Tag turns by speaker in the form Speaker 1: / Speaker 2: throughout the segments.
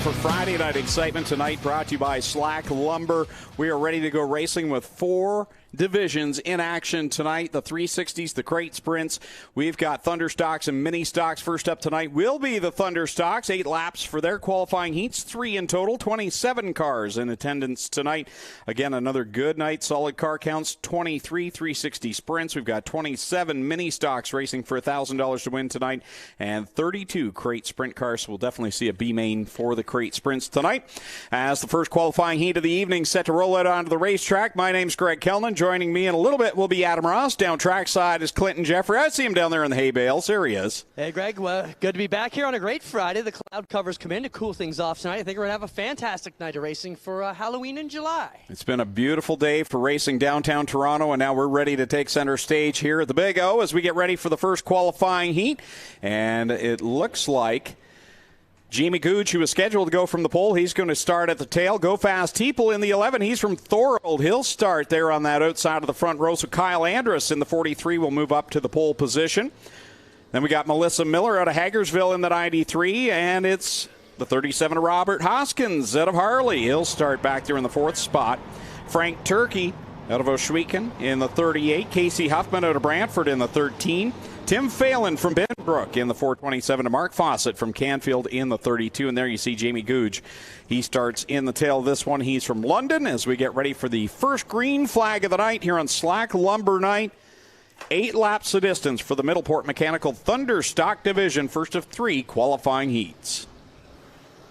Speaker 1: for Friday night excitement tonight, brought to you by Slack Lumber. We are ready to go racing with 4 divisions in action tonight. The 360s, the crate sprints. We've got Thunderstocks and mini stocks. First up tonight will be the Thunderstocks. 8 laps for their qualifying heats, 3 in total. 27 cars in attendance tonight. Again, another good night. Solid car counts. 23 360 sprints. We've got 27 mini stocks racing for $1,000 to win tonight, and 32 crate sprint cars. So we'll definitely see a B main for the crate sprints tonight. As the first qualifying heat of the evening set to roll out onto the racetrack, my name's Greg Kellman. Joining me in a little bit will be Adam Ross. Down trackside is Clinton Jeffrey. I see him down there in the hay bales. There he is.
Speaker 2: Hey, Greg. Well, good to be back here on a great Friday. The cloud covers come in to cool things off tonight. I think we're going to have a fantastic night of racing for Halloween in July.
Speaker 1: It's been a beautiful day for racing downtown Toronto, and now we're ready to take center stage here at the Big O as we get ready for the first qualifying heat. And it looks like Jamie Gooch, who was scheduled to go from the pole, he's going to start at the tail. Go Fast Teeple in the 11. He's from Thorold. He'll start there on that outside of the front row. So Kyle Andrus in the 43 will move up to the pole position. Then we got Melissa Miller out of Hagersville in the 93, and it's the 37 of Robert Hoskins out of Harley. He'll start back there in the 4th spot. Frank Turkey out of Ohsweken in the 38. Casey Huffman out of Brantford in the 13. Tim Phelan from Benbrook in the 427 to Mark Fawcett from Canfield in the 32. And there you see Jamie Googe. He starts in the tail of this one. He's from London as we get ready for the first green flag of the night here on Slack Lumber Night. 8 laps of distance for the Middleport Mechanical Thunderstock Division. First of 3 qualifying heats.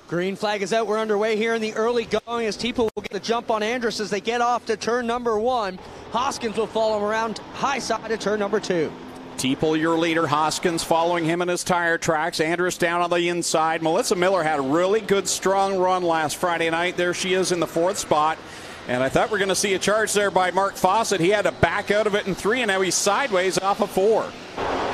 Speaker 2: Green flag is out. We're underway here in the early going as Teeple will get the jump on Andrus as they get off to turn number 1. Hoskins will follow him around high side to turn number 2.
Speaker 1: Teeple, your leader. Hoskins following him in his tire tracks. Andrus down on the inside. Melissa Miller had a really good, strong run last Friday night. There she is in the 4th spot. And I thought we were going to see a charge there by Mark Fawcett. He had to back out of it in 3, and now he's sideways off of 4.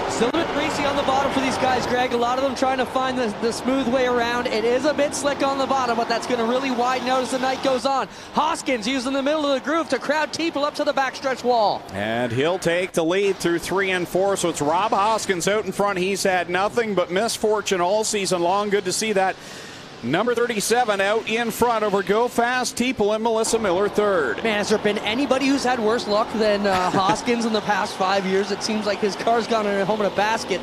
Speaker 2: Still a bit greasy on the bottom for these guys, Greg. A lot of them trying to find the smooth way around. It is a bit slick on the bottom, but that's going to really widen out as the night goes on. Hoskins using the middle of the groove to crowd Teeple up to the backstretch wall.
Speaker 1: And he'll take the lead through 3 and 4. So it's Rob Hoskins out in front. He's had nothing but misfortune all season long. Good to see that. Number 37 out in front over Go Fast Teeple and Melissa Miller 3rd.
Speaker 2: Man, has there been anybody who's had worse luck than Hoskins in the past 5 years? It seems like his car's gone home in a basket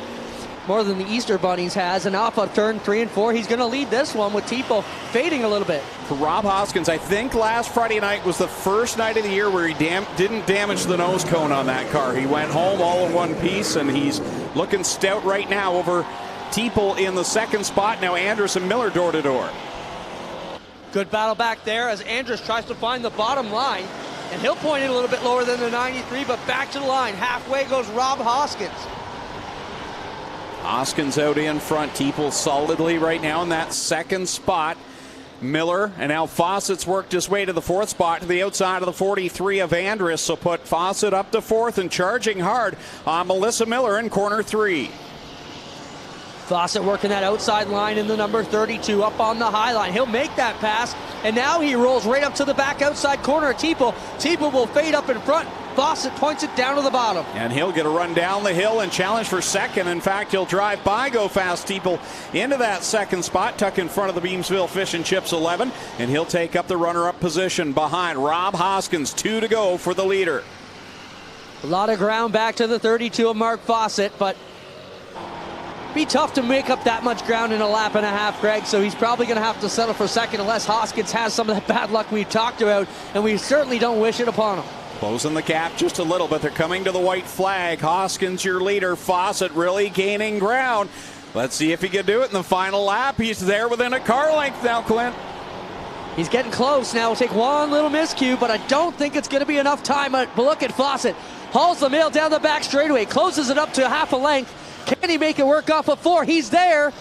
Speaker 2: more than the Easter Bunnies has. And off of turn 3 and 4, he's going to lead this one with Teeple fading a little bit.
Speaker 1: For Rob Hoskins, I think last Friday night was the first night of the year where he didn't damage the nose cone on that car. He went home all in one piece, and he's looking stout right now over Teeple in the 2nd spot. Now Andrus and Miller door to door.
Speaker 2: Good battle back there as Andrus tries to find the bottom line, and he'll point it a little bit lower than the 93, but back to the line. Halfway goes Rob Hoskins.
Speaker 1: Hoskins out in front. Teeple solidly right now in that 2nd spot. Miller and now Fawcett's worked his way to the 4th spot to the outside of the 43 of Andrus. So put Fawcett up to 4th and charging hard on Melissa Miller in corner 3.
Speaker 2: Fawcett working that outside line in the number 32 up on the high line. He'll make that pass, and now he rolls right up to the back outside corner of Teeple. Teeple will fade up in front. Fawcett points it down to the bottom.
Speaker 1: And he'll get a run down the hill and challenge for 2nd. In fact, he'll drive by Go Fast Teeple into that 2nd spot, tuck in front of the Beamsville Fish and Chips 11, and he'll take up the runner-up position behind Rob Hoskins. 2 to go for the leader.
Speaker 2: A lot of ground back to the 32 of Mark Fawcett, but be tough to make up that much ground in a lap and a half, Greg, so he's probably going to have to settle for 2nd unless Hoskins has some of that bad luck we've talked about, and we certainly don't wish it upon him.
Speaker 1: Closing the gap just a little bit. They're coming to the white flag. Hoskins, your leader. Fawcett really gaining ground. Let's see if he can do it in the final lap. He's there within a car length now, Clint.
Speaker 2: He's getting close now. We'll take one little miscue, but I don't think it's going to be enough time. But look at Fawcett. Hauls the mail down the back straightaway. Closes it up to half a length. Can he make it work off of 4? He's there.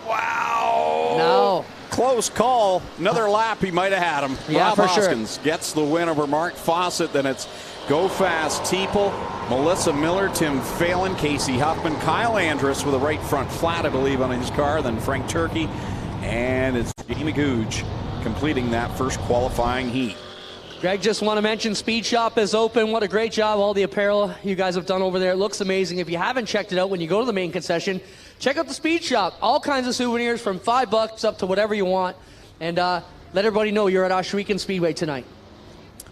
Speaker 1: Wow.
Speaker 2: No.
Speaker 1: Close call. Another lap, he might have had him.
Speaker 2: Yeah,
Speaker 1: Rob
Speaker 2: for
Speaker 1: Hoskins
Speaker 2: sure.
Speaker 1: gets the win over Mark Fawcett. Then it's Go Fast Teeple, Melissa Miller, Tim Phelan, Casey Huffman, Kyle Andrus with a right front flat, I believe, on his car. Then Frank Turkey. And it's Jamie Googe completing that first qualifying heat.
Speaker 2: Greg, just want to mention Speed Shop is open. What a great job all the apparel you guys have done over there. It looks amazing. If you haven't checked it out, when you go to the main concession, check out the Speed Shop. All kinds of souvenirs from $5 up to whatever you want. And let everybody know you're at Ohsweken Speedway tonight.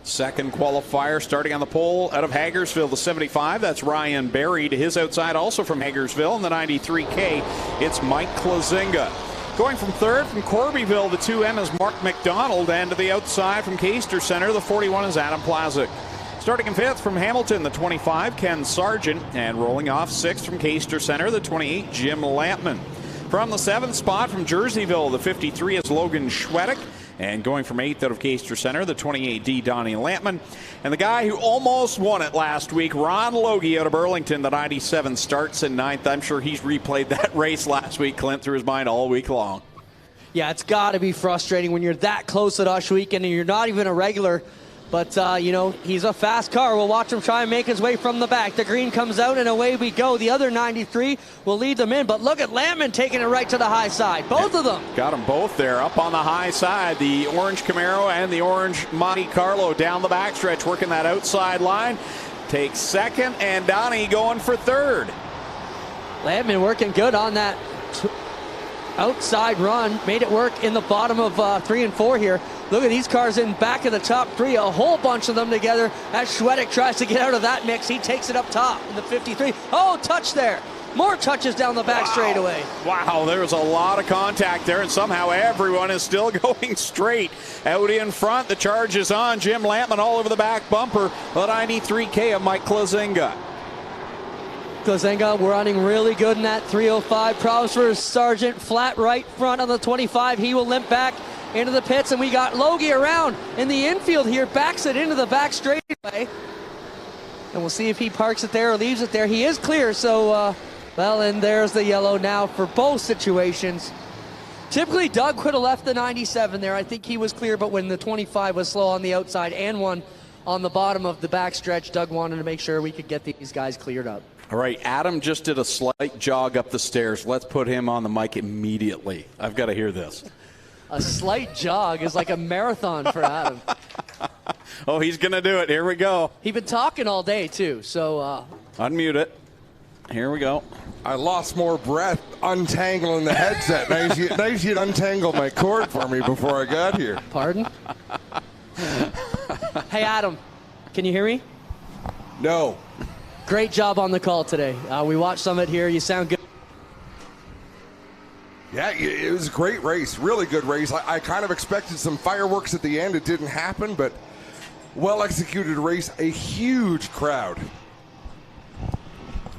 Speaker 1: Second qualifier starting on the pole out of Hagersville, the 75. That's Ryan Berry to his outside, also from Hagersville. In the 93K, it's Mike Klazinga. Going from third from Corbyville, the 2M is Mark McDonald. And to the outside from Caister Center, the 41 is Adam Plazik. Starting in fifth from Hamilton, the 25, Ken Sargent. And rolling off sixth from Caister Center, the 28, Jim Lampman. From the seventh spot from Jerseyville, the 53 is Logan Schwedick. And going from 8th out of Caister Center, the 28D, Donnie Lampman. And the guy who almost won it last week, Ron Logie out of Burlington, the 97, starts in 9th. I'm sure he's replayed that race last week, Clint, through his mind all week long.
Speaker 2: Yeah, it's got to be frustrating when you're that close at Ohsweken and you're not even a regular. But, you know, he's a fast car. We'll watch him try and make his way from the back. The green comes out, and away we go. The other 93 will lead them in. But look at Lampman taking it right to the high side. Both of them.
Speaker 1: Got them both there up on the high side. The orange Camaro and the orange Monte Carlo down the backstretch, working that outside line. Takes second, and Donnie going for third.
Speaker 2: Lampman working good on that outside run. Made it work in the bottom of 3 and 4 here. Look at these cars in back of the top 3, a whole bunch of them together. As Schwedick tries to get out of that mix, he takes it up top in the 53. Oh, touch there. More touches down the back straightaway. Wow,
Speaker 1: there was a lot of contact there, and somehow everyone is still going straight. Out in front, the charge is on. Jim Lampman all over the back bumper. The 93K of Mike Klazinga.
Speaker 2: Klazinga running really good in that 305. Props for Sargent, flat right front on the 25. He will limp back into the pits, and we got Logie around in the infield here, backs it into the back straightaway. And we'll see if he parks it there or leaves it there. He is clear, so, well, and there's the yellow now for both situations. Typically, Doug could have left the 97 there. I think he was clear, but when the 25 was slow on the outside and one on the bottom of the backstretch, Doug wanted to make sure we could get these guys cleared up.
Speaker 1: All right, Adam just did a slight jog up the stairs. Let's put him on the mic immediately. I've got to hear this.
Speaker 2: A slight jog is like a marathon for Adam.
Speaker 1: Oh, he's going to do it. Here we go.
Speaker 2: He's been talking all day, too, so...
Speaker 1: Unmute it. Here we go.
Speaker 3: I lost more breath untangling the headset. Nice you'd untangle my cord for me before I got here.
Speaker 2: Pardon? Hey, Adam, can you hear me?
Speaker 3: No.
Speaker 2: Great job on the call today. We watched some of it here. You sound good.
Speaker 3: Yeah, it was a great race. Really good race. I kind of expected some fireworks at the end. It didn't happen, but well-executed race. A huge crowd.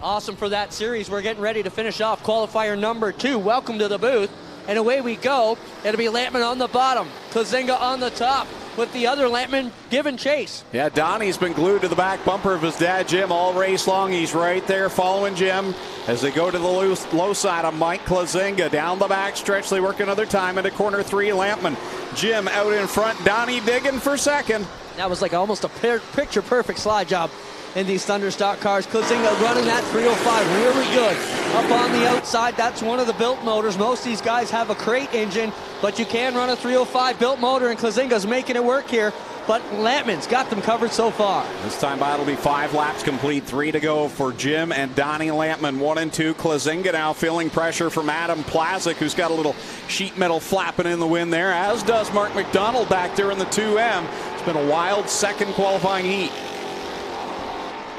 Speaker 2: Awesome for that series. We're getting ready to finish off qualifier number 2. Welcome to the booth. And away we go. It'll be Lampman on the bottom, Klazinga on the top, with the other Lampman giving chase.
Speaker 1: Yeah, Donnie's been glued to the back bumper of his dad, Jim, all race long. He's right there following Jim as they go to the low side of Mike Klazinga. Down the back stretch, they work another time into corner 3, Lampman. Jim out in front, Donnie digging for second.
Speaker 2: That was like almost a picture-perfect slide job in these Thunderstock cars. Klazinga running that 305 really good. Up on the outside, that's one of the built motors. Most of these guys have a crate engine, but you can run a 305 built motor, and Klazinga's making it work here. But Lampman's got them covered so far.
Speaker 1: This time by it'll be 5 laps complete, 3 to go for Jim and Donnie Lampman. 1 and 2. Klazinga now feeling pressure from Adam Plazik, who's got a little sheet metal flapping in the wind there, as does Mark McDonald back there in the 2M. It's been a wild second qualifying heat.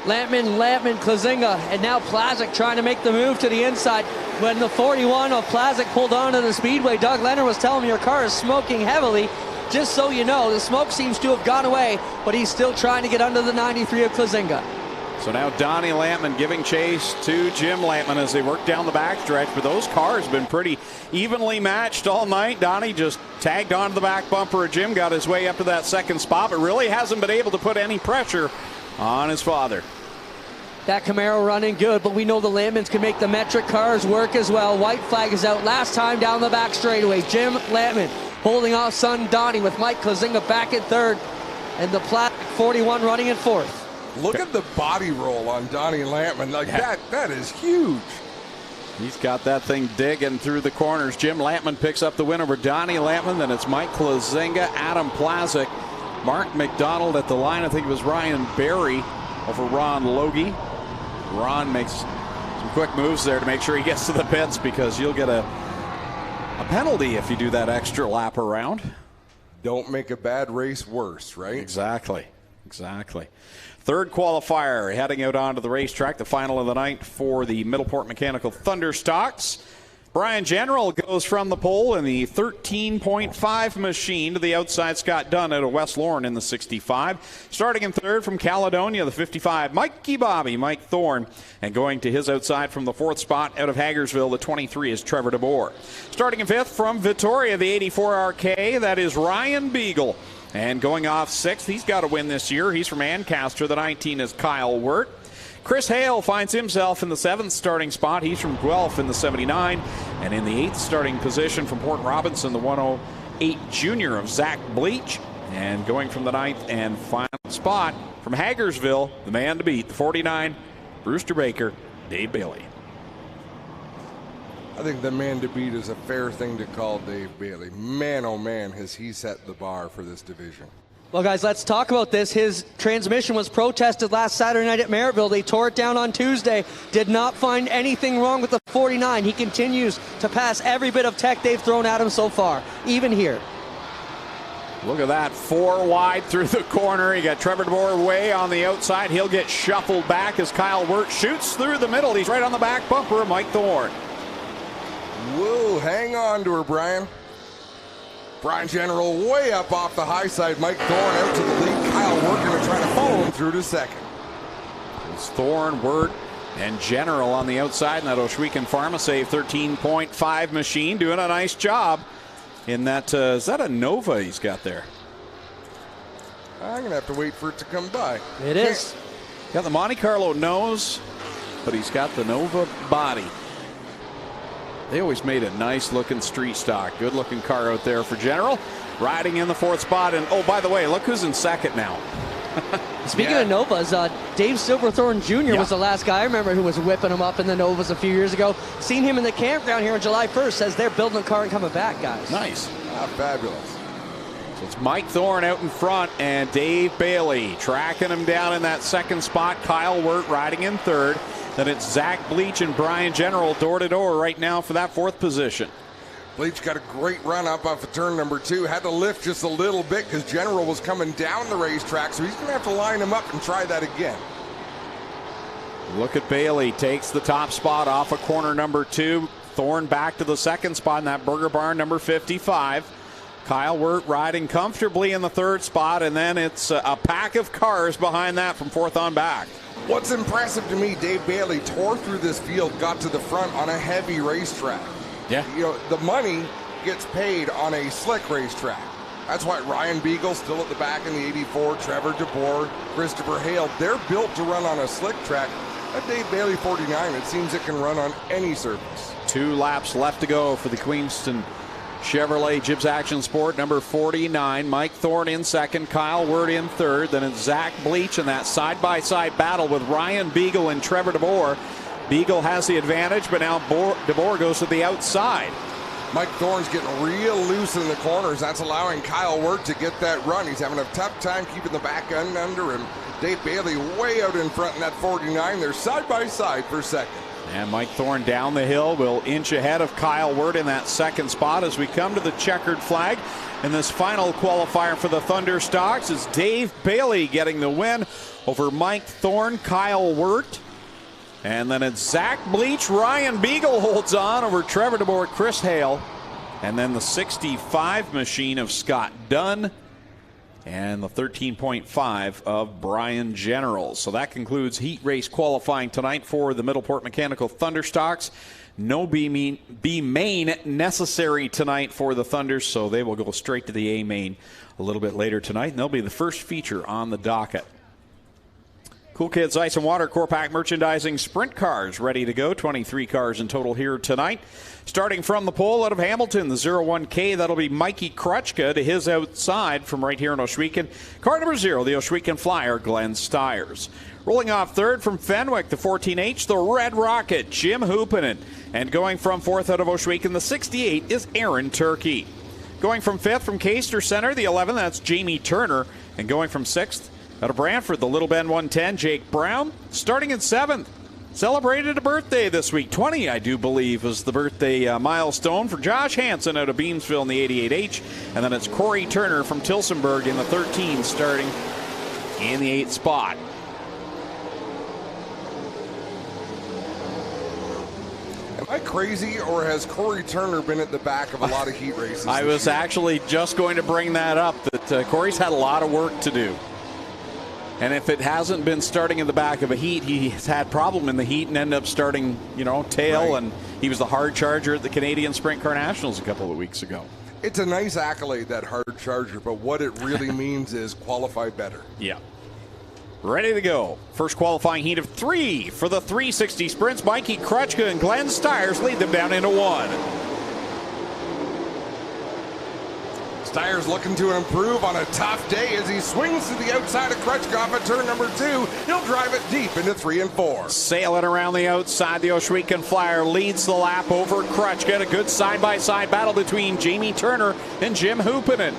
Speaker 2: Lampman, Klazinga, and now Plazik trying to make the move to the inside. When the 41 of Plazik pulled onto the speedway, Doug Leonard was telling me your car is smoking heavily. Just so you know, the smoke seems to have gone away, but he's still trying to get under the 93 of Klazinga.
Speaker 1: So now Donnie Lampman giving chase to Jim Lampman as they work down the backstretch. But those cars have been pretty evenly matched all night. Donnie just tagged onto the back bumper of Jim, got his way up to that second spot, but really hasn't been able to put any pressure on his father.
Speaker 2: That Camaro running good, but we know the Lampmans can make the metric cars work as well. White flag is out last time down the back straightaway. Jim Lampman holding off son Donnie with Mike Klazinga back in third, and the Platt 41 running in fourth.
Speaker 3: Look at the body roll on Donnie Lampman. Like that is huge.
Speaker 1: He's got that thing digging through the corners. Jim Lampman picks up the win over Donnie Lampman. Then it's Mike Klazinga, Adam Plazik, Mark McDonald at the line. I think it was Ryan Berry over Ron Logie. Ron makes some quick moves there to make sure he gets to the pits, because you'll get a penalty if you do that extra lap around.
Speaker 3: Don't make a bad race worse, right?
Speaker 1: Exactly. Third qualifier heading out onto the racetrack, the final of the night for the Middleport Mechanical Thunderstocks. Brian General goes from the pole in the 13.5 machine to the outside. Scott Dunn out of West Lorne in the 65. Starting in third from Caledonia, the 55, Mike Thorne. And going to his outside from the fourth spot out of Hagersville, the 23 is Trevor DeBoer. Starting in fifth from Victoria, the 84 RK, that is Ryan Beagle. And going off sixth, he's got a win this year. He's from Ancaster, the 19 is Kyle Wirt. Chris Hale finds himself in the 7th starting spot. He's from Guelph in the 79. And in the 8th starting position from Port Robinson, the 108 junior of Zach Bleach. And going from the 9th and final spot from Hagersville, the man to beat, the 49, Brewster Baker, Dave Bailey.
Speaker 3: I think the man to beat is a fair thing to call Dave Bailey. Man, oh man, has he set the bar for this division.
Speaker 2: Well, guys, let's talk about this. His transmission was protested last Saturday night at Maryville. They tore it down on Tuesday. Did not find anything wrong with the 49. He continues to pass every bit of tech they've thrown at him so far, even here.
Speaker 1: Look at that, 4 wide through the corner. You got Trevor DeBoer way on the outside. He'll get shuffled back as Kyle Wirt shoots through the middle. He's right on the back bumper of Mike Thorne.
Speaker 3: Whoa, hang on to her, Brian. Brian General way up off the high side. Mike Thorne out to the lead. Kyle Wirt going to try to follow him through to second.
Speaker 1: It's Thorne, Wirt, and General on the outside in that Ohsweken Pharmasave 13.5 machine, doing a nice job in that. Is that a Nova he's got there?
Speaker 3: I'm going to have to wait for it to come by.
Speaker 2: It is.
Speaker 1: Got the Monte Carlo nose, but he's got the Nova body. They always made a nice looking street stock. Good looking car out there for General. Riding in the 4th spot. And oh, by the way, look who's in 2nd now.
Speaker 2: Speaking of Novas, Dave Silverthorne Jr. was the last guy I remember who was whipping him up in the Novas a few years ago. Seen him in the campground here on July 1st. Says they're building a car and coming back, guys.
Speaker 1: Nice.
Speaker 3: Fabulous.
Speaker 1: So it's Mike Thorne out in front and Dave Bailey tracking him down in that 2nd spot. Kyle Wirt riding in 3rd. Then it's Zach Bleach and Brian General door to door right now for that 4th position.
Speaker 3: Bleach got a great run up off of turn number 2. Had to lift just a little bit because General was coming down the racetrack, so he's going to have to line him up and try that again.
Speaker 1: Look at Bailey. Takes the top spot off of corner number 2. Thorne back to the 2nd spot in that Burger Barn number 55. Kyle Wirt riding comfortably in the 3rd spot, and then it's a pack of cars behind that from 4th on back.
Speaker 3: What's impressive to me, Dave Bailey tore through this field, got to the front on a heavy racetrack.
Speaker 1: Yeah.
Speaker 3: You know, the money gets paid on a slick racetrack. That's why Ryan Beagle still at the back in the 84, Trevor DeBoer, Christopher Hale, they're built to run on a slick track. That Dave Bailey 49, it seems it can run on any surface.
Speaker 1: 2 laps left to go for the Queenston Chevrolet Gibbs Action Sport number 49. Mike Thorne in 2nd, Kyle Wirt in 3rd. Then it's Zach Bleach in that side-by-side battle with Ryan Beagle and Trevor DeBoer. Beagle has the advantage, but now DeBoer goes to the outside.
Speaker 3: Mike Thorne's getting real loose in the corners. That's allowing Kyle Wirt to get that run. He's having a tough time keeping the back end under him. Dave Bailey way out in front in that 49. They're side-by-side for 2nd.
Speaker 1: And Mike Thorne down the hill will inch ahead of Kyle Wirt in that 2nd spot as we come to the checkered flag. And this final qualifier for the Thunderstocks is Dave Bailey getting the win over Mike Thorne, Kyle Wirt. And then it's Zach Bleach, Ryan Beagle holds on over Trevor DeBoer, Chris Hale. And then the 65 machine of Scott Dunn. And the 13.5 of Brian General. So that concludes heat race qualifying tonight for the Middleport Mechanical Thunderstocks. No B main necessary tonight for the Thunders, so they will go straight to the A main a little bit later tonight, and they'll be the first feature on the docket. Cool Kids Ice and Water Core Pack Merchandising Sprint Cars ready to go. 23 cars in total here tonight. Starting from the pole out of Hamilton, the 01K, that'll be Mikey Krutchka to his outside from right here in Ohsweken. Car number 0, the Ohsweken Flyer, Glenn Stiers. Rolling off 3rd from Fenwick, the 14H, the Red Rocket, Jim Hoopinen. And going from 4th out of Ohsweken, the 68 is Aaron Turkey. Going from 5th from Caister Center, the 11, that's Jamie Turner. And going from 6th out of Brantford, the Little Ben 110, Jake Brown. Starting in 7th celebrated a birthday this week. 20, I do believe, was the birthday milestone for Josh Hansen out of Beamsville in the 88H. And then it's Corey Turner from Tilsonburg in the 13, starting in the 8th spot.
Speaker 3: Am I crazy, or has Corey Turner been at the back of a lot of heat races?
Speaker 1: I was actually just going to bring that up, that Corey's had a lot of work to do. And if it hasn't been starting in the back of a heat, he's had problem in the heat and ended up starting, tail.
Speaker 3: Right.
Speaker 1: And he was the hard charger at the Canadian Sprint Car Nationals a couple of weeks ago.
Speaker 3: It's a nice accolade, that hard charger, but what it really means is qualify better.
Speaker 1: Yeah. Ready to go. First qualifying heat of 3 for the 360 sprints. Mikey Krutchka and Glenn Stiers lead them down into 1.
Speaker 3: Stiers looking to improve on a tough day as he swings to the outside of Krutchka off at turn number 2. He'll drive it deep into 3 and 4.
Speaker 1: Sailing around the outside, the Ohsweken Flyer leads the lap over Krutchka. A good side-by-side battle between Jamie Turner and Jim Hoopinen.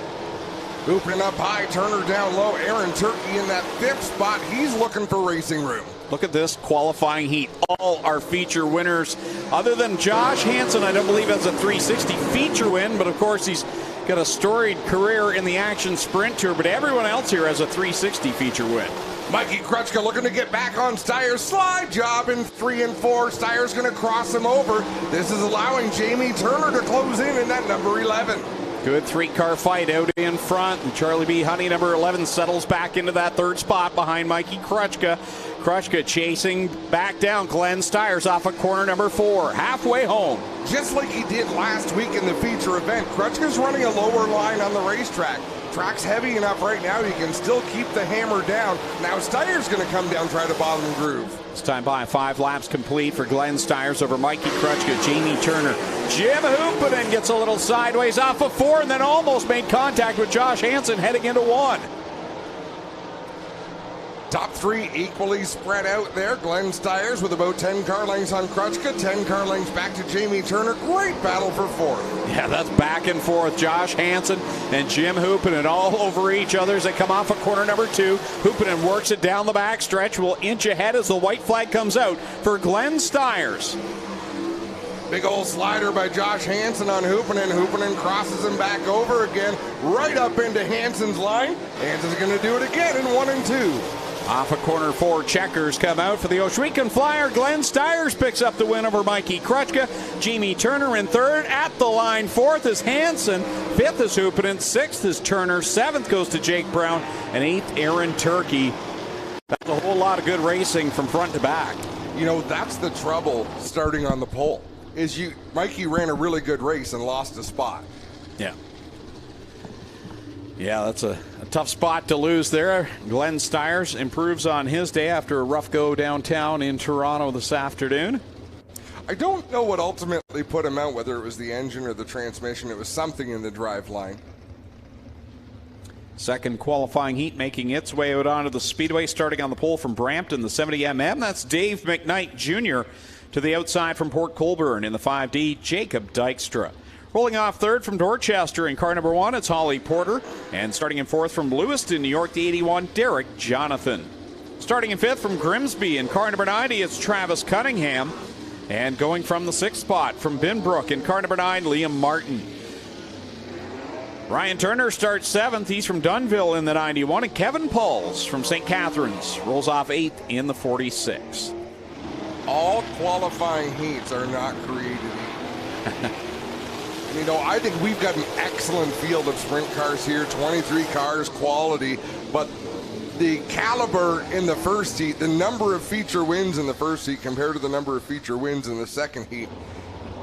Speaker 3: Hooping up high, Turner down low. Aaron Turkey in that 5th spot. He's looking for racing room.
Speaker 1: Look at this qualifying heat. All our feature winners, other than Josh Hansen, I don't believe has a 360 feature win, but of course he's got a storied career in the Action Sprint Tour, but everyone else here has a 360 feature win.
Speaker 3: Mikey Krutchka looking to get back on Stiers. Slide job in 3 and 4. Stiers going to cross him over. This is allowing Jamie Turner to close in that number 11.
Speaker 1: Good 3-car fight out in front, and Charlie B. Honey, number 11, settles back into that 3rd spot behind Mikey Krutchka. Krutchka chasing back down Glenn Stiers off of corner number 4, halfway home. Just like he did last week in the feature event, Krutchka's running a lower line on the racetrack. Track's heavy enough right now, he can still keep the hammer down. Now Stiers going to come down, try to bottom groove. It's time by 5 laps complete for Glenn Stiers over Mikey Krutchka, Jamie Turner. Jim Hoopinen gets a little sideways off of 4 and then almost made contact with Josh Hansen heading into 1. Top 3 equally spread out there. Glenn Stiers with about 10 car lengths on Krutchka, 10 car lengths back to Jamie Turner. Great battle for 4th. Yeah, that's back and forth. Josh Hansen and Jim Hoopinen all over each other as they come off of corner number 2. Hoopinen works it down the back stretch, will inch ahead as the white flag comes out for Glenn Stiers. Big old slider by Josh Hansen on Hoopinen. Hoopinen crosses him back over again, right up into Hansen's line. Hansen's going to do it again in 1 and 2. Off of corner 4, checkers come out for the Ohsweken Flyer. Glenn Stiers picks up the win over Mikey Krutchka. Jamie Turner in 3rd. At the line, 4th is Hansen. 5th is Hoopinen. 6th is Turner. 7th goes to Jake Brown. And 8th, Aaron Turkey. That's a whole lot of good racing from front to back. That's the trouble starting on the pole. Mikey ran a really good race and lost a spot. Yeah. Yeah, that's a tough spot to lose there. Glenn Stiers improves on his day after a rough go downtown in Toronto this afternoon. I don't know what ultimately put him out, whether it was the engine or the transmission. It was something in the drive line. Second qualifying heat making its way out onto the speedway, starting on the pole from Brampton, the 70mm. That's Dave McKnight Jr. To the outside from Port Colborne in the 5D, Jacob Dykstra. Rolling off 3rd from Dorchester in car number 1, it's Holly Porter. And starting in 4th from Lewiston, New York, the 81, Derek Jonathan. Starting in 5th from Grimsby in car number 90, it's Travis Cunningham. And going from the 6th spot from Binbrook in car number 9, Liam Martin. Ryan Turner starts 7th. He's from Dunnville in the 91. And Kevin Pauls from St. Catharines rolls off 8th in the 46. All qualifying heats are not created equal. I think we've got an excellent field of sprint cars here, 23 cars, quality, but the caliber in the first heat, the number of feature wins in the first heat compared to the number of feature wins in the second heat,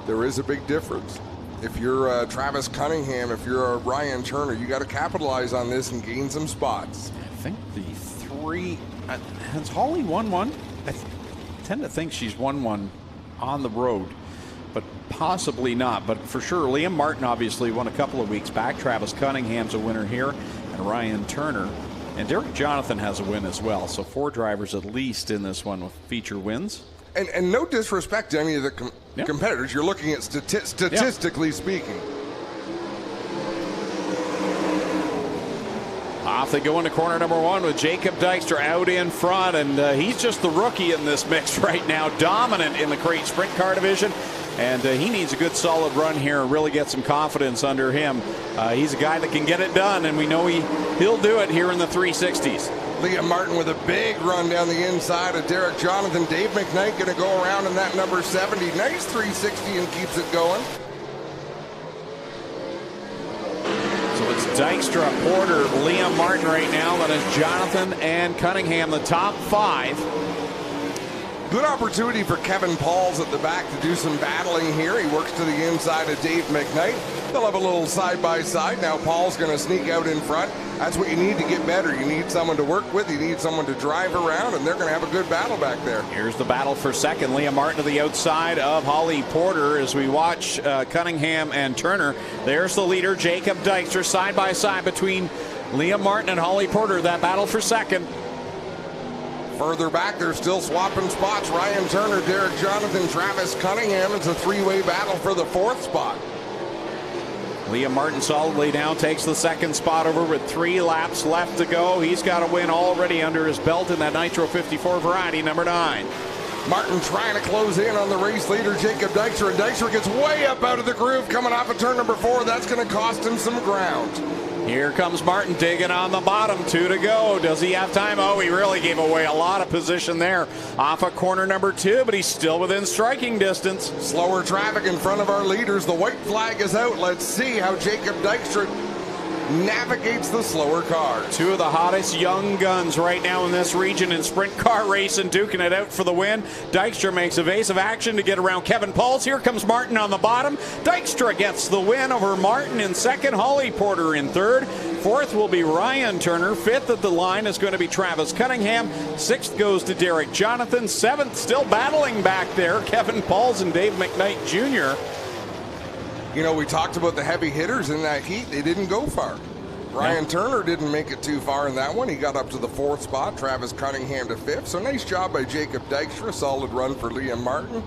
Speaker 1: there is a big difference. If you're Travis Cunningham, if you're Ryan Turner, you got to capitalize on this and gain some spots. I think the 3, has Holly won one? I tend to think she's won one on the road, but possibly not. But for sure, Liam Martin obviously won a couple of weeks back. Travis Cunningham's a winner here, and Ryan Turner. And Derek Jonathan has a win as well. So 4 drivers at least in this one with feature wins. And no disrespect to any of the competitors. You're looking at statistically speaking. Off they go into corner number 1 with Jacob Dykstra out in front, and he's just the rookie in this mix right now, dominant in the crate sprint car division, and he needs a good solid run here and really get some confidence under him. He's a guy that can get it done, and we know he'll do it here in the 360s.
Speaker 3: Liam Martin with a big run down the inside of Derek Jonathan. Dave McKnight going to go around in that number 70. Nice 360 and keeps it going.
Speaker 1: So it's Dykstra, Porter, Liam Martin right now. That is Jonathan and Cunningham, the top 5.
Speaker 3: Good opportunity for Kevin Pauls at the back to do some battling here. He works to the inside of Dave McKnight. They'll have a little side-by-side. Now Paul's going to sneak out in front. That's what you need to get better. You need someone to work with. You need someone to drive around, and they're going to have a good battle back there.
Speaker 1: Here's the battle for second. Liam Martin to the outside of Holly Porter as we watch Cunningham and Turner. There's the leader, Jacob Dykstra, side-by-side between Liam Martin and Holly Porter. That battle for second.
Speaker 3: Further back, they're still swapping spots. Ryan Turner, Derek Jonathan, Travis Cunningham. It's a 3-way battle for the 4th spot.
Speaker 1: Liam Martin solidly down, takes the 2nd spot over with 3 laps left to go. He's got a win already under his belt in that Nitro 54 variety, number 9.
Speaker 3: Martin trying to close in on the race leader, Jacob Dykstra, and Dykstra gets way up out of the groove coming off of turn number 4. That's going to cost him some ground.
Speaker 1: Here comes Martin digging on the bottom. 2 to go. Does he have time? Oh, he really gave away a lot of position there off of corner number 2, but he's still within striking distance.
Speaker 3: Slower traffic in front of our leaders. The white flag is out. Let's see how Jacob Dykstra navigates the slower car. 2
Speaker 1: of the hottest young guns right now in this region in sprint car racing, duking it out for the win. Dykstra makes evasive action to get around Kevin Pauls. Here comes Martin on the bottom. Dykstra gets the win over Martin in 2nd, Holly Porter in 3rd. 4th will be Ryan Turner. 5th at the line is going to be Travis Cunningham. 6th goes to Derek Jonathan. 7th still battling back there, Kevin Pauls and Dave McKnight Jr.
Speaker 3: You know, we talked about the heavy hitters in that heat. They didn't go far. Ryan Turner didn't make it too far in that one. He got up to the 4th spot. Travis Cunningham to 5th. So nice job by Jacob Dykstra. Solid run for Liam Martin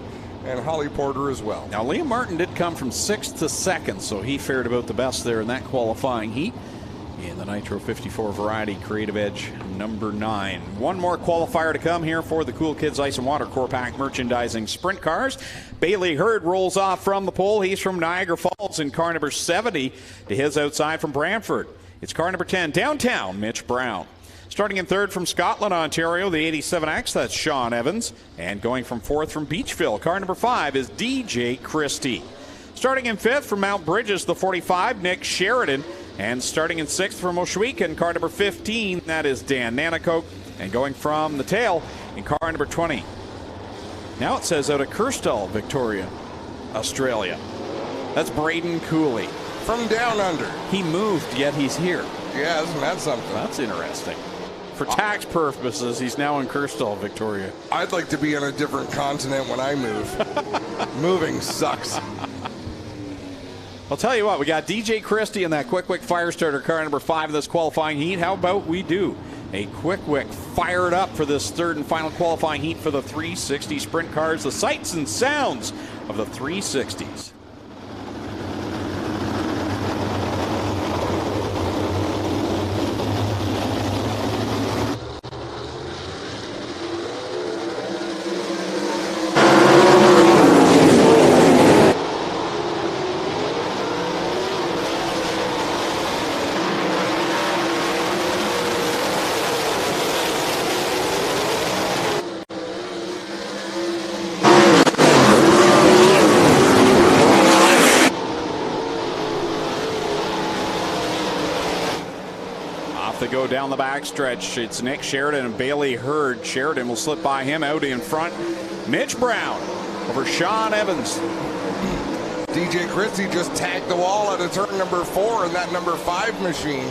Speaker 3: and Holly Porter as well.
Speaker 1: Now, Liam Martin did come from 6th to 2nd, so he fared about the best there in that qualifying heat. In the Nitro 54 variety, Creative Edge number 9. One more qualifier to come here for the Cool Kids Ice and Water Core Pack merchandising sprint cars. Bailey Hurd rolls off from the pole. He's from Niagara Falls in car number 70 to his outside from Brantford. It's car number 10, downtown, Mitch Brown. Starting in 3rd from Scotland, Ontario, the 87X, that's Sean Evans. And going from 4th from Beachville, car number 5 is DJ Christie. Starting in 5th from Mount Bridges, the 45, Nick Sheridan. And starting in 6th from Ohsweken, car number 15, that is Dan Nanakoke. And going from the tail in car number 20. Now it says out of Kirstall, Victoria, Australia. That's Braden Cooley.
Speaker 3: From down under.
Speaker 1: He moved, yet he's here.
Speaker 3: Yeah, isn't that something?
Speaker 1: That's interesting. For tax purposes, he's now in Kirstall, Victoria.
Speaker 3: I'd like to be on a different continent when I move. Moving sucks.
Speaker 1: I'll tell you what, we got DJ Christie in that Quick fire starter car number 5 of this qualifying heat. How about we do a Quick fired up for this 3rd and final qualifying heat for the 360 sprint cars, the sights and sounds of the 360s. Go down the backstretch. It's Nick Sheridan and Bailey Hurd. Sheridan will slip by him out in front. Mitch Brown over Sean Evans.
Speaker 3: DJ Christie just tagged the wall out of turn number 4 in that number 5 machine.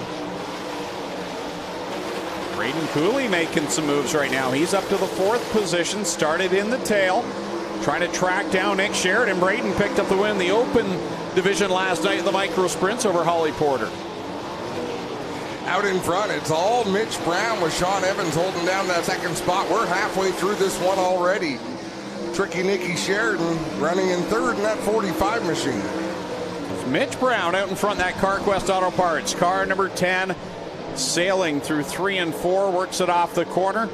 Speaker 1: Braden Cooley making some moves right now. He's up to the 4th position, started in the tail, trying to track down Nick Sheridan. Braden picked up the win in the open division last night in the micro sprints over Holly Porter.
Speaker 3: Out in front, it's all Mitch Brown with Sean Evans holding down that 2nd spot. We're halfway through this one already. Tricky Nicky Sheridan running in 3rd in that 45 machine.
Speaker 1: It's Mitch Brown out in front of that CarQuest Auto Parts. Car number 10, sailing through 3 and 4, works it off the corner.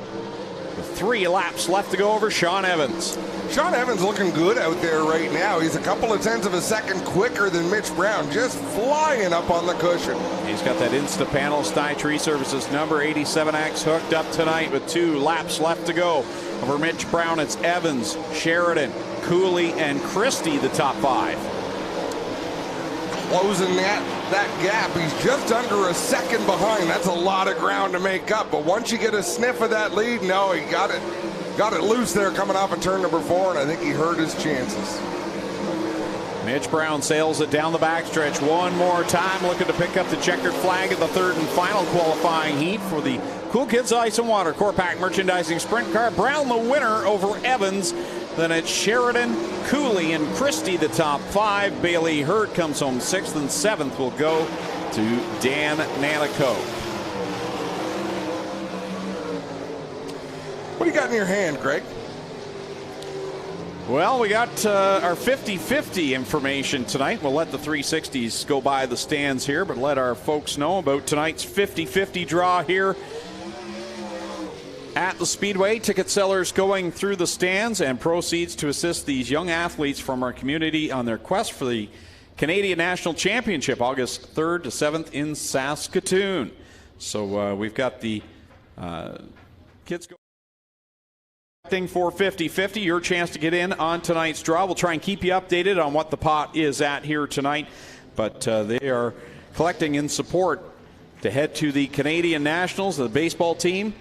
Speaker 1: With 3 laps left to go over Sean Evans.
Speaker 3: Sean Evans looking good out there right now. He's a couple of tenths of a second quicker than Mitch Brown, just flying up on the cushion.
Speaker 1: He's got that Instapanel Stye Tree Services number 87X hooked up tonight with 2 laps left to go. Over Mitch Brown, it's Evans, Sheridan, Cooley, and Christie, the top 5.
Speaker 3: Closing that gap. He's just under a second behind. That's a lot of ground to make up. But once you get a sniff of that lead, no, he got it loose there coming off of turn number 4, and I think he hurt his chances.
Speaker 1: Mitch Brown sails it down the backstretch one more time, looking to pick up the checkered flag at the 3rd and final qualifying heat for the Cool Kids Ice and Water Core Pack Merchandising Sprint Car. Brown the winner over Evans. Then it's Sheridan, Cooley, and Christie the top 5. Bailey Hurd comes home 6th, and 7th will go to Dan Nanico.
Speaker 3: What do you got in your hand, Greg?
Speaker 1: Well, we got our 50-50 information tonight. We'll let the 360s go by the stands here, but let our folks know about tonight's 50-50 draw here at the Speedway. Ticket sellers going through the stands, and proceeds to assist these young athletes from our community on their quest for the Canadian National Championship, August 3rd to 7th in Saskatoon. So we've got the kids going for 50-50. Your chance to get in on tonight's draw. We'll try and keep you updated on what the pot is at here tonight, but they are collecting in support to head to the Canadian Nationals, the baseball team.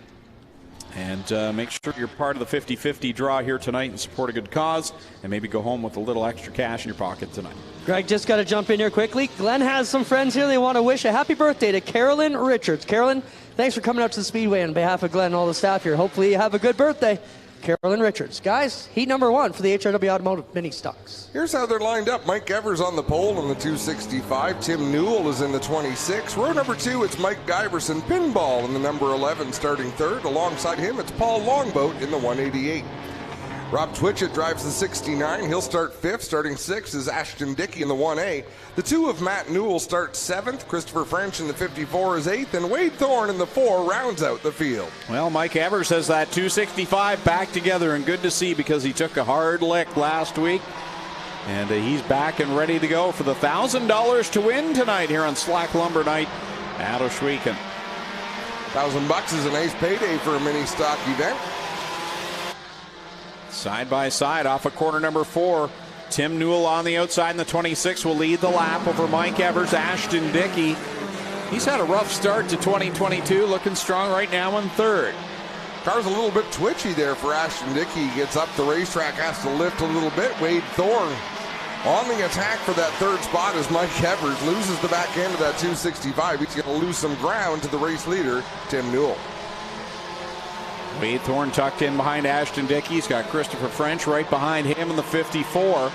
Speaker 1: And make sure you're part of the 50-50 draw here tonight and support a good cause, and maybe go home with a little extra cash in your pocket tonight.
Speaker 2: Greg, just got to jump in here quickly. Glenn has some friends here. They want to wish a happy birthday to Carolyn Richards. Carolyn, thanks for coming out to the Speedway on behalf of Glenn and all the staff here. Hopefully you have a good birthday. Carolyn Richards. Guys, heat number 1 for the HRW Automotive Mini Stocks.
Speaker 3: Here's how they're lined up. Mike Evers on the pole in the 265. Tim Newell is in the 26. Row number 2, it's Mike Giverson. Pinball in the number 11, starting 3rd. Alongside him, it's Paul Longboat in the 188. Rob Twitchett drives the 69. He'll start 5th. Starting 6th is Ashton Dickey in the 1A. The 2 of Matt Newell starts 7th. Christopher French in the 54 is 8th. And Wade Thorne in the 4 rounds out the field.
Speaker 1: Well, Mike Evers has that 265 back together, and good to see, because he took a hard lick last week. And he's back and ready to go for the $1,000 to win tonight here on Slack Lumber Night at Ohsweken.
Speaker 3: $1,000 is a nice payday for a mini stock event.
Speaker 1: Side by side off of corner number 4. Tim Newell on the outside in the 26 will lead the lap over Mike Evers. Ashton Dickey, he's had a rough start to 2022, looking strong right now in 3rd.
Speaker 3: Car's a little bit twitchy there for Ashton Dickey. He gets up the racetrack, has to lift a little bit. Wade Thorne on the attack for that 3rd spot as Mike Evers loses the back end of that 265. He's going to lose some ground to the race leader, Tim Newell.
Speaker 1: Wade Thorne tucked in behind Ashton Dickey. He's got Christopher French right behind him in the 54.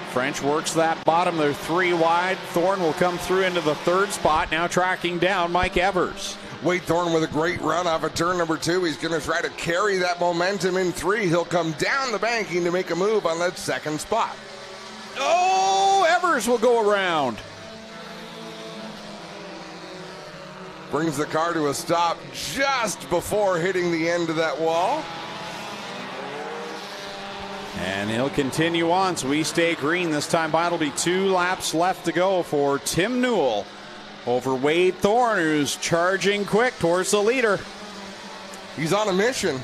Speaker 1: French works that bottom. They're 3 wide. Thorne will come through into the 3rd spot, now tracking down Mike Evers.
Speaker 3: Wade Thorne with a great run off of turn number 2. He's going to try to carry that momentum in 3. He'll come down the banking to make a move on that 2nd spot.
Speaker 1: Oh, Evers will go around.
Speaker 3: Brings the car to a stop just before hitting the end of that wall.
Speaker 1: And he'll continue on, so we stay green. This time by, it'll be 2 laps left to go for Tim Newell over Wade Thorne, who's charging quick towards the leader.
Speaker 3: He's on a mission.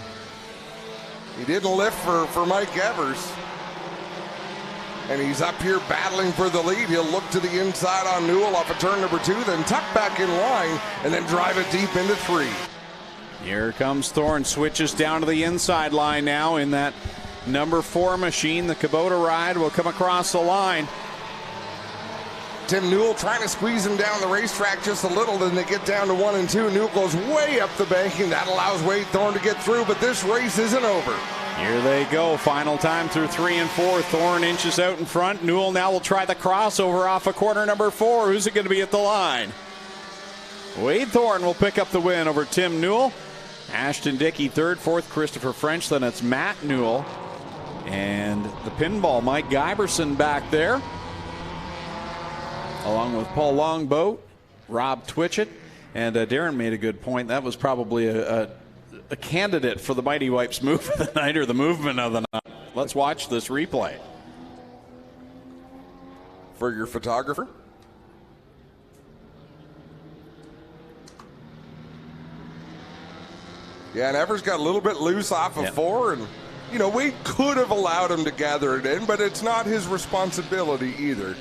Speaker 3: He didn't lift for Mike Evers. And he's up here battling for the lead. He'll look to the inside on Newell off of turn number 2, then tuck back in line, and then drive it deep into 3.
Speaker 1: Here comes Thorne, switches down to the inside line now in that number 4 machine. The Kubota ride will come across the line.
Speaker 3: Tim Newell trying to squeeze him down the racetrack just a little, then they get down to 1 and 2. Newell goes way up the banking. That allows Wade Thorne to get through, but this race isn't over.
Speaker 1: Here they go, final time through 3 and 4. Thorne inches out in front. Newell now will try the crossover off of corner number 4. Who's it going to be at the line? Wade Thorne will pick up the win over Tim Newell. Ashton Dickey 3rd, 4th Christopher French. Then it's Matt Newell. And the pinball, Mike Giverson back there, along with Paul Longboat, Rob Twitchett, And Darren made a good point. That was probably a candidate for the Mighty Wipes move of the night, or the movement of the night. Let's watch this replay.
Speaker 3: For your photographer. Yeah, and Evers got a little bit loose off of 4, and you know, Wade could have allowed him to gather it in, but it's not his responsibility either.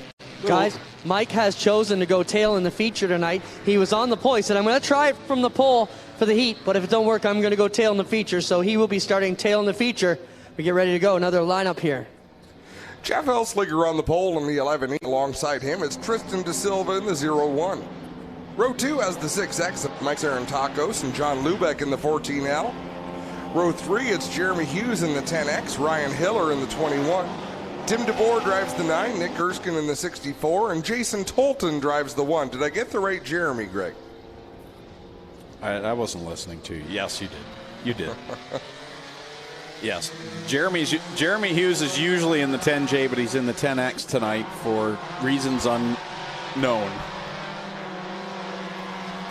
Speaker 2: Guys, Mike has chosen to go tail in the feature tonight. He was on the pole. He said, I'm going to try it from the pole for the heat, but if it don't work, I'm going to go tail in the feature. So he will be starting tail in the feature. We get ready to go. Another lineup here.
Speaker 3: Jeff Elsliger on the pole in the 11. Alongside him is Tristan De Silva in the 0-1. Row 2 has the 6X of Mike Zarantakos and John Lubeck in the 14L. Row 3, it's Jeremy Hughes in the 10X, Ryan Hiller in the 21. Tim DeBoer drives the 9, Nick Erskine in the 64, and Jason Tolton drives the 1. Did I get the right Jeremy, Greg?
Speaker 1: I wasn't listening to you. Yes, you did. You did. Yes. Jeremy Hughes is usually in the 10J, but he's in the 10X tonight for reasons unknown.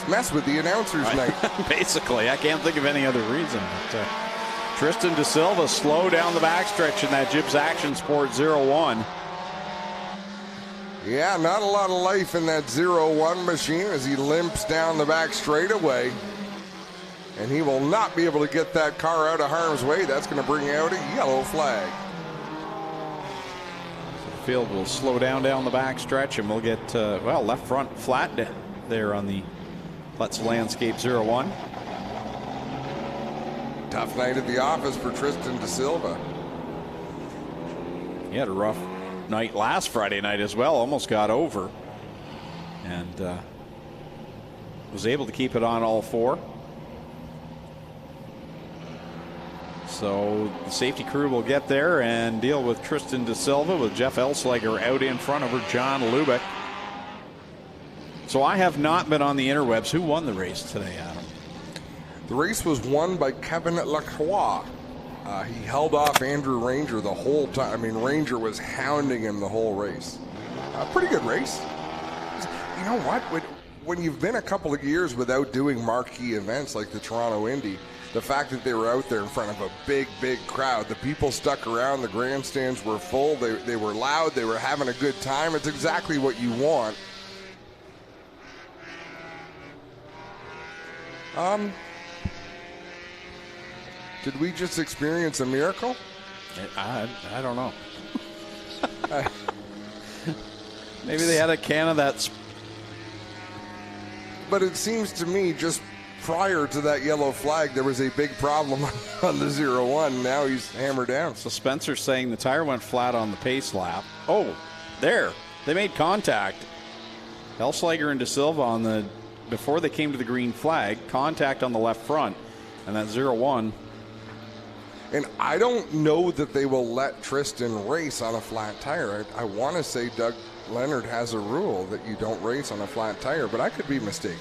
Speaker 3: Mess with the announcers night.
Speaker 1: Basically, I can't think of any other reason. But, Tristan De Silva slow down the backstretch in that Gibbs Action Sport 0-1.
Speaker 3: Yeah, not a lot of life in that 0-1 machine as he limps down the back straightaway. And he will not be able to get that car out of harm's way. That's going to bring out a yellow flag.
Speaker 1: So the field will slow down the backstretch, and we'll get, left front flat there on the Let's Landscape 0-1.
Speaker 3: Tough night at the office for Tristan De Silva.
Speaker 1: He had a rough night last Friday night as well. Almost got over. And was able to keep it on all 4. So the safety crew will get there and deal with Tristan De Silva with Jeff Elsliger out in front over John Lubeck. So I have not been on the interwebs. Who won the race today, Adam?
Speaker 3: The race was won by Kevin Lacroix. He held off Andrew Ranger the whole time. I mean, Ranger was hounding him the whole race. Pretty good race. You know what? When you've been a couple of years without doing marquee events like the Toronto Indy, the fact that they were out there in front of a big, big crowd, the people stuck around, the grandstands were full, they were loud, they were having a good time. It's exactly what you want. Did we just experience a miracle?
Speaker 1: I don't know. Maybe they had a can of that.
Speaker 3: But it seems to me just prior to that yellow flag, there was a big problem on the 0-1. Now he's hammered down.
Speaker 1: So Spencer's saying the tire went flat on the pace lap. Oh, there. They made contact. Elsliger and De Silva before they came to the green flag, contact on the left front, and that 0-1.
Speaker 3: And I don't know that they will let Tristan race on a flat tire. I want to say Doug Leonard has a rule that you don't race on a flat tire, but I could be mistaken.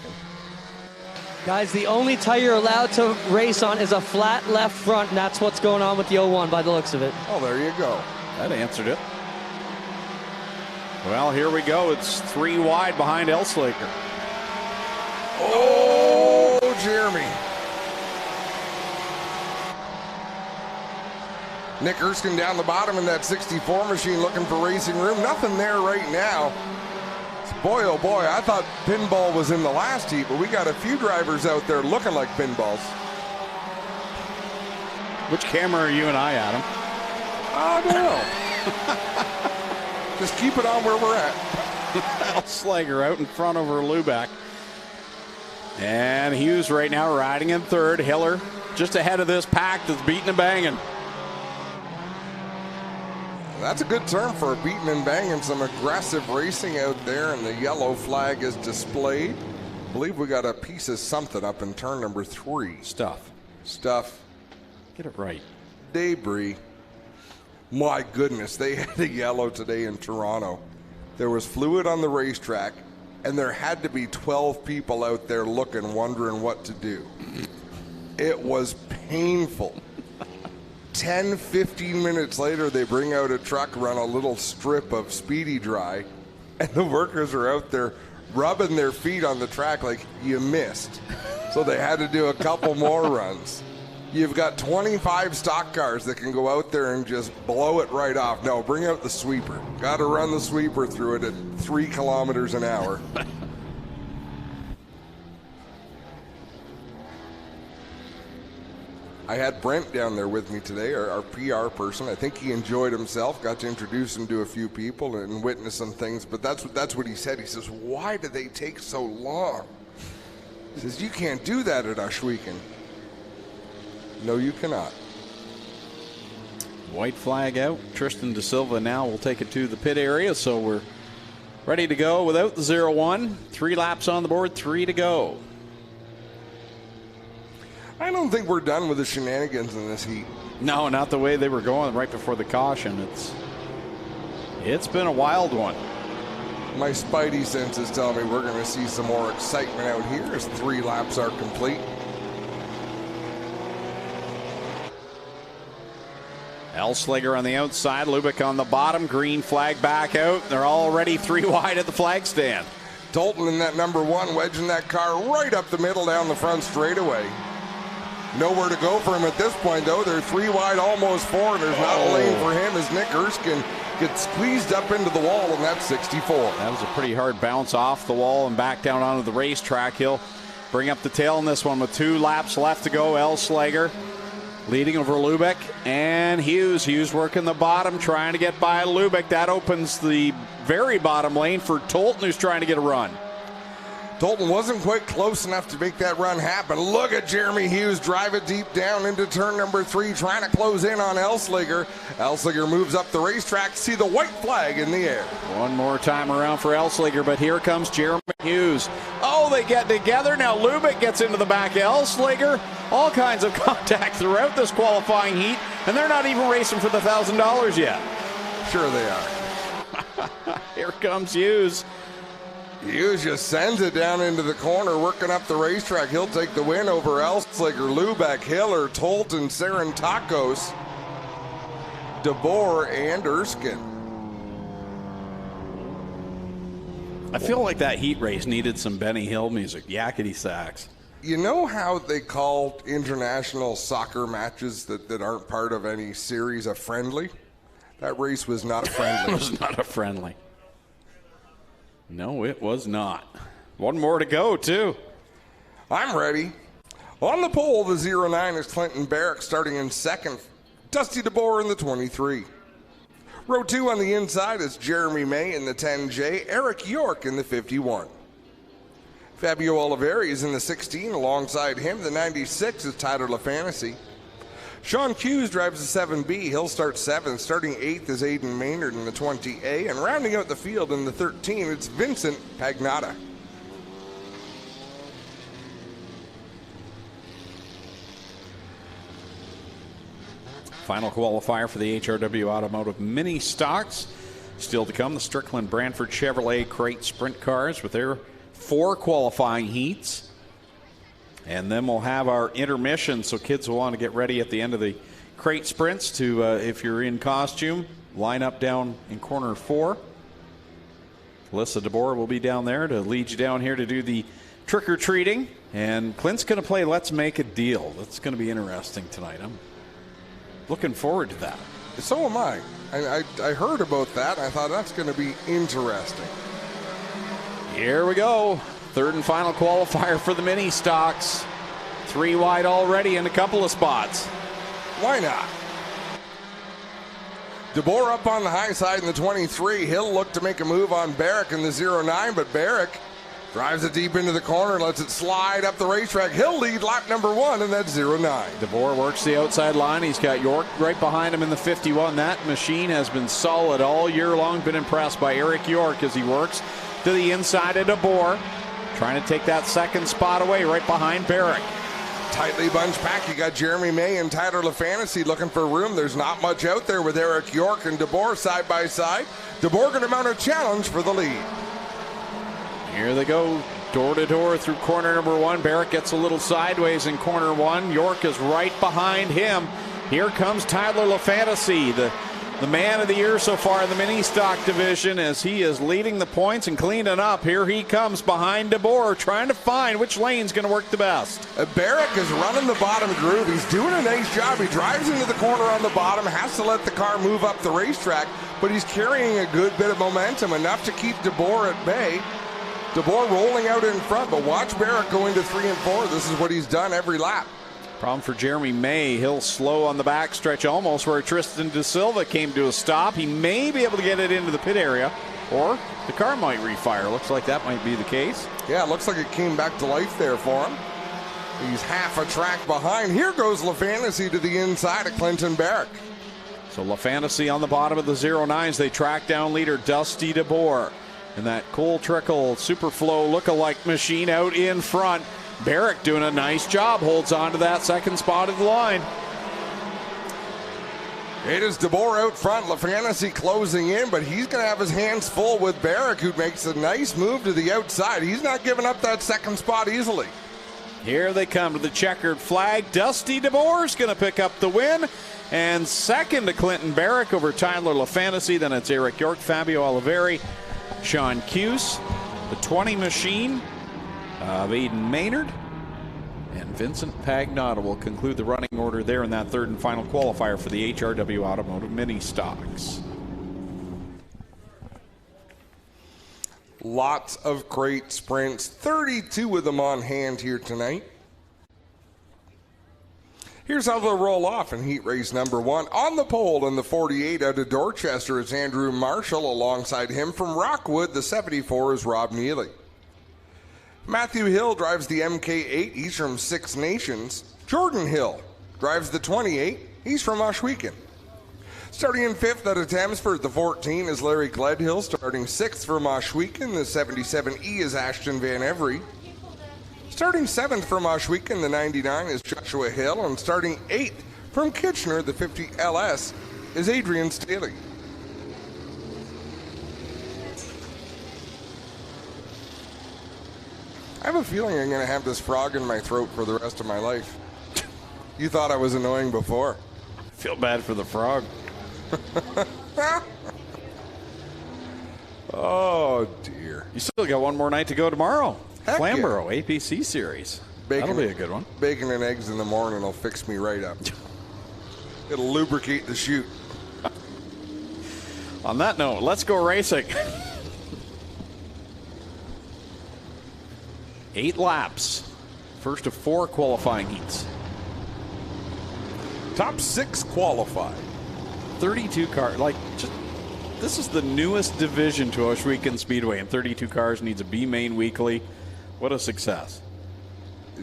Speaker 2: Guys, the only tire you're allowed to race on is a flat left front, and that's what's going on with the 0-1 by the looks of it.
Speaker 3: Oh, there you go.
Speaker 1: That answered it. Well, here we go. It's 3 wide behind Elsliger.
Speaker 3: Oh, Jeremy. Nick Erskine down the bottom in that 64 machine looking for racing room. Nothing there right now. Boy, oh boy, I thought pinball was in the last heat, but we got a few drivers out there looking like pinballs.
Speaker 1: Which camera are you and I, Adam?
Speaker 3: I don't know. Just keep it on where we're at.
Speaker 1: Elsliger out in front over Lubeck. And Hughes right now riding in third. Hiller just ahead of this pack that's beating and banging.
Speaker 3: That's a good term for beating and banging. Some aggressive racing out there, and the yellow flag is displayed. I believe we got a piece of something up in turn number 3.
Speaker 1: Stuff.
Speaker 3: Get
Speaker 1: it right.
Speaker 3: Debris. My goodness, they had a yellow today in Toronto. There was fluid on the racetrack, and there had to be 12 people out there looking, wondering what to do. It was painful. 10, 15 minutes later, they bring out a truck, run a little strip of Speedy Dry, and the workers are out there rubbing their feet on the track like you missed. So they had to do a couple more runs. You've got 25 stock cars that can go out there and just blow it right off. No, bring out the sweeper. Got to run the sweeper through it at 3 kilometers an hour. I had Brent down there with me today, our PR person. I think he enjoyed himself, got to introduce him to a few people and witness some things, but that's what he said. He says, why do they take so long? He says, you can't do that at Ohsweken. No, you cannot.
Speaker 1: White flag out. Tristan De Silva now will take it to the pit area, so we're ready to go without the 0-1. 3 laps on the board, 3 to go.
Speaker 3: I don't think we're done with the shenanigans in this heat.
Speaker 1: No, not the way they were going right before the caution. It's been a wild one.
Speaker 3: My spidey senses tell me we're going to see some more excitement out here as 3 laps are complete.
Speaker 1: Elsliger on the outside, Lubick on the bottom, green flag back out. They're already 3 wide at the flag stand.
Speaker 3: Dalton in that number 1, wedging that car right up the middle down the front straightaway. Nowhere to go for him at this point, though. They're 3 wide, almost 4, and there's not a lane for him as Nick Erskine gets squeezed up into the wall, and that's 64.
Speaker 1: That was a pretty hard bounce off the wall and back down onto the racetrack. He'll bring up the tail in this one with 2 laps left to go. Elsliger leading over Lubick and Hughes. Hughes working the bottom, trying to get by Lubick. That opens the very bottom lane for Tolton, who's trying to get a run.
Speaker 3: Tolton wasn't quite close enough to make that run happen. Look at Jeremy Hughes drive it deep down into turn number 3, trying to close in on Elsliger. Elsliger moves up the racetrack. See the white flag in the air.
Speaker 1: One more time around for Elsliger, but here comes Jeremy Hughes. Oh, they get together. Now Lubick gets into the back. Elsliger, all kinds of contact throughout this qualifying heat, and they're not even racing for the $1,000 yet.
Speaker 3: Sure they are.
Speaker 1: Here comes Hughes.
Speaker 3: Hughes just sends it down into the corner, working up the racetrack. He'll take the win over Elsliger, Lubeck, Hiller, Tolton, Sarantakos, DeBoer, and Erskine.
Speaker 1: I feel like that heat race needed some Benny Hill music, yakety sax.
Speaker 3: You know how they call international soccer matches that aren't part of any series a friendly? That race was not friendly.
Speaker 1: It was not a friendly. No, it was not. One more to go, too.
Speaker 3: I'm ready. On the pole, the 09 is Clinton Barrick starting in second. Dusty DeBoer in the 23. Row 2 on the inside is Jeremy May in the 10J, Eric York in the 51. Fabio Oliveri is in the 16. Alongside him, the 96 is Tyler LaFantasy. Sean Hughes drives the 7B. He'll start 7th. Starting 8th is Aiden Maynard in the 20A. And rounding out the field in the 13, it's Vincent Pagnotta.
Speaker 1: Final qualifier for the HRW Automotive Mini Stocks. Still to come, the Strickland Brantford Chevrolet Crate Sprint cars with their 4 qualifying heats. And then we'll have our intermission, so kids will want to get ready at the end of the crate sprints to, if you're in costume, line up down in corner 4. Alyssa DeBoer will be down there to lead you down here to do the trick-or-treating. And Clint's going to play Let's Make a Deal. That's going to be interesting tonight. I'm looking forward to that.
Speaker 3: So am I. I heard about that, and I thought that's going to be interesting.
Speaker 1: Here we go. 3rd and final qualifier for the mini stocks. 3 wide already in a couple of spots.
Speaker 3: Why not? DeBoer up on the high side in the 23. He'll look to make a move on Barrick in the 09, but Barrick drives it deep into the corner, lets it slide up the racetrack. He'll lead lap number 1 in that 09.
Speaker 1: DeBoer works the outside line. He's got York right behind him in the 51. That machine has been solid all year long. Been impressed by Eric York as he works to the inside of DeBoer. Trying to take that 2nd spot away right behind Barrick.
Speaker 3: Tightly bunched pack. You got Jeremy May and Tyler LaFantasy looking for room. There's not much out there with Eric York and DeBoer side by side. DeBoer going to mount a challenge for the lead.
Speaker 1: Here they go, door to door through corner number 1. Barrick gets a little sideways in corner 1. York is right behind him. Here comes Tyler LaFantasy, the the man of the year so far in the mini stock division, as he is leading the points and cleaning up. Here he comes behind DeBoer, trying to find which lane's going to work the best.
Speaker 3: Barrick is running the bottom groove. He's doing a nice job. He drives into the corner on the bottom, has to let the car move up the racetrack, but he's carrying a good bit of momentum, enough to keep DeBoer at bay. DeBoer rolling out in front, but watch Barrick go into 3 and 4. This is what he's done every lap.
Speaker 1: Problem for Jeremy May. He'll slow on the backstretch, almost where Tristan De Silva came to a stop. He may be able to get it into the pit area, or the car might refire. Looks like that might be the case.
Speaker 3: Yeah, it looks like it came back to life there for him. He's half a track behind. Here goes LaFantasy to the inside of Clinton Barrick.
Speaker 1: So LaFantasy on the bottom of the 09s. They track down leader Dusty DeBoer. And that Cole Trickle Superflow look-alike machine out in front. Barrick doing a nice job, holds on to that second spot of the line.
Speaker 3: It is DeBoer out front, LaFantasy closing in, but he's going to have his hands full with Barrick, who makes a nice move to the outside. He's not giving up that second spot easily.
Speaker 1: Here they come to the checkered flag. Dusty DeBoer's going to pick up the win. And second to Clinton Barrick over Tyler LaFantasy. Then it's Eric York, Fabio Oliveri, Sean Cuse, the 20 machine of Aiden Maynard, and Vincent Pagnotta will conclude the running order there in that third and final qualifier for the HRW Automotive Mini Stocks.
Speaker 3: Lots of great sprints, 32 of them on hand here tonight. Here's how they'll roll off in heat race number 1. On the pole in the 48 out of Dorchester is Andrew Marshall. Alongside him from Rockwood, the 74 is Rob Neely. Matthew Hill drives the MK8. He's from Six Nations. Jordan Hill drives the 28. He's from Ohsweken. Starting in 5th out of Thamesford, the 14 is Larry Gledhill. Starting 6th from Ohsweken, the 77E is Ashton Van Every. Starting 7th from Ohsweken, the 99 is Joshua Hill. And starting 8th from Kitchener, the 50 LS is Adrian Staley. I have a feeling I'm going to have this frog in my throat for the rest of my life. You thought I was annoying before.
Speaker 1: I feel bad for the frog.
Speaker 3: Oh, dear.
Speaker 1: You still got one more night to go tomorrow.
Speaker 3: Heck
Speaker 1: Flamborough, APC Series. That'll be a good one.
Speaker 3: Bacon and eggs in the morning will fix me right up. It'll lubricate the chute.
Speaker 1: On that note, let's go racing. 8 laps. First of 4 qualifying heats.
Speaker 3: Top 6 qualified.
Speaker 1: 32 cars. This is the newest division to Ohsweken Speedway, and 32 cars needs a B main weekly. What a success.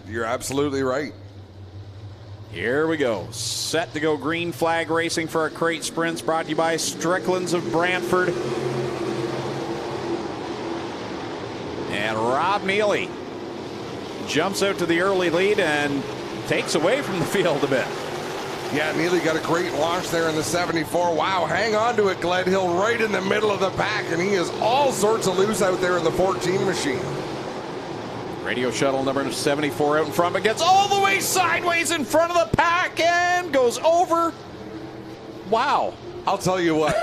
Speaker 3: You're absolutely right.
Speaker 1: Here we go. Set to go green flag racing for our crate sprints, brought to you by Strickland's of Brantford. And Rob Neely jumps out to the early lead and takes away from the field a bit.
Speaker 3: Yeah, Neely got a great launch there in the 74. Wow, hang on to it, Gledhill, right in the middle of the pack, and he is all sorts of loose out there in the 14 machine.
Speaker 1: Radio shuttle number 74 out in front, but gets all the way sideways in front of the pack and goes over. Wow.
Speaker 3: I'll tell you what.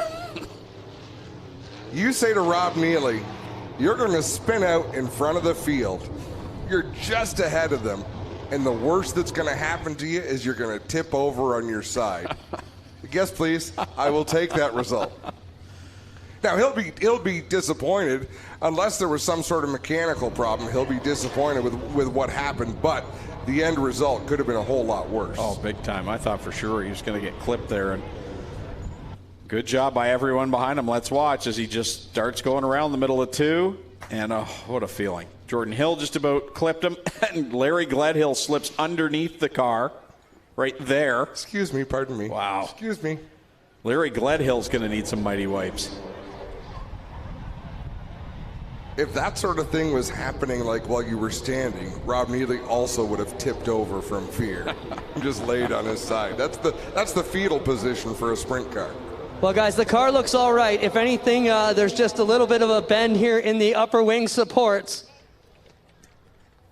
Speaker 3: You say to Rob Neely, you're going to spin out in front of the field. You're just ahead of them. And the worst that's going to happen to you is you're going to tip over on your side. Yes, please. I will take that result. Now, he'll be disappointed unless there was some sort of mechanical problem. He'll be disappointed with what happened, but the end result could have been a whole lot worse.
Speaker 1: Oh, big time. I thought for sure he was going to get clipped there. And good job by everyone behind him. Let's watch as he just starts going around the middle of 2. And what a feeling. Jordan Hill just about clipped him, and Larry Gledhill slips underneath the car right there.
Speaker 3: Excuse me, pardon me.
Speaker 1: Wow.
Speaker 3: Excuse me.
Speaker 1: Larry Gledhill's going to need some mighty wipes.
Speaker 3: If that sort of thing was happening like while you were standing, Rob Neely also would have tipped over from fear. Just laid on his side. That's the fetal position for a sprint car.
Speaker 2: Well, guys, the car looks all right. If anything, there's just a little bit of a bend here in the upper wing supports.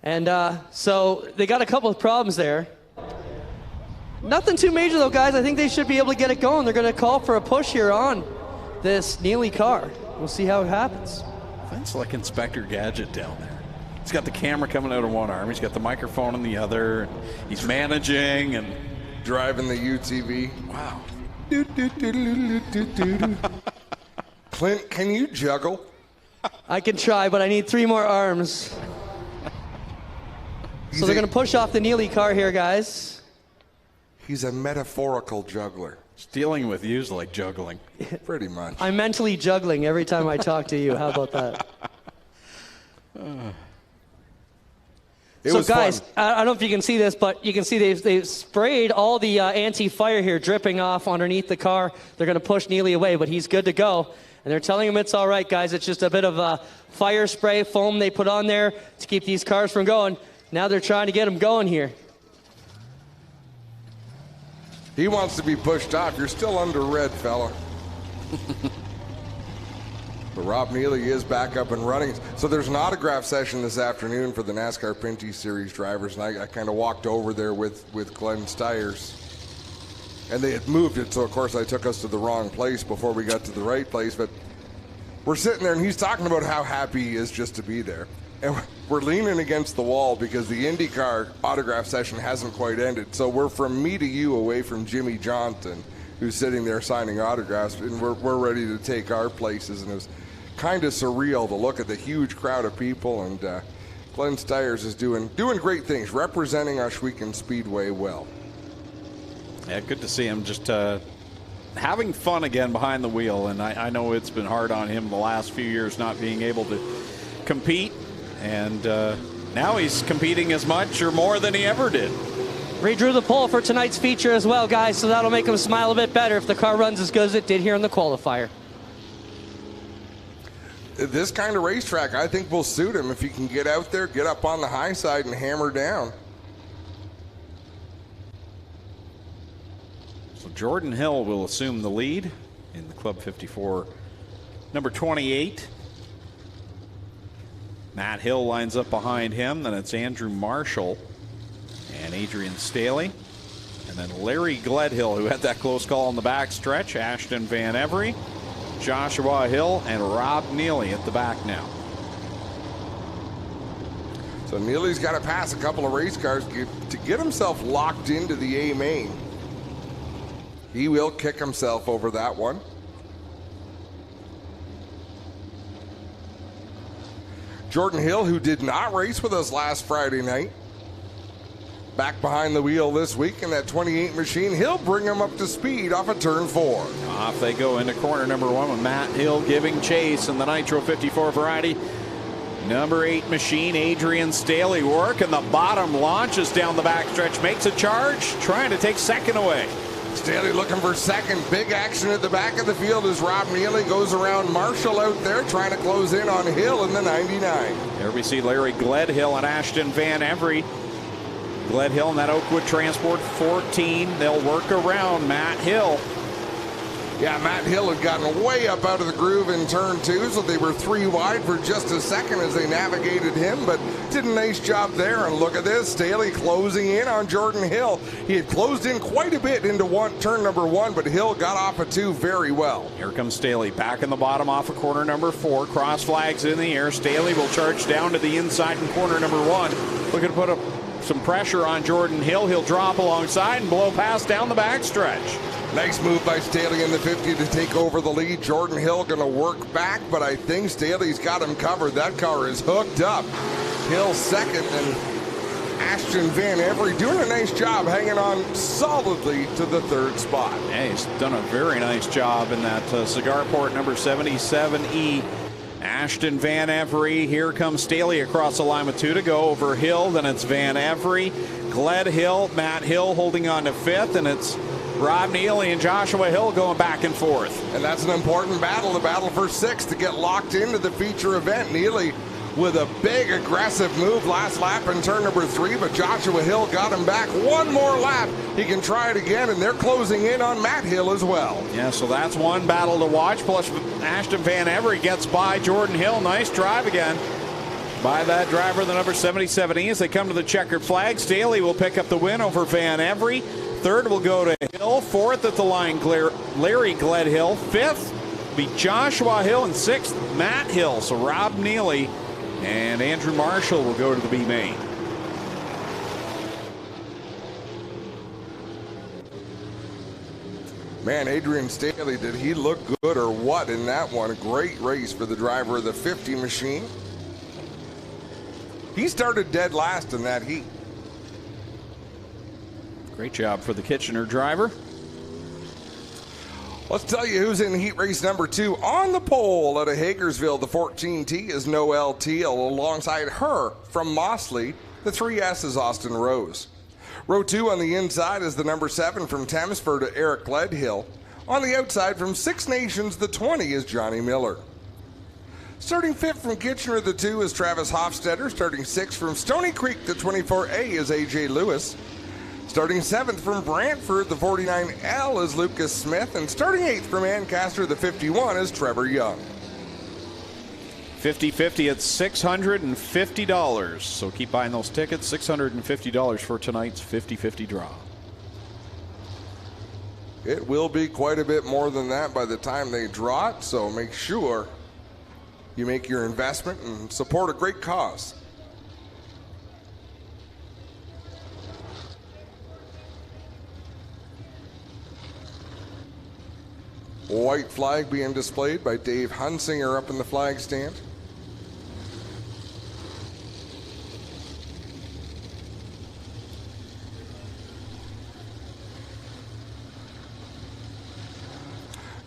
Speaker 2: And so they got a couple of problems there. Nothing too major though, guys. I think they should be able to get it going. They're going to call for a push here on this Neely car. We'll see how it happens.
Speaker 1: That's like Inspector Gadget down there. He's got the camera coming out of one arm. He's got the microphone in the other. And he's managing and
Speaker 3: driving the UTV.
Speaker 1: Wow.
Speaker 3: Clint, can you juggle?
Speaker 2: I can try, but I need 3 more arms. So they're going to push off the Neely car here, guys.
Speaker 3: He's a metaphorical juggler.
Speaker 1: Dealing with you is like juggling.
Speaker 3: Pretty much.
Speaker 2: I'm mentally juggling every time I talk to you. How about that? So guys, I don't know if you can see this, but you can see they've sprayed all the anti-fire here dripping off underneath the car. They're going to push Neely away, but he's good to go. And they're telling him it's all right, guys. It's just a bit of a fire spray foam they put on there to keep these cars from going. Now they're trying to get him going here.
Speaker 3: He wants to be pushed off. You're still under red, fella. But Rob Neely is back up and running. So there's an autograph session this afternoon for the NASCAR Pinty Series drivers, and I kind of walked over there with Glenn Stiers. And they had moved it, so of course I took us to the wrong place before we got to the right place. But we're sitting there, and he's talking about how happy he is just to be there. And we're leaning against the wall because the IndyCar autograph session hasn't quite ended. So we're from me to you away from Jimmy Johnson, who's sitting there signing autographs, and we're ready to take our places. And it was kind of surreal to look at the huge crowd of people. And Glenn Stiers is doing great things, representing Ohsweken Speedway well.
Speaker 1: Yeah, good to see him just having fun again behind the wheel. And I know it's been hard on him the last few years not being able to compete. And now he's competing as much or more than he ever did.
Speaker 2: Redrew the pole for tonight's feature as well, guys, so that'll make him smile a bit better if the car runs as good as it did here in the qualifier.
Speaker 3: This kind of racetrack, I think, will suit him if he can get out there, get up on the high side, and hammer down.
Speaker 1: So Jordan Hill will assume the lead in the Club 54, number 28. Matt Hill lines up behind him. Then it's Andrew Marshall and Adrian Staley. And then Larry Gledhill, who had that close call on the back stretch. Ashton Van Every, Joshua Hill, and Rob Neely at the back now.
Speaker 3: So Neely's got to pass a couple of race cars to get himself locked into the A main. He will kick himself over that one. Jordan Hill, who did not race with us last Friday night, back behind the wheel this week in that 28 machine. He'll bring him up to speed off of turn 4.
Speaker 1: Off they go into corner number 1 with Matt Hill giving chase in the Nitro 54 variety. Number 8 machine, Adrian Staley working the bottom, launches down the backstretch, makes a charge, trying to take second away.
Speaker 3: Staley looking for second. Big action at the back of the field as Rob Neely goes around Marshall out there trying to close in on Hill in the 99.
Speaker 1: There we see Larry Gledhill and Ashton Van Every. Gledhill in that Oakwood Transport 14. They'll work around Matt Hill.
Speaker 3: Yeah, Matt Hill had gotten way up out of the groove in turn 2, so they were 3 wide for just a second as they navigated him, but did a nice job there. And look at this, Staley closing in on Jordan Hill. He had closed in quite a bit into turn number 1, but Hill got off of 2 very well.
Speaker 1: Here comes Staley back in the bottom off of corner number 4. Cross flags in the air. Staley will charge down to the inside in corner number 1. Looking to put some pressure on Jordan Hill. He'll drop alongside and blow past down the backstretch.
Speaker 3: Nice move by Staley in the 50 to take over the lead. Jordan Hill going to work back, but I think Staley's got him covered. That car is hooked up. Hill second, and Ashton Van Every doing a nice job hanging on solidly to the 3rd spot.
Speaker 1: Yeah, he's done a very nice job in that cigar port number 77E. Ashton Van Every. Here comes Staley across the line with 2 to go over Hill. Then it's Van Every, Gledhill, Matt Hill holding on to 5th, and it's Rob Neely and Joshua Hill going back and forth.
Speaker 3: And that's an important battle, the battle for 6th to get locked into the feature event. Neely with a big aggressive move last lap in turn number 3, but Joshua Hill got him back. One more lap. He can try it again, and they're closing in on Matt Hill as well.
Speaker 1: Yeah, so that's one battle to watch. Plus Ashton Van Every gets by Jordan Hill. Nice drive again by that driver, the number 77E, as they come to the checkered flag. Staley will pick up the win over Van Every. Third will go to Hill. Fourth at the line, Larry Gledhill. Fifth will be Joshua Hill. And sixth, Matt Hill. So Rob Neely and Andrew Marshall will go to the B main.
Speaker 3: Man, Adrian Staley, did he look good or what in that one? A great race for the driver of the 50 machine. He started dead last in that heat.
Speaker 1: Great job for the Kitchener driver.
Speaker 3: Let's tell you who's in heat race number 2. On the pole out of Hagersville, the 14T is Noelle Teal. Alongside her from Mossley, the 3S is Austin Rose. Row 2 on the inside is the number 7 from Thamesford, Eric Gledhill. On the outside from Six Nations, the 20 is Johnny Miller. Starting 5th from Kitchener, the 2 is Travis Hofstetter. Starting 6th from Stony Creek, the 24A is AJ Lewis. Starting 7th from Brantford, the 49L is Lucas Smith. And starting 8th from Ancaster, the 51 is Trevor Young.
Speaker 1: 50-50 at $650. So keep buying those tickets. $650 for tonight's 50-50 draw.
Speaker 3: It will be quite a bit more than that by the time they draw it, so make sure you make your investment and support a great cause. White flag being displayed by Dave Hunsinger up in the flag stand.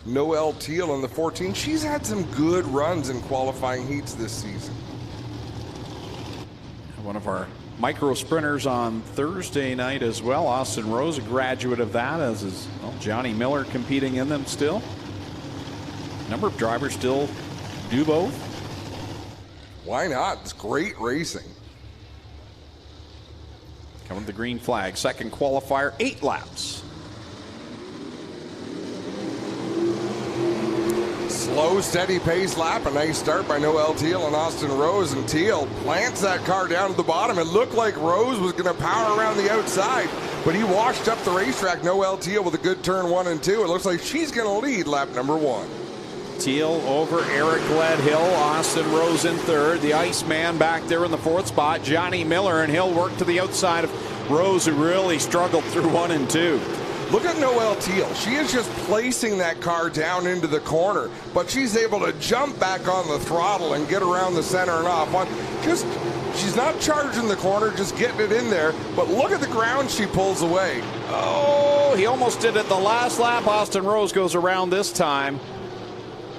Speaker 3: Noelle Teal in the 14. She's had some good runs in qualifying heats this season.
Speaker 1: One of our micro sprinters on Thursday night as well. Austin Rose, a graduate of that, as is Johnny Miller competing in them still. A number of drivers still do both.
Speaker 3: Why not? It's great racing.
Speaker 1: Coming with the green flag. Second qualifier, 8 laps.
Speaker 3: Slow, steady pace lap. A nice start by Noelle Teal and Austin Rose. And Teal plants that car down to the bottom. It looked like Rose was going to power around the outside, but he washed up the racetrack. Noelle Teal with a good turn 1 and 2. It looks like she's going to lead lap number 1.
Speaker 1: Teal over Eric Gledhill. Austin Rose in third. The Iceman back there in the 4th spot. Johnny Miller, and he'll work to the outside of Rose, who really struggled through 1 and 2.
Speaker 3: Look at Noelle Teal. She is just placing that car down into the corner, but she's able to jump back on the throttle and get around the center and off. She's not charging the corner, just getting it in there, but look at the ground she pulls away.
Speaker 1: Oh, he almost did it the last lap. Austin Rose goes around this time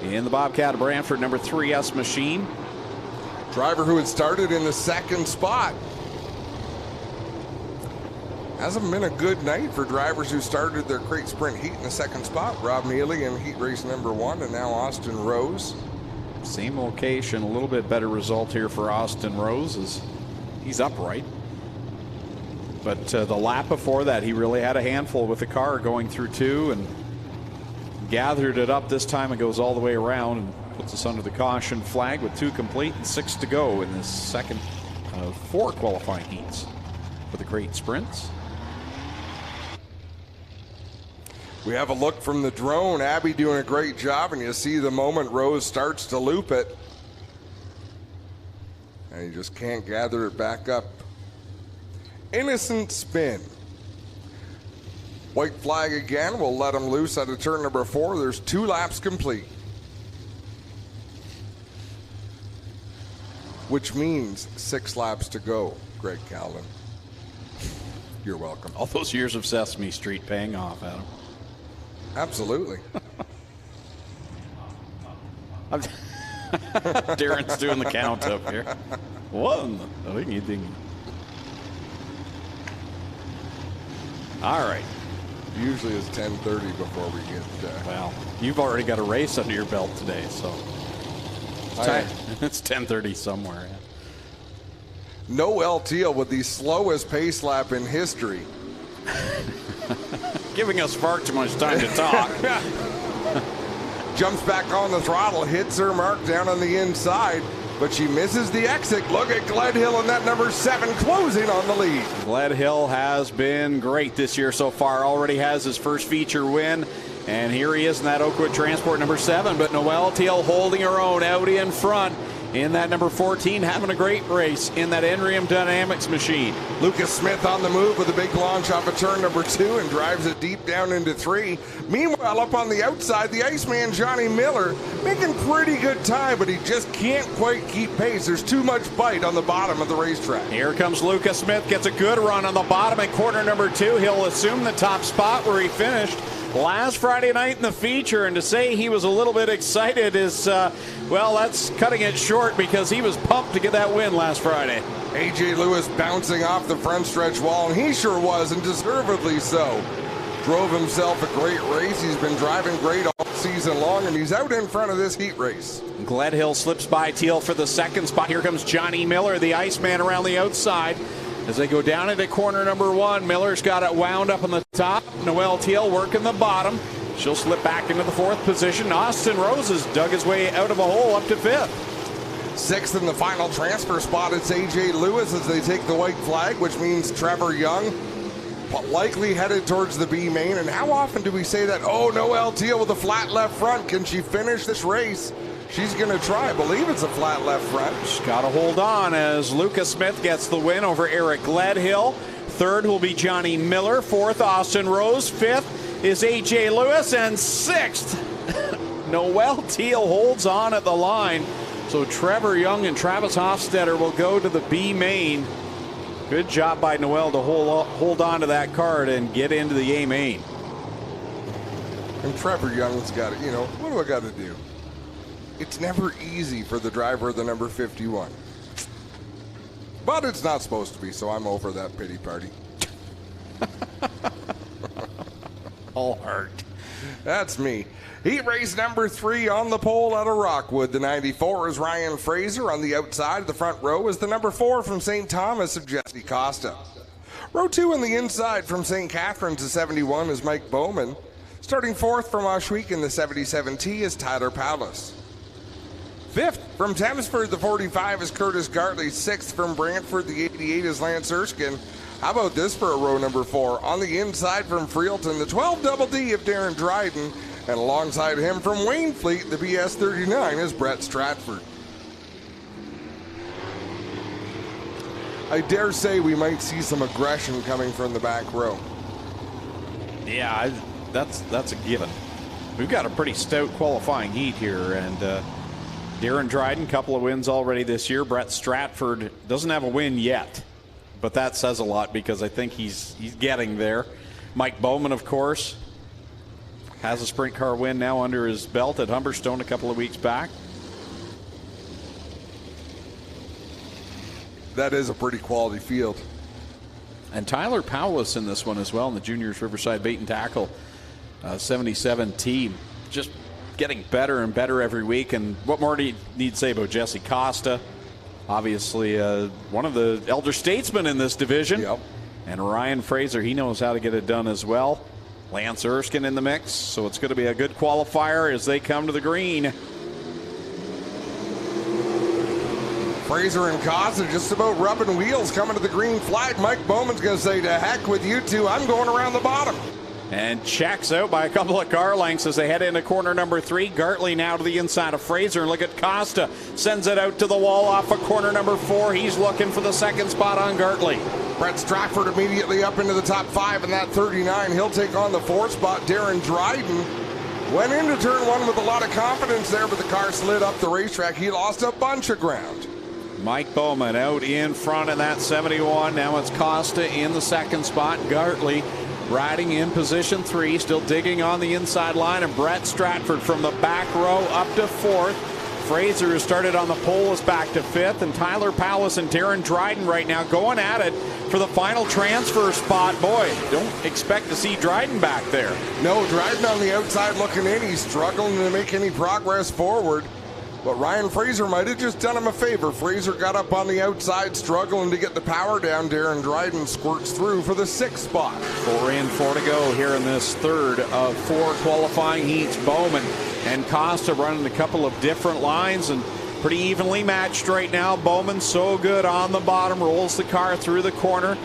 Speaker 1: in the Bobcat of Brantford, number 3S machine.
Speaker 3: Driver who had started in the 2nd spot. Hasn't been a good night for drivers who started their crate sprint heat in the 2nd spot. Rob Neely in heat race number 1, and now Austin Rose.
Speaker 1: Same location, a little bit better result here for Austin Rose, as he's upright. But the lap before that, he really had a handful with the car going through 2 and gathered it up this time. It goes all the way around and puts us under the caution flag with 2 complete and 6 to go in this second of 4 qualifying heats for the crate sprints.
Speaker 3: We have a look from the drone. Abby doing a great job, and you see the moment Rose starts to loop it. And you just can't gather it back up. Innocent spin. White flag again. We'll let him loose out of turn number 4. There's 2 laps complete. Which means 6 laps to go, Greg Calvin. You're welcome.
Speaker 1: All those years of Sesame Street paying off, Adam.
Speaker 3: Absolutely.
Speaker 1: Darren's doing the count up here. 1. All right.
Speaker 3: Usually it's 10:30 before we get.
Speaker 1: Well, you've already got a race under your belt today, so it's 10:30 somewhere.
Speaker 3: Noelle Teal with the slowest pace lap in history.
Speaker 1: Giving us far too much time to talk.
Speaker 3: Jumps back on the throttle, hits her mark down on the inside. but she misses the exit. Look at Gledhill in that number 7 closing on the lead.
Speaker 1: Gledhill has been great this year so far. Already has his first feature win. And here he is in that Oakwood Transport number 7. But Noelle Teal holding her own out in front in that number 14, having a great race in that Enrium Dynamics machine.
Speaker 3: Lucas Smith on the move with a big launch off of turn number 2 and drives it deep down into 3. Meanwhile, up on the outside, the Iceman Johnny Miller making pretty good time, but he just can't quite keep pace. There's too much bite on the bottom of the racetrack.
Speaker 1: Here comes Lucas Smith, gets a good run on the bottom at corner number 2. He'll assume the top spot where he finished last Friday night in the feature, and to say he was a little bit excited is, well, that's cutting it short because he was pumped to get that win last Friday.
Speaker 3: AJ Lewis bouncing off the front stretch wall, and he sure was, and deservedly so. Drove himself a great race. He's been driving great all season long, and he's out in front of this heat race.
Speaker 1: Gledhill slips by Teal for the second spot. Here comes Johnny Miller, the Iceman, around the outside. As they go down into corner number 1, Miller's got it wound up on the top. Noelle Teal working the bottom. She'll slip back into the 4th position. Austin Rose has dug his way out of a hole up to 5th.
Speaker 3: 6th in the final transfer spot, it's AJ Lewis as they take the white flag, which means Trevor Young likely headed towards the B main. And how often do we say that? Oh, Noelle Teal with a flat left front. Can she finish this race? She's going to try. I believe it's a flat left front.
Speaker 1: She's got to hold on as Lucas Smith gets the win over Eric Gledhill. 3rd will be Johnny Miller. 4th, Austin Rose. 5th is AJ Lewis. And 6th, Noelle Teal holds on at the line. So Trevor Young and Travis Hofstetter will go to the B main. Good job by Noelle to hold on to that card and get into the A main.
Speaker 3: And Trevor Young's got it. You know, what do I got to do? It's never easy for the driver of the number 51. But it's not supposed to be, so I'm over that pity party.
Speaker 1: All heart.
Speaker 3: That's me. Heat race number 3 on the pole out of Rockwood. The 94 is Ryan Fraser. On the outside of the front row is the number 4 from St. Thomas of Jesse Costa. Row 2 on the inside from St. Catharines, the 71 is Mike Bowman. Starting 4th from Ohsweken, the 77T is Tyler Powless. 5th from Thamesford, the 45 is Curtis Gartley. 6th from Brantford, the 88 is Lance Erskine. How about this for a row number 4? On the inside from Freelton, the 12 Double D of Darren Dryden. And alongside him from Waynfleet, the BS 39 is Brett Stratford. I dare say we might see some aggression coming from the back row.
Speaker 1: Yeah, that's a given. We've got a pretty stout qualifying heat here, and Darren Dryden, couple of wins already this year. Brett Stratford doesn't have a win yet, but that says a lot because I think he's getting there. Mike Bowman, of course, has a sprint car win now under his belt at Humberstone a couple of weeks back.
Speaker 3: That is a pretty quality field.
Speaker 1: And Tyler Powless in this one as well in the Juniors Riverside Bait and Tackle 77 team. Just getting better and better every week. And what more do you need to say about Jesse Costa? Obviously one of the elder statesmen in this division.
Speaker 3: Yep.
Speaker 1: And Ryan Fraser, he knows how to get it done as well. Lance Erskine in the mix, so it's going to be a good qualifier as they come to the green.
Speaker 3: Fraser and Costa just about rubbing wheels coming to the green flag. Mike Bowman's going to say, to heck with you two, I'm going around the bottom.
Speaker 1: And checks out by a couple of car lengths as they head into corner number 3. Gartley now to the inside of Fraser. And look at Costa. Sends it out to the wall off of corner number 4. He's looking for the second spot on Gartley.
Speaker 3: Brett Stratford immediately up into the top 5 in that 39. He'll take on the 4th spot. Darren Dryden went into turn 1 with a lot of confidence there, but the car slid up the racetrack. He lost a bunch of ground.
Speaker 1: Mike Bowman out in front in that 71. Now it's Costa in the second spot. Gartley riding in position 3, still digging on the inside line, and Brett Stratford from the back row up to 4th. Fraser, who started on the pole, is back to 5th, and Tyler Powless and Darren Dryden right now going at it for the final transfer spot. Boy, don't expect to see Dryden back there.
Speaker 3: No, Dryden on the outside looking in. He's struggling to make any progress forward. But Ryan Fraser might have just done him a favor. Fraser got up on the outside, struggling to get the power down. Darren Dryden squirts through for the 6th spot.
Speaker 1: 4 in, 4 to go here in this third of 4 qualifying heats. Bowman and Costa running a couple of different lines, and Pretty evenly matched right now. Bowman so good on the bottom, rolls the car through the corner.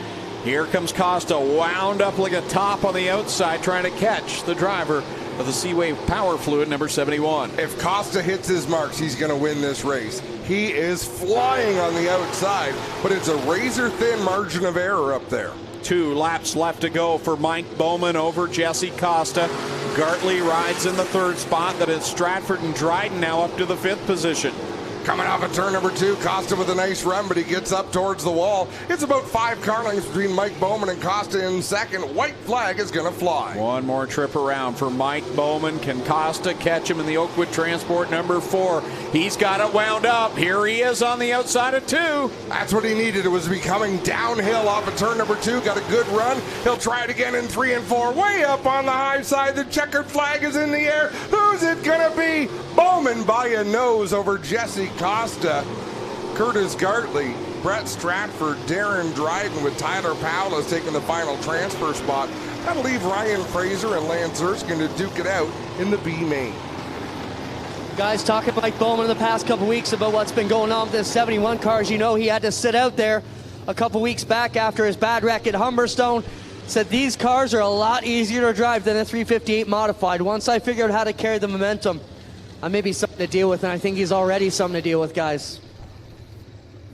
Speaker 1: Here comes Costa, wound up like a top on the outside, trying to catch the driver of the Seawave Power Fluid, number 71.
Speaker 3: If Costa hits his marks, he's going to win this race. He is flying on the outside, but it's a razor-thin margin of error up there.
Speaker 1: 2 laps left to go for Mike Bowman over Jesse Costa. Gartley rides in the 3rd spot. That is Stratford and Dryden now up to the 5th position.
Speaker 3: Coming off of turn number 2, Costa with a nice run, but he gets up towards the wall. It's about 5 car lengths between Mike Bowman and Costa in second. White flag is going to fly.
Speaker 1: One more trip around for Mike Bowman. Can Costa catch him in the Oakwood Transport number 4? He's got it wound up. Here he is on the outside of 2.
Speaker 3: That's what he needed. It was becoming downhill off of turn number 2. Got a good run. He'll try it again in 3 and 4. Way up on the high side. The checkered flag is in the air. Who's it going to be? Bowman by a nose over Jesse Costa. Curtis Gartley, Brett Stratford, Darren Dryden with Tyler Powell has taken the final transfer spot. That'll leave Ryan Fraser and Lance Erskine to duke it out in the B main.
Speaker 2: Guys, talking to Mike Bowman in the past couple weeks about what's been going on with this 71 car. As you know, he had to sit out there a couple weeks back after his bad wreck at Humberstone. Said these cars are a lot easier to drive than a 358 modified. Once I figured out how to carry the momentum, I may be something to deal with, and I think he's already something to deal with, guys.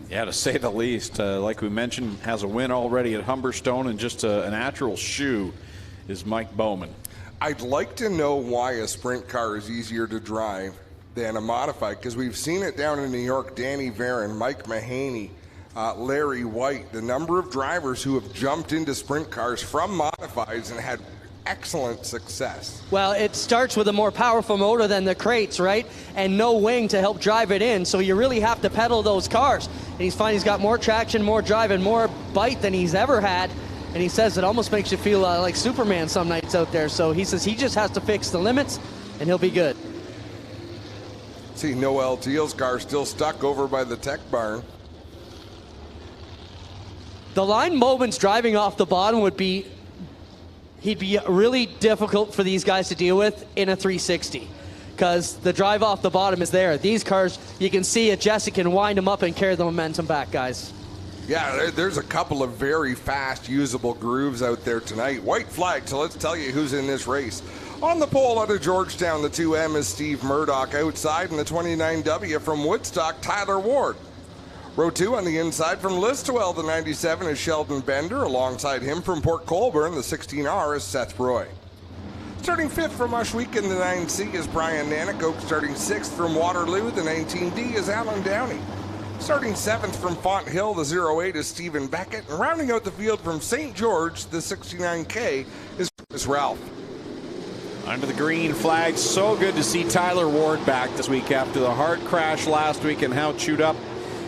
Speaker 1: Yeah, to say the least. Like we mentioned, has a win already at Humberstone, and just a natural shoe is Mike Bowman.
Speaker 3: I'd like to know why a sprint car is easier to drive than a modified, because we've seen it down in New York. Danny Varon, Mike Mahaney, Larry White, the number of drivers who have jumped into sprint cars from modifieds and had excellent success.
Speaker 2: Well, it starts with a more powerful motor than the crates, right? And no wing to help drive it in, so you really have to pedal those cars. And he's finding he's got more traction, more drive, and more bite than he's ever had. And he says it almost makes you feel like Superman some nights out there. So he says he just has to fix the limits, and he'll be good.
Speaker 3: See Noel Teal's car still stuck over by the tech barn.
Speaker 2: The line Bowman's driving off the bottom would be, he'd be really difficult for these guys to deal with in a 360, because the drive off the bottom is there. These cars, you can see it, Jesse can wind them up and carry the momentum back, guys.
Speaker 3: Yeah, there's a couple of very fast, usable grooves out there tonight. White flag, so let's tell you who's in this race. On the pole out of Georgetown, the 2M is Steve Murdoch. Outside in the 29W from Woodstock, Tyler Ward. Row 2 on the inside from Listowel, the 97 is Sheldon Bender. Alongside him from Port Colborne, the 16R is Seth Roy. Starting 5th from Ohsweken, the 9C is Brian Nanakoke. Starting 6th from Waterloo, the 19D is Alan Downey. Starting 7th from Font Hill, the 08 is Stephen Beckett. And rounding out the field from St. George, the 69K is Chris Ralph.
Speaker 1: Under the green flag. So good to see Tyler Ward back this week after the hard crash last week and how chewed up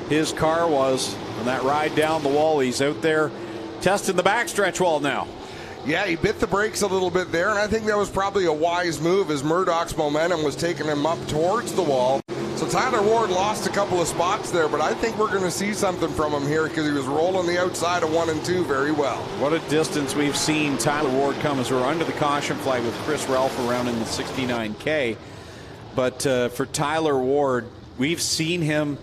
Speaker 1: his car was on that ride down the wall. He's out there testing the backstretch wall now.
Speaker 3: Yeah, he bit the brakes a little bit there, and I think that was probably a wise move as Murdoch's momentum was taking him up towards the wall. So Tyler Ward lost a couple of spots there, but I think we're going to see something from him here because he was rolling the outside of 1 and 2 very well.
Speaker 1: What a distance we've seen Tyler Ward come as we're under the caution flag with Chris Ralph around in the 69K. But for Tyler Ward, we've seen him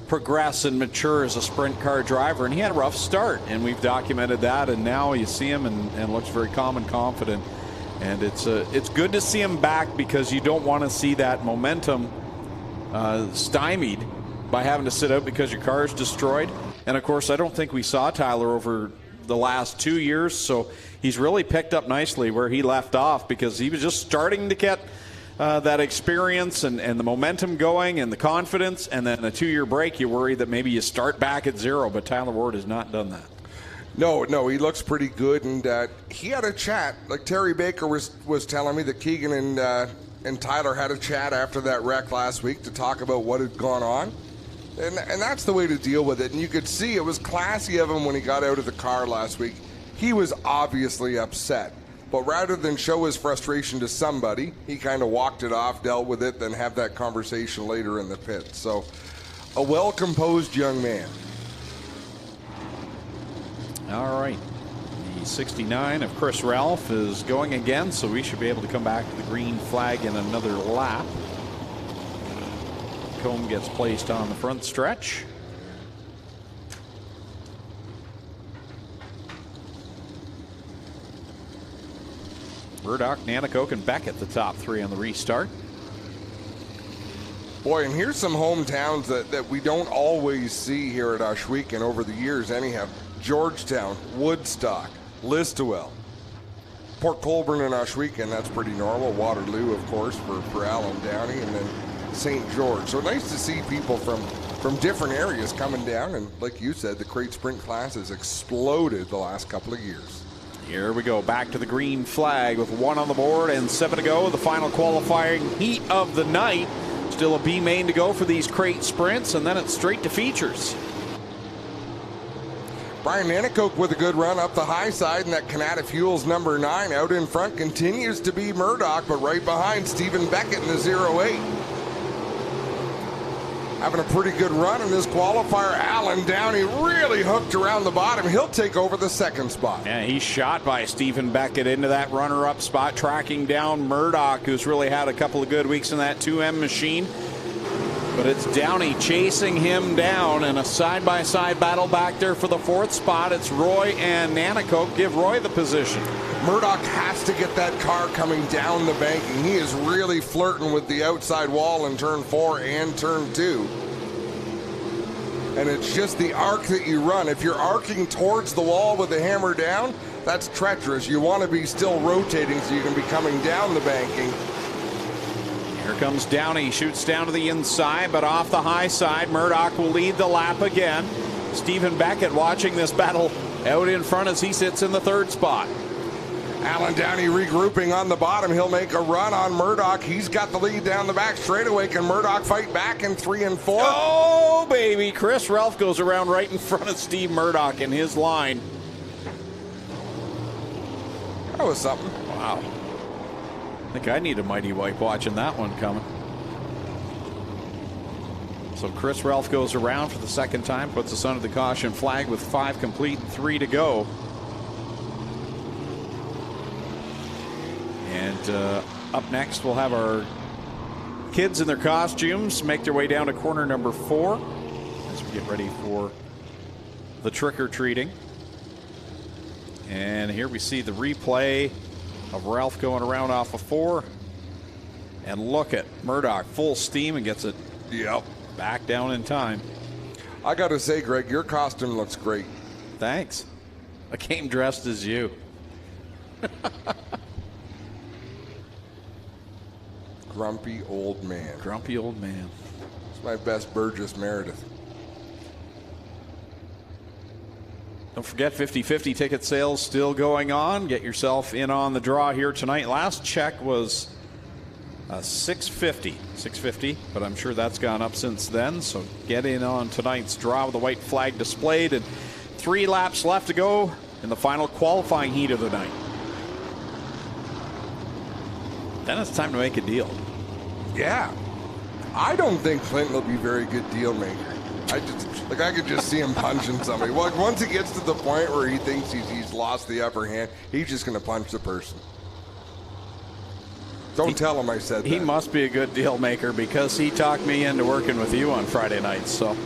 Speaker 1: progress and mature as a sprint car driver, and he had a rough start, and we've documented that, and now you see him and looks very calm and confident, and it's good to see him back because you don't want to see that momentum stymied by having to sit out because your car is destroyed. And of course, I don't think we saw Tyler over the last 2 years, so he's really picked up nicely where he left off because he was just starting to get that experience and the momentum going and the confidence, and then a 2-year break, you worry that maybe you start back at zero, but Tyler Ward has not done that.
Speaker 3: No, he looks pretty good, and he had a chat, like Terry Baker was telling me that Keegan and Tyler had a chat after that wreck last week to talk about what had gone on, and that's the way to deal with it. And you could see it was classy of him when he got out of the car last week. He was obviously upset. But rather than show his frustration to somebody, he kind of walked it off, dealt with it, then have that conversation later in the pit. So, a well-composed young man.
Speaker 1: All right. The 69 of Chris Ralph is going again, so we should be able to come back to the green flag in another lap. Combe gets placed on the front stretch. Murdoch, Nanticoke, and Beckett the top three on the restart.
Speaker 3: Boy, and here's some hometowns that we don't always see here at Ohsweken over the years anyhow. Georgetown, Woodstock, Listowel, Port Colborne and Ohsweken, that's pretty normal. Waterloo, of course, for Alan Downey, and then St. George. So nice to see people from different areas coming down, and like you said, the crate sprint class has exploded the last couple of years.
Speaker 1: Here we go, back to the green flag with 1 on the board and 7 to go. The final qualifying heat of the night. Still a B main to go for these crate sprints, and then it's straight to features.
Speaker 3: Brian Nanticoke with a good run up the high side, and that Canada Fuels number 9 out in front continues to be Murdoch, but right behind Stephen Beckett in the 08. Having a pretty good run in this qualifier. Alan Downey really hooked around the bottom. He'll take over the second spot.
Speaker 1: Yeah, he's shot by Stephen Beckett into that runner-up spot, tracking down Murdoch, who's really had a couple of good weeks in that 2M machine. But it's Downey chasing him down, and a side-by-side battle back there for the 4th spot. It's Roy and Nanticoke give Roy the position.
Speaker 3: Murdoch has to get that car coming down the banking. He is really flirting with the outside wall in turn 4 and turn 2. And it's just the arc that you run. If you're arcing towards the wall with the hammer down, that's treacherous. You want to be still rotating so you can be coming down the banking.
Speaker 1: Here comes Downey, shoots down to the inside, but off the high side. Murdoch will lead the lap again. Stephen Beckett watching this battle out in front as he sits in the 3rd spot.
Speaker 3: Alan Downey regrouping on the bottom. He'll make a run on Murdoch. He's got the lead down the back straightaway. Can Murdoch fight back in 3 and 4?
Speaker 1: Oh, baby. Chris Ralph goes around right in front of Steve Murdoch in his line.
Speaker 3: That was something.
Speaker 1: Wow. I think I need a mighty wipe watching that one coming. So Chris Ralph goes around for the 2nd time, puts us under the caution flag with 5 complete and 3 to go. And up next, we'll have our kids in their costumes make their way down to corner number 4 as we get ready for the trick-or-treating. And here we see the replay of Ralph going around off of 4. And look at Murdoch, full steam, and gets it back down in time.
Speaker 3: I got to say, Greg, your costume looks great.
Speaker 1: Thanks. I came dressed as you.
Speaker 3: Grumpy old man.
Speaker 1: Grumpy old man.
Speaker 3: It's my best Burgess Meredith.
Speaker 1: Don't forget, 50-50 ticket sales still going on. Get yourself in on the draw here tonight. Last check was $650, but I'm sure that's gone up since then. So get in on tonight's draw with the white flag displayed, and 3 laps left to go in the final qualifying heat of the night. Then it's time to make a deal.
Speaker 3: Yeah. I don't think Clinton will be a very good deal maker. I could just see him punching somebody. Well, once he gets to the point where he thinks he's lost the upper hand, he's just going to punch the person. Don't tell him I said that.
Speaker 1: He must be a good deal maker because he talked me into working with you on Friday nights. So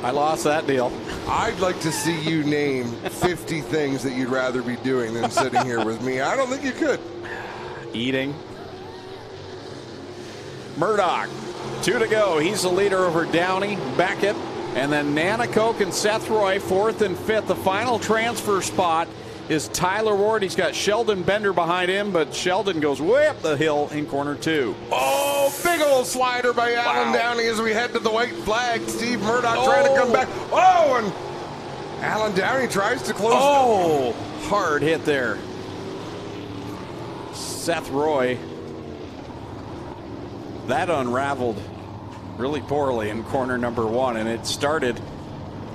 Speaker 1: I lost that deal.
Speaker 3: I'd like to see you name 50 things that you'd rather be doing than sitting here with me. I don't think you could.
Speaker 1: Eating. Murdoch, 2 to go. He's the leader over Downey, Beckett, and then Nanticoke and Seth Roy, 4th and 5th. The final transfer spot is Tyler Ward. He's got Sheldon Bender behind him, but Sheldon goes way up the hill in corner 2.
Speaker 3: Oh, big old slider by Alan Downey as we head to the white flag. Steve Murdoch trying to come back. Oh, and Alan Downey tries to close.
Speaker 1: Oh, hard hit there. Seth Roy. That unraveled really poorly in corner number 1, and it started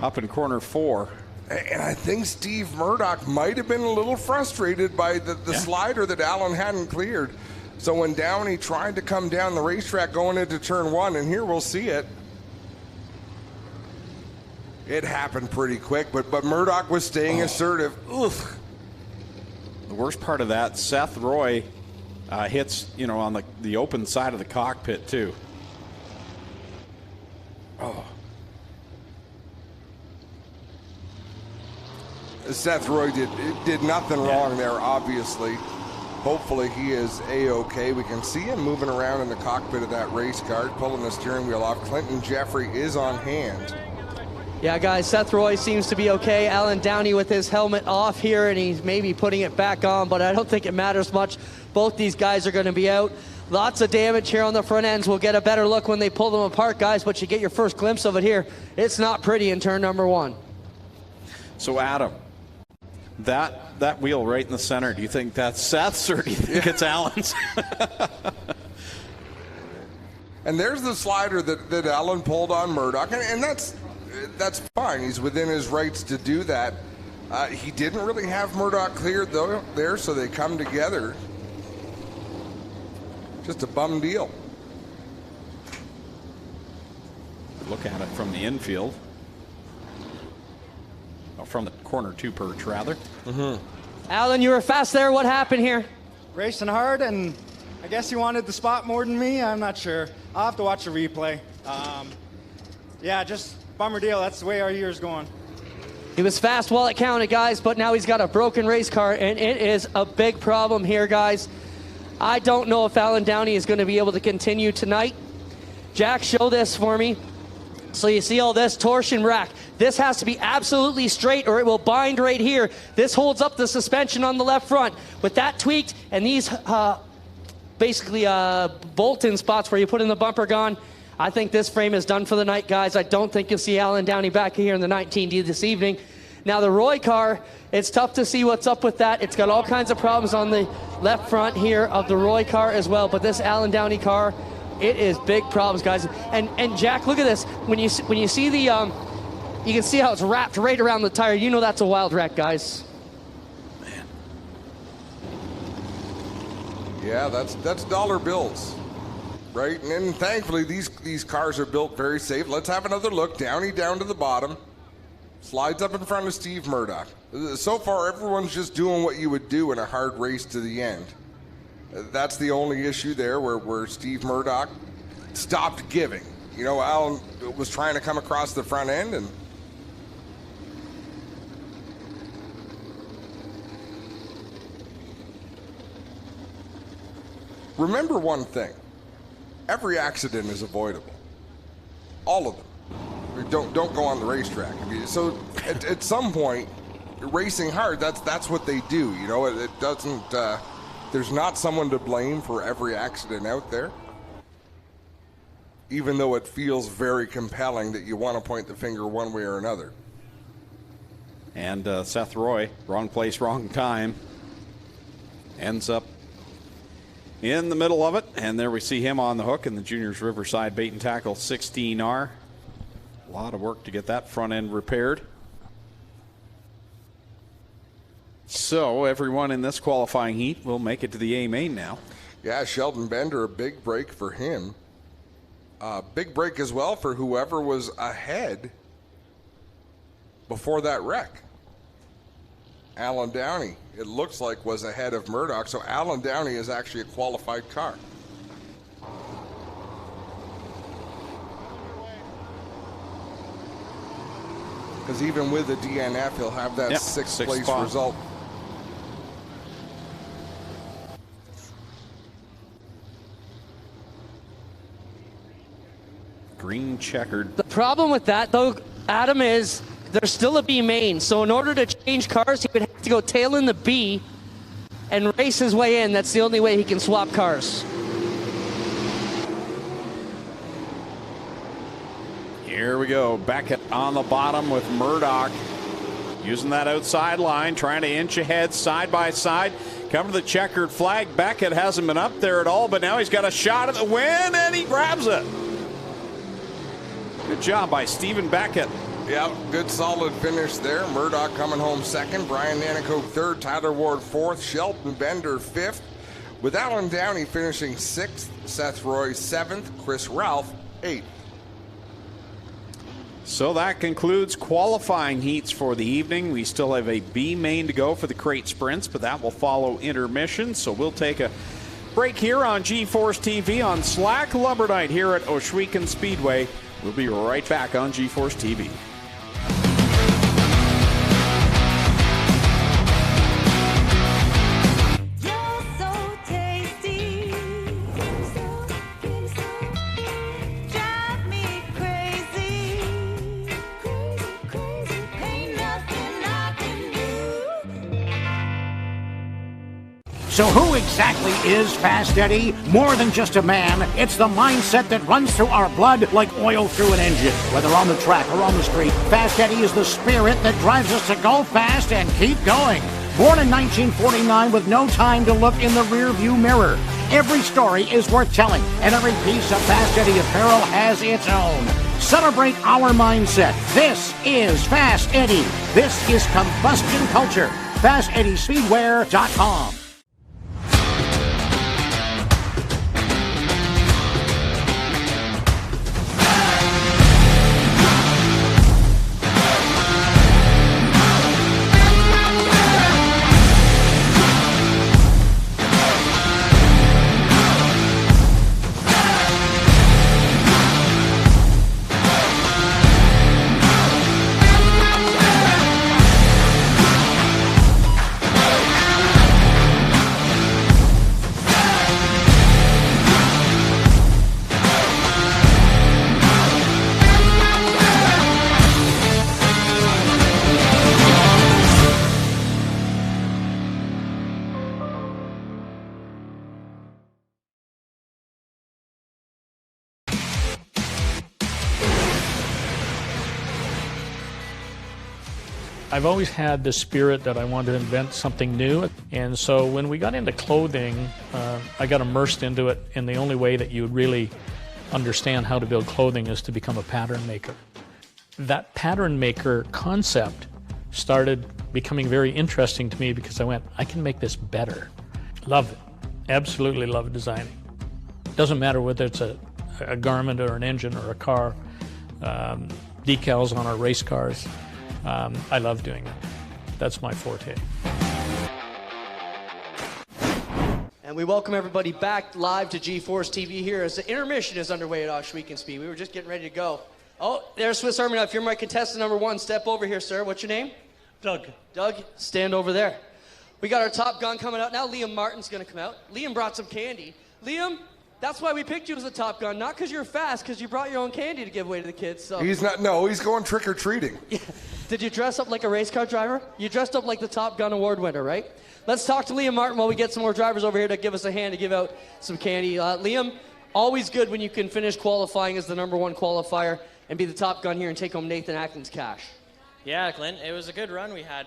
Speaker 1: up in corner 4.
Speaker 3: And I think Steve Murdoch might have been a little frustrated by the slider that Alan hadn't cleared. So when Downey tried to come down the racetrack going into turn 1, and here we'll see it. It happened pretty quick, but Murdoch was staying assertive. Oof.
Speaker 1: The worst part of that, Seth Roy hits, you know, on the open side of the cockpit too. Oh.
Speaker 3: Seth Roy did nothing wrong there, obviously. Hopefully he is A-OK. We can see him moving around in the cockpit of that race car, pulling the steering wheel off. Clinton Jeffrey is on hand.
Speaker 2: Yeah, guys, Seth Roy seems to be okay. Alan Downey with his helmet off here, and he's maybe putting it back on, but I don't think it matters much. Both these guys are going to be out. Lots of damage here on the front ends. We'll get a better look when they pull them apart, guys, but you get your first glimpse of it here. It's not pretty in turn number 1.
Speaker 1: So, Adam, that wheel right in the center, do you think that's Seth's or do you think it's Alan's?
Speaker 3: And there's the slider that Alan pulled on Murdoch, and that's fine. He's within his rights to do that. He didn't really have Murdoch cleared though there, so they come together. Just a bum deal.
Speaker 1: Look at it from the infield. Oh, from the corner 2 perch, rather.
Speaker 2: Alan, you were fast there. What happened here?
Speaker 4: Racing hard, and I guess he wanted the spot more than me. I'm not sure. I'll have to watch the replay. Yeah, just bummer deal. That's the way our year's going.
Speaker 2: He was fast while it counted, guys, but now he's got a broken race car, and it is a big problem here, guys. I don't know if Alan Downey is going to be able to continue tonight. Jack, show this for me. So you see all this torsion rack. This has to be absolutely straight or it will bind right here. This holds up the suspension on the left front. With that tweaked and these basically bolt-in spots where you put in the bumper gone, I think this frame is done for the night, guys. I don't think you'll see Alan Downey back here in the 19D this evening. Now the Roy car, it's tough to see what's up with that. It's got all kinds of problems on the left front here of the Roy car as well. But this Alan Downey car, it is big problems, guys. And Jack, look at this. When you see the, you can see how it's wrapped right around the tire. You know that's a wild wreck, guys.
Speaker 1: Man.
Speaker 3: Yeah, that's dollar bills, right? And thankfully these cars are built very safe. Let's have another look. Downey down to the bottom. Slides up in front of Steve Murdoch. So far, everyone's just doing what you would do in a hard race to the end. That's the only issue there where Steve Murdoch stopped giving. You know, Alan was trying to come across the front end and remember one thing. Every accident is avoidable. All of them. Don't go on the racetrack. So at some point, racing hard, that's what they do. You know, it doesn't, there's not someone to blame for every accident out there. Even though it feels very compelling that you want to point the finger one way or another.
Speaker 1: And Seth Roy, wrong place, wrong time, ends up in the middle of it. And there we see him on the hook in the Juniors Riverside Bait and Tackle 16R. A lot of work to get that front end repaired. So everyone in this qualifying heat will make it to the A main now.
Speaker 3: Yeah, Sheldon Bender, a big break for him. Big break as well for whoever was ahead before that wreck. Alan Downey, it looks like, was ahead of Murdoch. So Alan Downey is actually a qualified car. Because even with the DNF, he'll have that sixth place
Speaker 1: spot.
Speaker 3: result.
Speaker 1: Green checkered.
Speaker 2: The problem with that, though, Adam, is there's still a B main. So in order to change cars, he would have to go tail in the B and race his way in. That's the only way he can swap cars.
Speaker 1: Here we go. Beckett on the bottom with Murdoch. Using that outside line, trying to inch ahead side by side. Come to the checkered flag. Beckett hasn't been up there at all, but now he's got a shot at the win, and he grabs it. Good job by Stephen Beckett.
Speaker 3: Yeah, good solid finish there. Murdoch coming home second. Brian Nanico third. Tyler Ward fourth. Shelton Bender fifth. With Alan Downey finishing sixth. Seth Roy seventh. Chris Ralph eighth.
Speaker 1: So that concludes qualifying heats for the evening. We still have a B main to go for the crate sprints, but that will follow intermission. So we'll take a break here on GeForce TV on Slack Lumber Night here at Ohsweken Speedway. We'll be right back on GeForce TV.
Speaker 5: So who exactly is Fast Eddie? More than just a man, it's the mindset that runs through our blood like oil through an engine. Whether on the track or on the street, Fast Eddie is the spirit that drives us to go fast and keep going. Born in 1949 with no time to look in the rearview mirror. Every story is worth telling, and every piece of Fast Eddie apparel has its own. Celebrate our mindset. This is Fast Eddie. This is combustion culture. FastEddieSpeedwear.com.
Speaker 6: I've always had the spirit that I wanted to invent something new, and so when we got into clothing, I got immersed into it, and the only way that you would really understand how to build clothing is to become a pattern maker. That pattern maker concept started becoming very interesting to me because I went, I can make this better. Love it. Absolutely love designing. Doesn't matter whether it's a garment or an engine or a car, decals on our race cars. I love doing that. That's my forte.
Speaker 2: And we welcome everybody back live to GeForce TV here as the intermission is underway at Ohsweken Speed. We were just getting ready to go. Oh, there's Swiss Army Knife. You're my contestant number 1. Step over here, sir. What's your name?
Speaker 7: Doug.
Speaker 2: Doug, stand over there. We got our Top Gun coming out now. Liam Martin's going to come out. Liam brought some candy. Liam, that's why we picked you as a Top Gun, not because you're fast, because you brought your own candy to give away to the kids. So.
Speaker 3: He's not, no, he's going trick-or-treating.
Speaker 2: Yeah. Did you dress up like a race car driver? You dressed up like the Top Gun award winner, right? Let's talk to Liam Martin while we get some more drivers over here to give us a hand to give out some candy. Liam, always good when you can finish qualifying as the number 1 qualifier and be the Top Gun here and take home Nathan Ackland's cash.
Speaker 7: Yeah, Clint, it was a good run we had.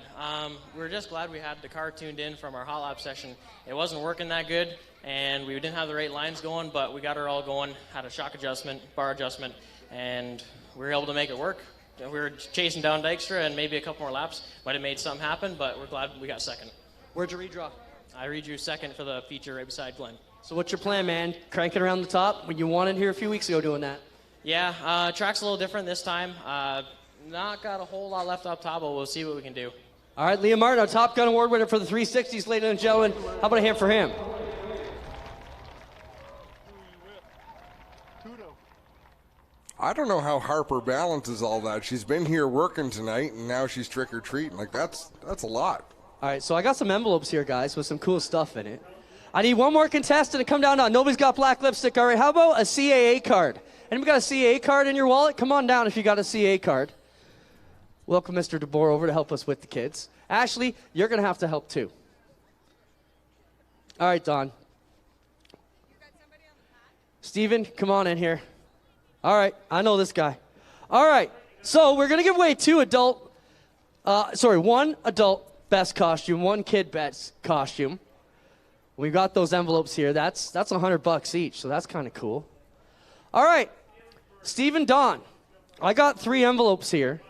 Speaker 7: We're just glad we had the car tuned in from our hot lap session. It wasn't working that good, and we didn't have the right lines going, but we got her all going, had a shock adjustment, bar adjustment, and we were able to make it work. We were chasing down Dykstra, and maybe a couple more laps might have made something happen, but we're glad we got second.
Speaker 2: Where'd you redraw?
Speaker 7: I redrew second for the feature right beside Glenn.
Speaker 2: So what's your plan, man? Crank it around the top? When you wanted here a few weeks ago doing that.
Speaker 7: Yeah, track's a little different this time. Not got a whole lot left up top, but we'll see what we can do.
Speaker 2: All right, Liam Martin, our Top Gun award winner for the 360s, ladies and gentlemen. How about a hand for him?
Speaker 3: I don't know how Harper balances all that. She's been here working tonight, and now she's trick-or-treating. Like, that's a lot.
Speaker 2: All right, so I got some envelopes here, guys, with some cool stuff in it. I need one more contestant to come down now. Nobody's got black lipstick. All right, how about a CAA card? Anybody got a CAA card in your wallet? Come on down if you got a CAA card. Welcome Mr. DeBoer over to help us with the kids. Ashley, you're going to have to help too. All right, Don. Steven, come on in here. All right, I know this guy. All right, so we're going to give away one adult best costume, one kid best costume. We've got those envelopes here. That's $100 each, so that's kind of cool. All right, Steve and Don, I got 3 envelopes here.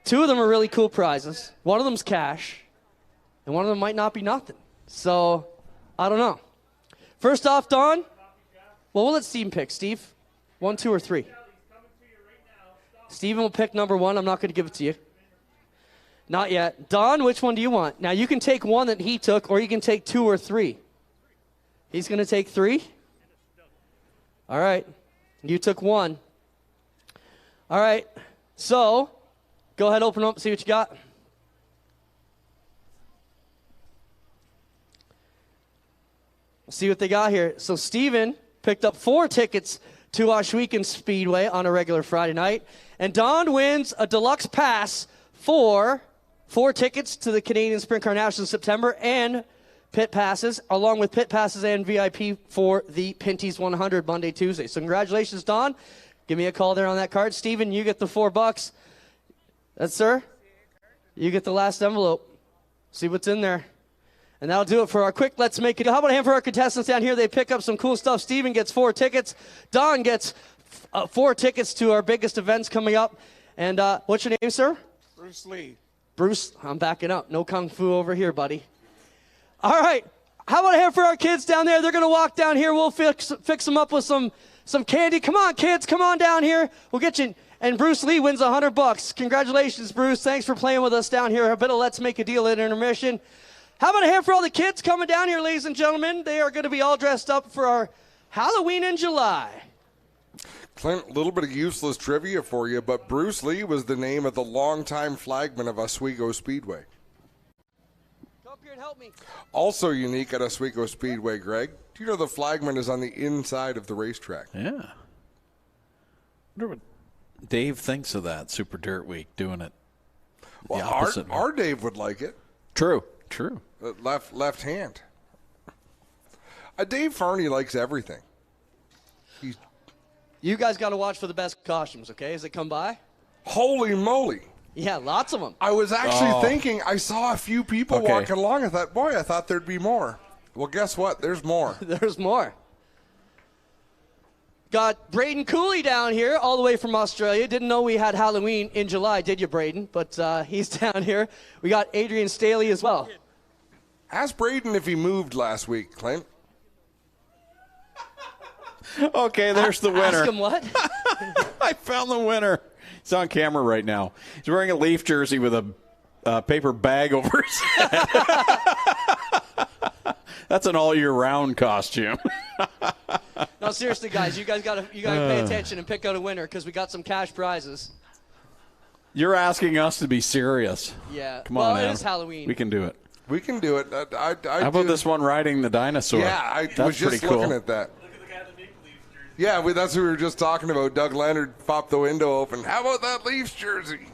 Speaker 2: 2 of them are really cool prizes. One of them's cash, and one of them might not be nothing. So, I don't know. First off, Don, well, we'll let Steven pick. Steve, 1, 2, or 3? Steven will pick number 1. I'm not going to give it to you. Not yet. Don, which one do you want? Now, you can take one that he took, or you can take 2 or 3. He's going to take 3. All right. You took 1. All right. So, go ahead, open up, see what you got. See what they got here. So, Steven picked up 4 tickets to Ohsweken Speedway on a regular Friday night. And Don wins a deluxe pass for 4 tickets to the Canadian Sprint Car National in September and pit passes, along with pit passes and VIP for the Pinty's 100 Monday, Tuesday. So congratulations, Don. Give me a call there on that card. Steven, you get the $4. That's sir. You get the last envelope. See what's in there. And that'll do it for our quick Let's Make It. How about a hand for our contestants down here? They pick up some cool stuff. Steven gets 4 tickets. Don gets 4 tickets to our biggest events coming up. And what's your name, sir?
Speaker 8: Bruce Lee.
Speaker 2: Bruce, I'm backing up. No kung fu over here, buddy. All right. How about a hand for our kids down there? They're going to walk down here. We'll fix them up with some candy. Come on, kids. Come on down here. We'll get you. And Bruce Lee wins $100. Congratulations, Bruce. Thanks for playing with us down here. A bit of Let's Make a Deal at Intermission. How about a hand for all the kids coming down here, ladies and gentlemen? They are going to be all dressed up for our Halloween in July.
Speaker 3: Clint, a little bit of useless trivia for you, but Bruce Lee was the name of the longtime flagman of Ohsweken Speedway.
Speaker 2: Come up here and help me.
Speaker 3: Also unique at Ohsweken Speedway, Greg. Do you know the flagman is on the inside of the racetrack?
Speaker 1: Yeah. I wonder what Dave thinks of that Super Dirt Week, doing it
Speaker 3: Well,
Speaker 1: the opposite.
Speaker 3: our Dave would like it.
Speaker 1: True.
Speaker 3: Left hand. Dave Farney likes everything.
Speaker 2: You guys got to watch for the best costumes, okay, as they come by?
Speaker 3: Holy moly.
Speaker 2: Yeah, lots of them.
Speaker 3: I was actually thinking, I saw a few people walking along. I thought there'd be more. Well, guess what? There's more.
Speaker 2: There's more. Got Braden Cooley down here, all the way from Australia. Didn't know we had Halloween in July, did you, Braden? But he's down here. We got Adrian Staley as well.
Speaker 3: Ask Braden if he moved last week, Clint.
Speaker 1: Okay, there's the winner.
Speaker 2: Ask him what?
Speaker 1: I found the winner. He's on camera right now. He's wearing a Leaf jersey with a paper bag over his head. That's an all-year-round costume.
Speaker 2: No, seriously, guys, you guys gotta pay attention and pick out a winner because we got some cash prizes.
Speaker 1: You're asking us to be serious.
Speaker 2: Yeah.
Speaker 1: Come on, man.
Speaker 2: It is Halloween.
Speaker 1: We can do it.
Speaker 3: We can do it.
Speaker 1: How about this one riding the dinosaur?
Speaker 3: Yeah, I
Speaker 1: That's
Speaker 3: was just
Speaker 1: pretty cool.
Speaker 3: looking at that. Look at the guy in the Maple Leafs jersey. Yeah, that's what we were just talking about. Doug Leonard popped the window open. How about that Leafs jersey?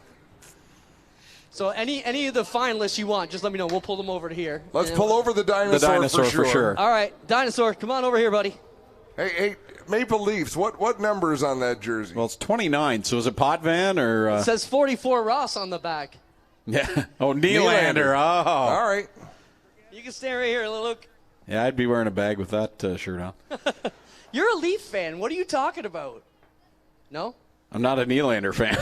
Speaker 2: So any of the finalists you want, just let me know. We'll pull them over to here.
Speaker 3: Let's pull over the dinosaur,
Speaker 1: for sure.
Speaker 2: All right, dinosaur, come on over here, buddy.
Speaker 3: Hey, Maple Leafs, what number is on that jersey?
Speaker 1: Well, it's 29, so is it Potvin or...
Speaker 2: It says 44 Ross on the back.
Speaker 1: Yeah. Oh, Nylander. Oh.
Speaker 3: All right.
Speaker 2: You can stand right here, Luke.
Speaker 1: Yeah, I'd be wearing a bag with that shirt on.
Speaker 2: You're a Leaf fan. What are you talking about? No?
Speaker 1: I'm not a Nylander fan.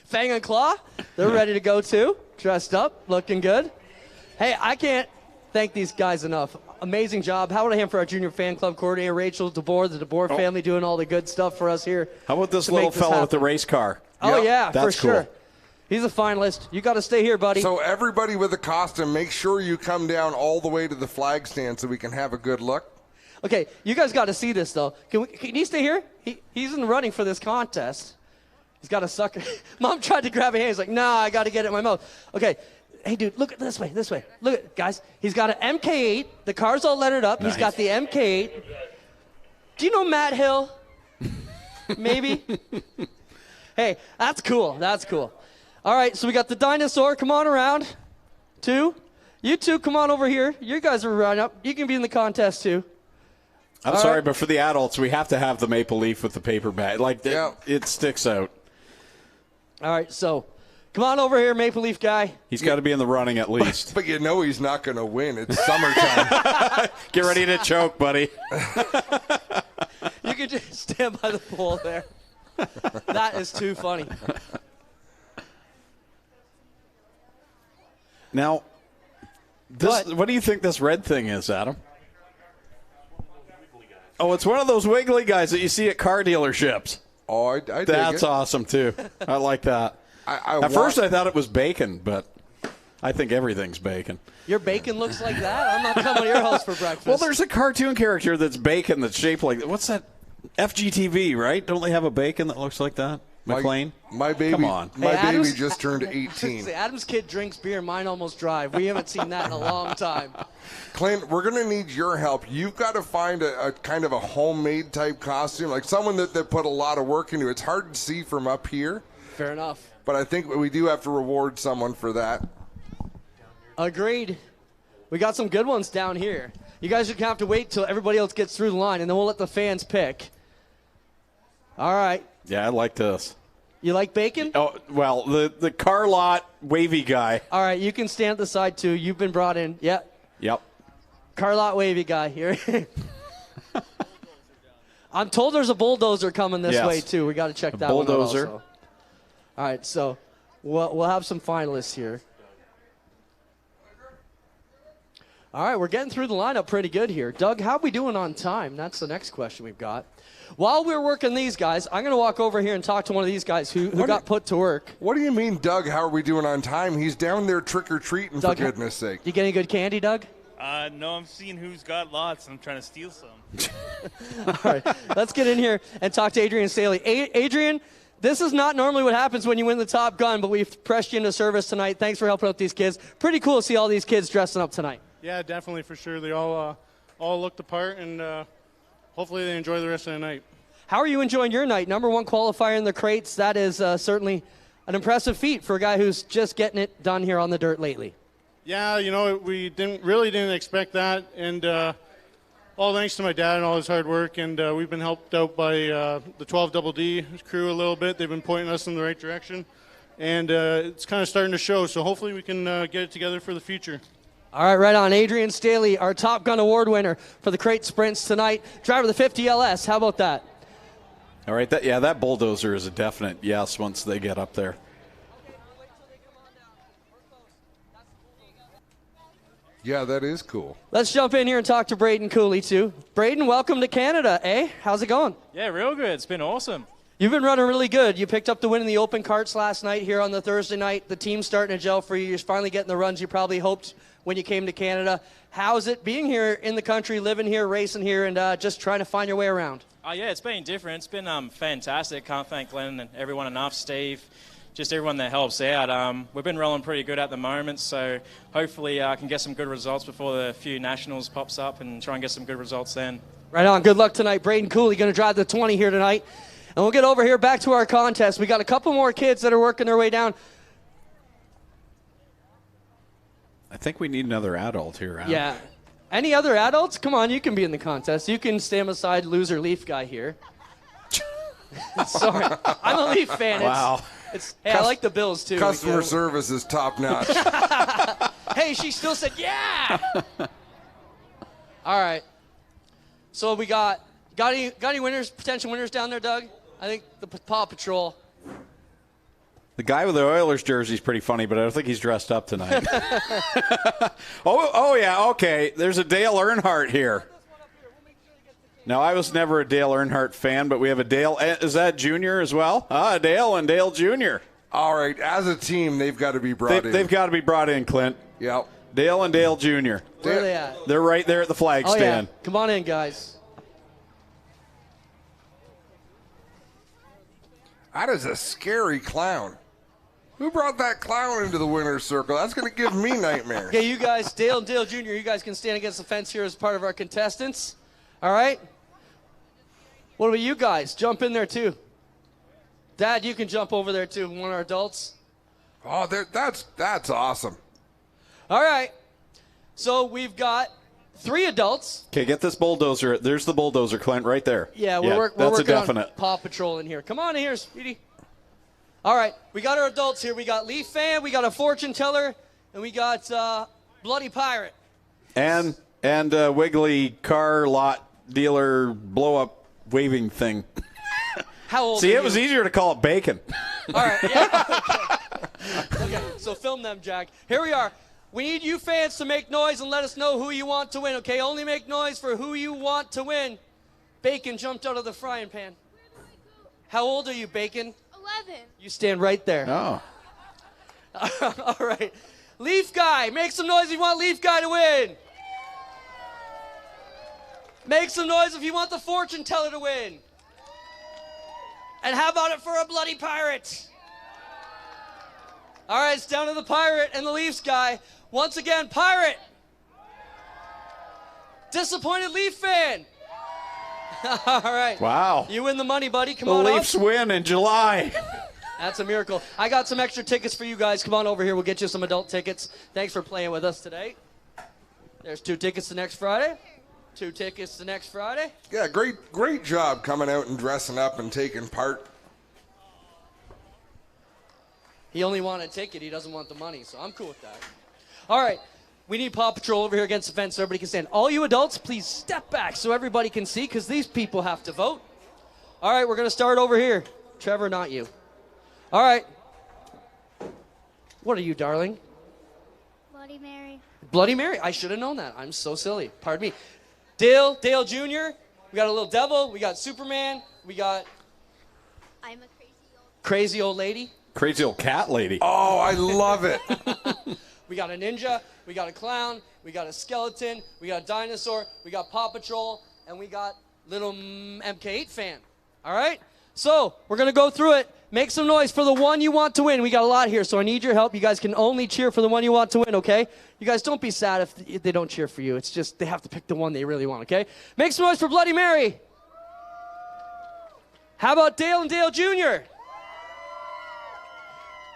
Speaker 2: Fang and Claw, they're ready to go too. Dressed up, looking good. Hey, I can't thank these guys enough. Amazing job. How about a hand for our junior fan club coordinator, Rachel DeBoer, the DeBoer family, doing all the good stuff for us here.
Speaker 1: How about this little fellow with the race car?
Speaker 2: Oh, yeah, for
Speaker 1: That's
Speaker 2: sure.
Speaker 1: cool.
Speaker 2: He's a finalist. You got to stay here, buddy.
Speaker 3: So everybody with a costume, make sure you come down all the way to the flag stand so we can have a good look.
Speaker 2: Okay, you guys got to see this, though. Can you stay here? He's in the running for this contest. He's got a sucker. Mom tried to grab a hand. He's like, nah, I got to get it in my mouth. Okay. Hey, dude, look at this way. Look at guys. He's got an MK8. The car's all lettered up. Nice. He's got the MK8. Do you know Matt Hill? Maybe? Hey, that's cool. That's cool. All right, so we got the dinosaur. Come on around. 2. You 2, come on over here. You guys are running up. You can be in the contest, too.
Speaker 1: I'm sorry, but for the adults, we have to have the maple leaf with the paper bag. Like, it sticks out.
Speaker 2: All right, so come on over here, Maple Leaf guy.
Speaker 1: He's got to be in the running at least.
Speaker 3: But you know he's not going to win. It's summertime.
Speaker 1: Get ready to choke, buddy.
Speaker 2: You can just stand by the pole there. That is too funny.
Speaker 1: Now, what do you think this red thing is, Adam? Oh, it's one of those wiggly guys that you see at car dealerships.
Speaker 3: Oh, I dig
Speaker 1: That's
Speaker 3: it.
Speaker 1: awesome, too. I like that. At first, I thought it was bacon, but I think everything's bacon.
Speaker 2: Your bacon looks like that? I'm not coming to your house for breakfast.
Speaker 1: Well, there's a cartoon character that's bacon that's shaped like, what's that? FGTV, right? Don't they have a bacon that looks like that? McLean?
Speaker 3: My baby,
Speaker 1: Come on.
Speaker 3: my
Speaker 2: Hey,
Speaker 3: baby
Speaker 2: Adam's-
Speaker 3: just turned 18.
Speaker 2: Adam's kid drinks beer, mine almost drive. We haven't seen that in a long time.
Speaker 3: Clint, we're going to need your help. You've got to find a kind of a homemade type costume, like someone that put a lot of work into it. It's hard to see from up here,
Speaker 2: Fair enough.
Speaker 3: but I think we do have to reward someone for that.
Speaker 2: Agreed. We got some good ones down here. You guys are going to have to wait till everybody else gets through the line, and then we'll let the fans pick. All right.
Speaker 1: Yeah, I like this.
Speaker 2: You like bacon?
Speaker 1: Oh, well, the car lot wavy guy.
Speaker 2: All right, you can stand at the side, too. You've been brought in. Yep.
Speaker 1: Yep.
Speaker 2: Car lot wavy guy here. I'm told there's a bulldozer coming this way, too. We got to check that
Speaker 1: bulldozer.
Speaker 2: one out also. All right, so we'll have some finalists here. All right, we're getting through the lineup pretty good here. Doug, how are we doing on time? That's the next question we've got. While we're working these guys, I'm going to walk over here and talk to one of these guys who got put to work.
Speaker 3: What do you mean, Doug, how are we doing on time? He's down there trick-or-treating, for goodness sake.
Speaker 2: You get any good candy, Doug?
Speaker 8: No, I'm seeing who's got lots, and I'm trying to steal some.
Speaker 2: All right, let's get in here and talk to Adrian Staley. Adrian, this is not normally what happens when you win the Top Gun, but we've pressed you into service tonight. Thanks for helping out these kids. Pretty cool to see all these kids dressing up tonight.
Speaker 9: Yeah, definitely, for sure. They all looked the part, and hopefully they enjoy the rest of the night.
Speaker 2: How are you enjoying your night? Number one qualifier in the crates. That is certainly an impressive feat for a guy who's just getting it done here on the dirt lately.
Speaker 9: Yeah, you know, we didn't expect that, and all thanks to my dad and all his hard work, and we've been helped out by the 12 Double D crew a little bit. They've been pointing us in the right direction, and it's kind of starting to show, so hopefully we can get it together for the future.
Speaker 2: All right, right on. Adrian Staley, our Top Gun Award winner for the crate sprints tonight. Driver of the 50 LS. How about that?
Speaker 1: All right, that bulldozer is a definite yes once they get up there.
Speaker 3: Yeah, that is cool.
Speaker 2: Let's jump in here and talk to Braden Cooley, too. Braden, welcome to Canada, eh? How's it going?
Speaker 8: Yeah, real good. It's been awesome.
Speaker 2: You've been running really good. You picked up the win in the open carts last night here on the Thursday night. The team's starting to gel for you. You're finally getting the runs you probably hoped when you came to Canada. How's it being here in the country, living here, racing here, and just trying to find your way around?
Speaker 8: Yeah, it's been different. It's been fantastic. Can't thank Glenn and everyone enough, Steve, just everyone that helps out. We've been rolling pretty good at the moment, so hopefully I can get some good results before the few nationals pops up and try and get some good results then.
Speaker 2: Right on. Good luck tonight. Braden Cooley going to drive the 20 here tonight. And we'll get over here back to our contest. We got a couple more kids that are working their way down.
Speaker 1: I think we need another adult here, Adam.
Speaker 2: Yeah. Any other adults? Come on, you can be in the contest. You can stand beside loser Leaf guy here. Sorry. I'm a Leaf fan.
Speaker 1: Wow.
Speaker 2: Hey, I like the Bills, too.
Speaker 3: Customer service is top notch.
Speaker 2: Hey, she still said, yeah! All right. So we got any winners, potential winners down there, Doug? I think the Paw Patrol.
Speaker 1: The guy with the Oilers jersey is pretty funny, but I don't think he's dressed up tonight. oh, yeah, okay. There's a Dale Earnhardt here. Now, I was never a Dale Earnhardt fan, but we have a Dale. Is that Junior as well? Dale and Dale Jr.
Speaker 3: All right, as a team, they've got to be brought in.
Speaker 1: They've got to be brought in, Clint.
Speaker 3: Yep.
Speaker 1: Dale and Dale Jr.
Speaker 2: Where are they at?
Speaker 1: They're right there at the flag stand.
Speaker 2: Yeah. Come on in, guys.
Speaker 3: That is a scary clown. Who brought that clown into the winner's circle? That's going to give me nightmares.
Speaker 2: Okay, you guys, Dale and Dale Jr., you guys can stand against the fence here as part of our contestants. All right? What about you guys? Jump in there, too. Dad, you can jump over there, too, one of our adults.
Speaker 3: Oh, that's awesome.
Speaker 2: All right. So we've got 3 adults.
Speaker 1: Okay, get this bulldozer. There's the bulldozer, Clint, right there.
Speaker 2: Yeah, we're
Speaker 1: that's
Speaker 2: working
Speaker 1: a definite.
Speaker 2: on Paw Patrol in here. Come on in here, Speedy. All right, we got our adults here. We got Leaf Fan, we got a fortune teller, and we got Bloody Pirate.
Speaker 1: And Wiggly car lot dealer blow up waving thing.
Speaker 2: How old
Speaker 1: See,
Speaker 2: are
Speaker 1: it was
Speaker 2: you?
Speaker 1: easier to call it bacon.
Speaker 2: All right, yeah. Okay, so film them, Jack. Here we are. We need you fans to make noise and let us know who you want to win, okay? Only make noise for who you want to win. Bacon jumped out of the frying pan. How old are you, Bacon?
Speaker 10: 11.
Speaker 2: You stand right there.
Speaker 1: Oh.
Speaker 2: All right. Leaf Guy, make some noise if you want Leaf Guy to win. Make some noise if you want the fortune teller to win. And how about it for a bloody pirate? All right, it's down to the pirate and the Leafs guy. Once again, pirate. Disappointed Leaf fan. All right.
Speaker 1: Wow.
Speaker 2: You win the money, buddy. Come
Speaker 1: The
Speaker 2: on
Speaker 1: Leafs
Speaker 2: up.
Speaker 1: win in July.
Speaker 2: That's a miracle. I got some extra tickets for you guys. Come on over here. We'll get you some adult tickets. Thanks for playing with us today. There's 2 tickets to next Friday. 2 tickets to next Friday.
Speaker 3: Yeah, great job coming out and dressing up and taking part.
Speaker 2: He only wanted a ticket. He doesn't want the money, so I'm cool with that. All right. We need Paw Patrol over here against the fence so everybody can stand. All you adults, please step back so everybody can see because these people have to vote. All right, we're going to start over here. Trevor, not you. All right. What are you, darling?
Speaker 10: Bloody Mary.
Speaker 2: Bloody Mary. I should have known that. I'm so silly. Pardon me. Dale Jr. We got a little devil. We got Superman. We got
Speaker 10: I'm a
Speaker 2: crazy old lady.
Speaker 1: Crazy old cat lady.
Speaker 3: Oh, I love it.
Speaker 2: We got a ninja. We got a clown. We got a skeleton. We got a dinosaur. We got Paw Patrol. And we got little MK8 fan. All right? So we're going to go through it. Make some noise for the one you want to win. We got a lot here, so I need your help. You guys can only cheer for the one you want to win, okay? You guys don't be sad if they don't cheer for you. It's just they have to pick the one they really want, okay? Make some noise for Bloody Mary. How about Dale and Dale Jr.?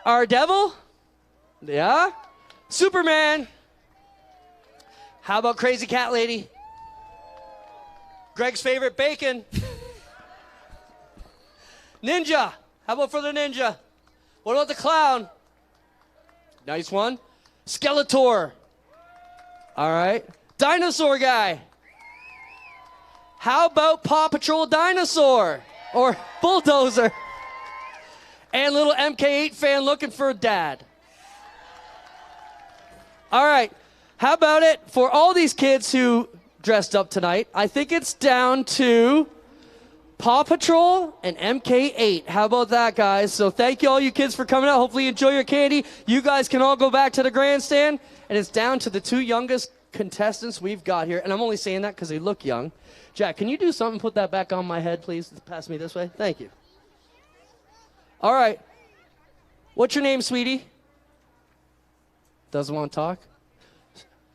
Speaker 2: Our Devil? Yeah? Superman? How about Crazy Cat Lady? Greg's favorite, Bacon. Ninja. How about for the ninja? What about the clown? Nice one. Skeletor. All right. Dinosaur guy. How about Paw Patrol Dinosaur? Or Bulldozer? And little MK8 fan looking for a dad. All right. How about it for all these kids who dressed up tonight? I think it's down to Paw Patrol and MK8. How about that, guys? So thank you all you kids for coming out. Hopefully you enjoy your candy. You guys can all go back to the grandstand. And it's down to the 2 youngest contestants we've got here. And I'm only saying that because they look young. Jack, can you do something? Put that back on my head, please. Pass me this way. Thank you. All right. What's your name, sweetie? Doesn't want to talk?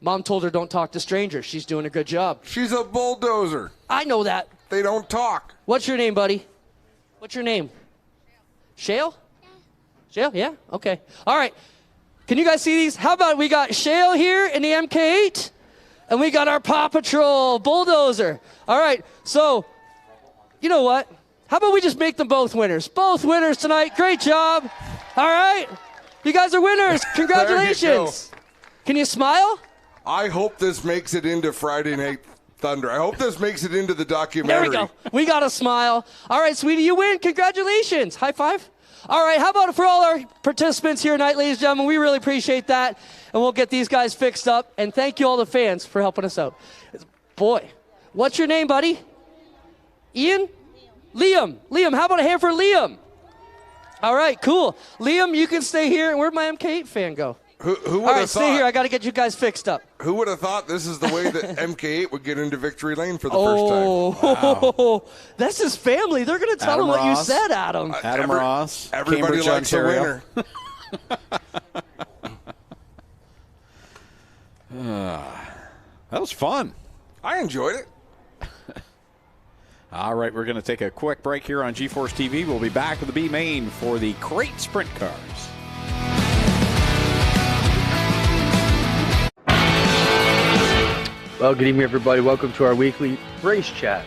Speaker 2: Mom told her don't talk to strangers. She's doing a good job.
Speaker 3: She's a bulldozer.
Speaker 2: I know that.
Speaker 3: They don't talk.
Speaker 2: What's your name, buddy? What's your name? Shale? Shale? Yeah? Okay. All right. Can you guys see these? How about we got Shale here in the MK8, and we got our Paw Patrol Bulldozer. All right. So, you know what? How about we just make them both winners? Both winners tonight. Great job. All right. You guys are winners. Congratulations. Can you smile?
Speaker 3: I hope this makes it into Friday Night Thunder. I hope this makes it into the documentary.
Speaker 2: There we go. We got a smile. All right, sweetie, you win. Congratulations. High five. All right, how about for all our participants here tonight, ladies and gentlemen? We really appreciate that, and we'll get these guys fixed up. And thank you all the fans for helping us out. Boy, what's your name, buddy? Ian? Liam. Liam, how about a hand for Liam? All right, cool. Liam, you can stay here. And where'd my MK8 fan go?
Speaker 3: Who would
Speaker 2: all
Speaker 3: have
Speaker 2: right,
Speaker 3: thought?
Speaker 2: stay here. I got to get you guys fixed up.
Speaker 3: Who would have thought this is the way that MK8 would get into victory lane for the first time?
Speaker 2: Wow. That's his family. They're going to tell him what you said, Adam.
Speaker 1: Adam Ross.
Speaker 3: Everybody
Speaker 1: Cambridge,
Speaker 3: likes
Speaker 1: Ontario.
Speaker 3: a winner.
Speaker 1: That was fun.
Speaker 3: I enjoyed it.
Speaker 1: All right, we're going to take a quick break here on GeForce TV. We'll be back with the B main for the crate sprint cars.
Speaker 11: Well, good evening, everybody. Welcome to our weekly race chat.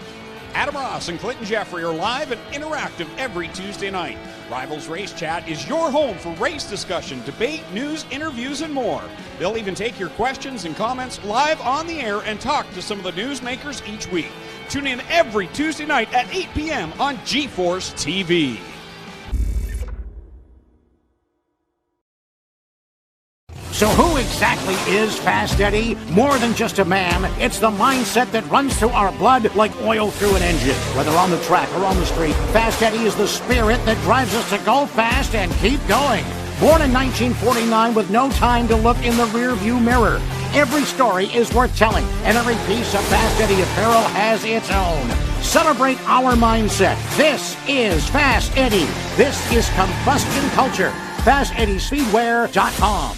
Speaker 12: Adam Ross and Clinton Jeffrey are live and interactive every Tuesday night. Rivals Race Chat is your home for race discussion, debate, news, interviews, and more. They'll even take your questions and comments live on the air and talk to some of the newsmakers each week. Tune in every Tuesday night at 8 p.m. on GeForce TV.
Speaker 5: So who exactly is Fast Eddie? More than just a man, it's the mindset that runs through our blood like oil through an engine. Whether on the track or on the street, Fast Eddie is the spirit that drives us to go fast and keep going. Born in 1949 with no time to look in the rearview mirror. Every story is worth telling, and every piece of Fast Eddie apparel has its own. Celebrate our mindset. This is Fast Eddie. This is combustion culture. FastEddieSpeedwear.com.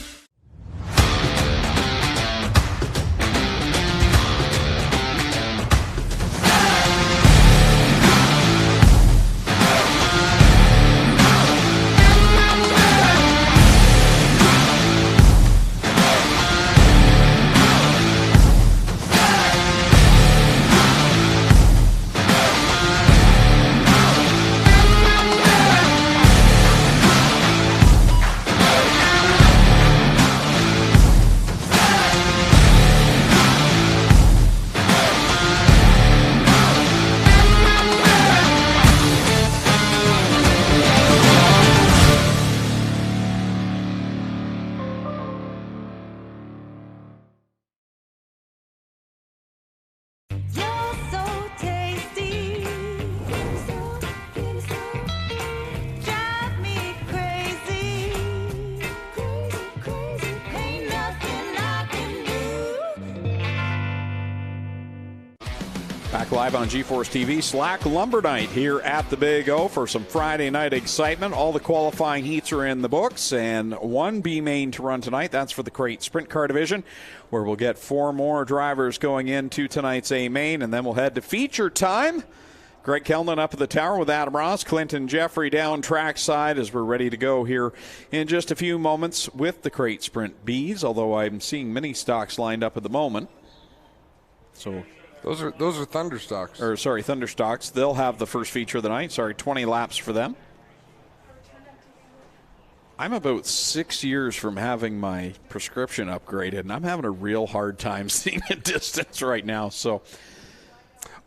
Speaker 1: Back live on GeForce TV, Slack Lumber Night here at the Big O for some Friday night excitement. All the qualifying heats are in the books, and one B main to run tonight. That's for the Crate Sprint Car Division, where we'll get 4 more drivers going into tonight's A main, and then we'll head to feature time. Greg Kellman up at the tower with Adam Ross, Clinton Jeffrey down trackside as we're ready to go here in just a few moments with the Crate Sprint Bs, although I'm seeing mini stocks lined up at the moment. So
Speaker 3: Those are Thunderstocks.
Speaker 1: Or sorry, Thunderstocks. They'll have the first feature of the night. 20 laps for them. I'm about 6 years from having my prescription upgraded, and I'm having a real hard time seeing a distance right now. So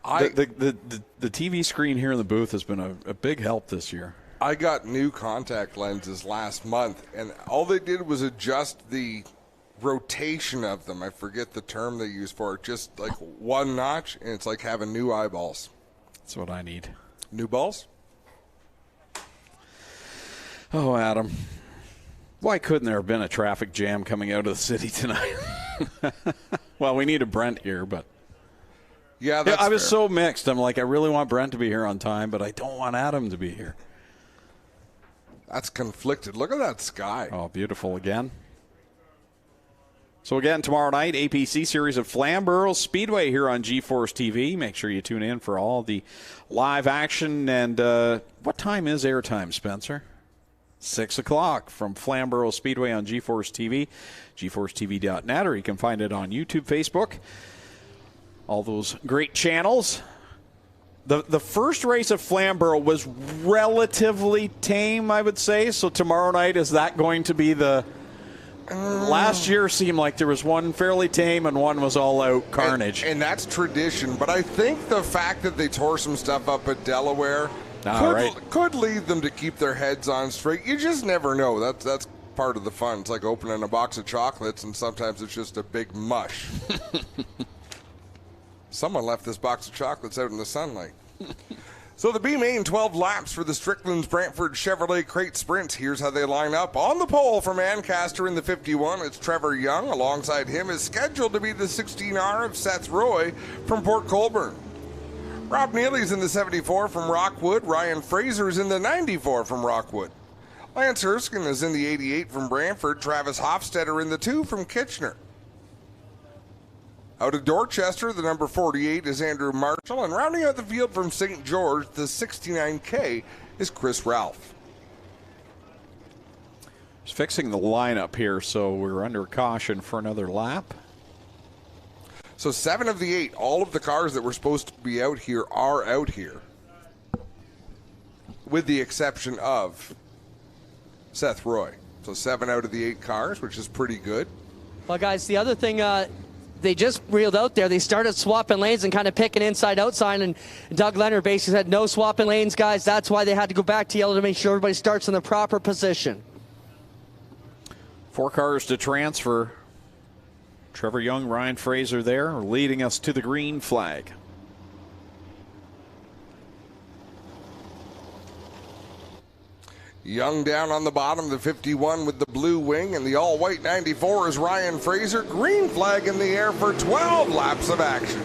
Speaker 1: the TV screen here in the booth has been a big help this year.
Speaker 3: I got new contact lenses last month, and all they did was adjust the rotation of them. I forget the term they use for it. Just like one notch, and it's like having new eyeballs.
Speaker 1: That's what I need.
Speaker 3: New balls?
Speaker 1: Oh, Adam. Why couldn't there have been a traffic jam coming out of the city tonight? Well, we need a Brent here, but
Speaker 3: yeah, that's
Speaker 1: I was
Speaker 3: fair.
Speaker 1: so mixed. I'm like, I really want Brent to be here on time, but I don't want Adam to be here.
Speaker 3: That's conflicted. Look at that sky.
Speaker 1: Oh, beautiful again. So again, tomorrow night, APC series of Flamborough Speedway here on GeForce TV. Make sure you tune in for all the live action. And what time is airtime, Spencer? 6 o'clock from Flamborough Speedway on GeForce TV, GeForceTV.net, or you can find it on YouTube, Facebook, all those great channels. The first race of Flamborough was relatively tame, I would say. So tomorrow night, is that going to be the... Last year seemed like there was one fairly tame and one was all-out carnage.
Speaker 3: And that's tradition, but I think the fact that they tore some stuff up at Delaware could lead them to keep their heads on straight. You just never know. That's part of the fun. It's like opening a box of chocolates, and sometimes it's just a big mush. Someone left this box of chocolates out in the sunlight. So the B-Main 12 laps for the Strickland's Brantford Chevrolet Crate Sprint. Here's how they line up. On the pole from Ancaster in the 51, it's Trevor Young. Alongside him is scheduled to be the 16R of Seth Roy from Port Colborne. Rob Neely's in the 74 from Rockwood. Ryan Fraser's in the 94 from Rockwood. Lance Erskine is in the 88 from Brantford. Travis Hofstetter in the 2 from Kitchener. Out of Dorchester, the number 48 is Andrew Marshall, and rounding out the field from St. George, the 69K is Chris Ralph.
Speaker 1: Just fixing the lineup here, so we're under caution for another lap.
Speaker 3: So 7 of the 8, all of the cars that were supposed to be out here are out here, with the exception of Seth Roy. So 7 out of the 8 cars, which is pretty good.
Speaker 2: Well, guys, the other thing they just reeled out there, they started swapping lanes and kind of picking inside-outside, and Doug Leonard basically said, no swapping lanes, guys. That's why they had to go back to yellow to make sure everybody starts in the proper position.
Speaker 1: 4 cars to transfer. Trevor Young, Ryan Fraser there, leading us to the green flag.
Speaker 3: Young down on the bottom, the 51 with the blue wing, and the all-white 94 is Ryan Fraser. Green flag in the air for 12 laps of action.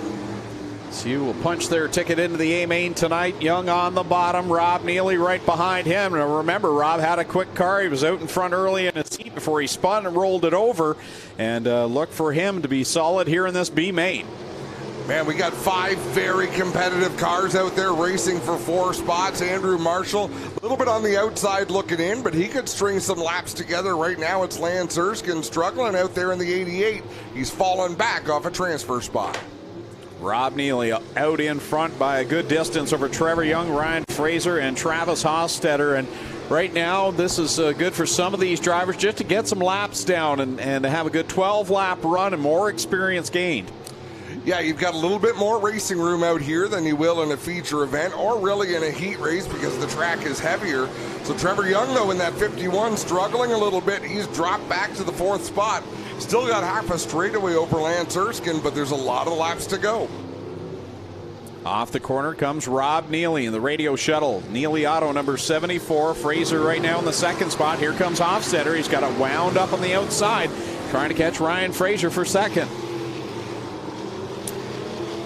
Speaker 1: So you will punch their ticket into the A-main tonight. Young on the bottom, Rob Neely right behind him. Now remember, Rob had a quick car. He was out in front early in his heat before he spun and rolled it over. And look for him to be solid here in this B-main.
Speaker 3: Man, we got 5 very competitive cars out there racing for 4 spots. Andrew Marshall, a little bit on the outside looking in, but he could string some laps together. Right now it's Lance Erskine struggling out there in the 88. He's fallen back off a transfer spot.
Speaker 1: Rob Neely out in front by a good distance over Trevor Young, Ryan Fraser, and Travis Hofstetter. And right now, this is good for some of these drivers just to get some laps down and to have a good 12-lap run and more experience gained.
Speaker 3: Yeah, you've got a little bit more racing room out here than you will in a feature event or really in a heat race because the track is heavier. So Trevor Young, though, in that 51, struggling a little bit. He's dropped back to the 4th spot. Still got half a straightaway over Lance Erskine, but there's a lot of laps to go.
Speaker 1: Off the corner comes Rob Neely in the radio shuttle. Neely Auto number 74. Fraser right now in the 2nd spot. Here comes Hofstetter. He's got it wound up on the outside, trying to catch Ryan Fraser for 2nd.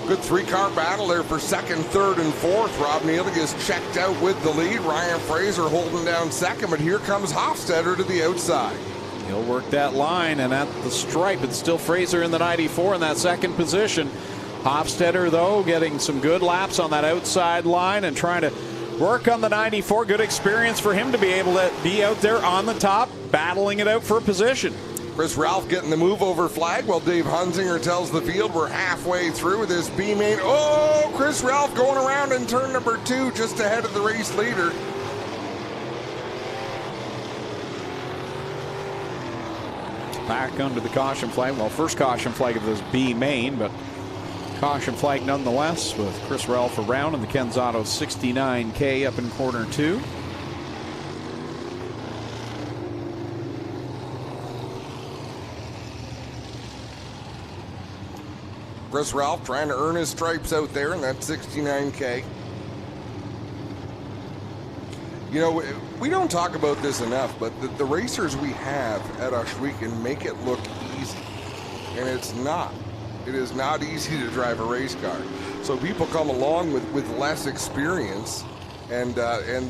Speaker 3: Good 3-car battle there for 2nd, 3rd, and 4th. Rob Neely is checked out with the lead. Ryan Fraser holding down 2nd, but here comes Hofstetter to the outside.
Speaker 1: He'll work that line, and at the stripe, it's still Fraser in the 94 in that 2nd position. Hofstetter, though, getting some good laps on that outside line and trying to work on the 94. Good experience for him to be able to be out there on the top, battling it out for a position.
Speaker 3: Chris Ralph getting the move over flag while Dave Hunzinger tells the field we're halfway through with this B-main. Oh, Chris Ralph going around in turn number 2 just ahead of the race leader.
Speaker 1: Back under the caution flag. Well, first caution flag of this B-main, but caution flag nonetheless with Chris Ralph around in the Ken's Auto 69K up in corner 2.
Speaker 3: Chris Ralph trying to earn his stripes out there in that 69K. You know, we don't talk about this enough, but the racers we have at Ohsweken make it look easy. And it's not. It is not easy to drive a race car. So people come along with less experience and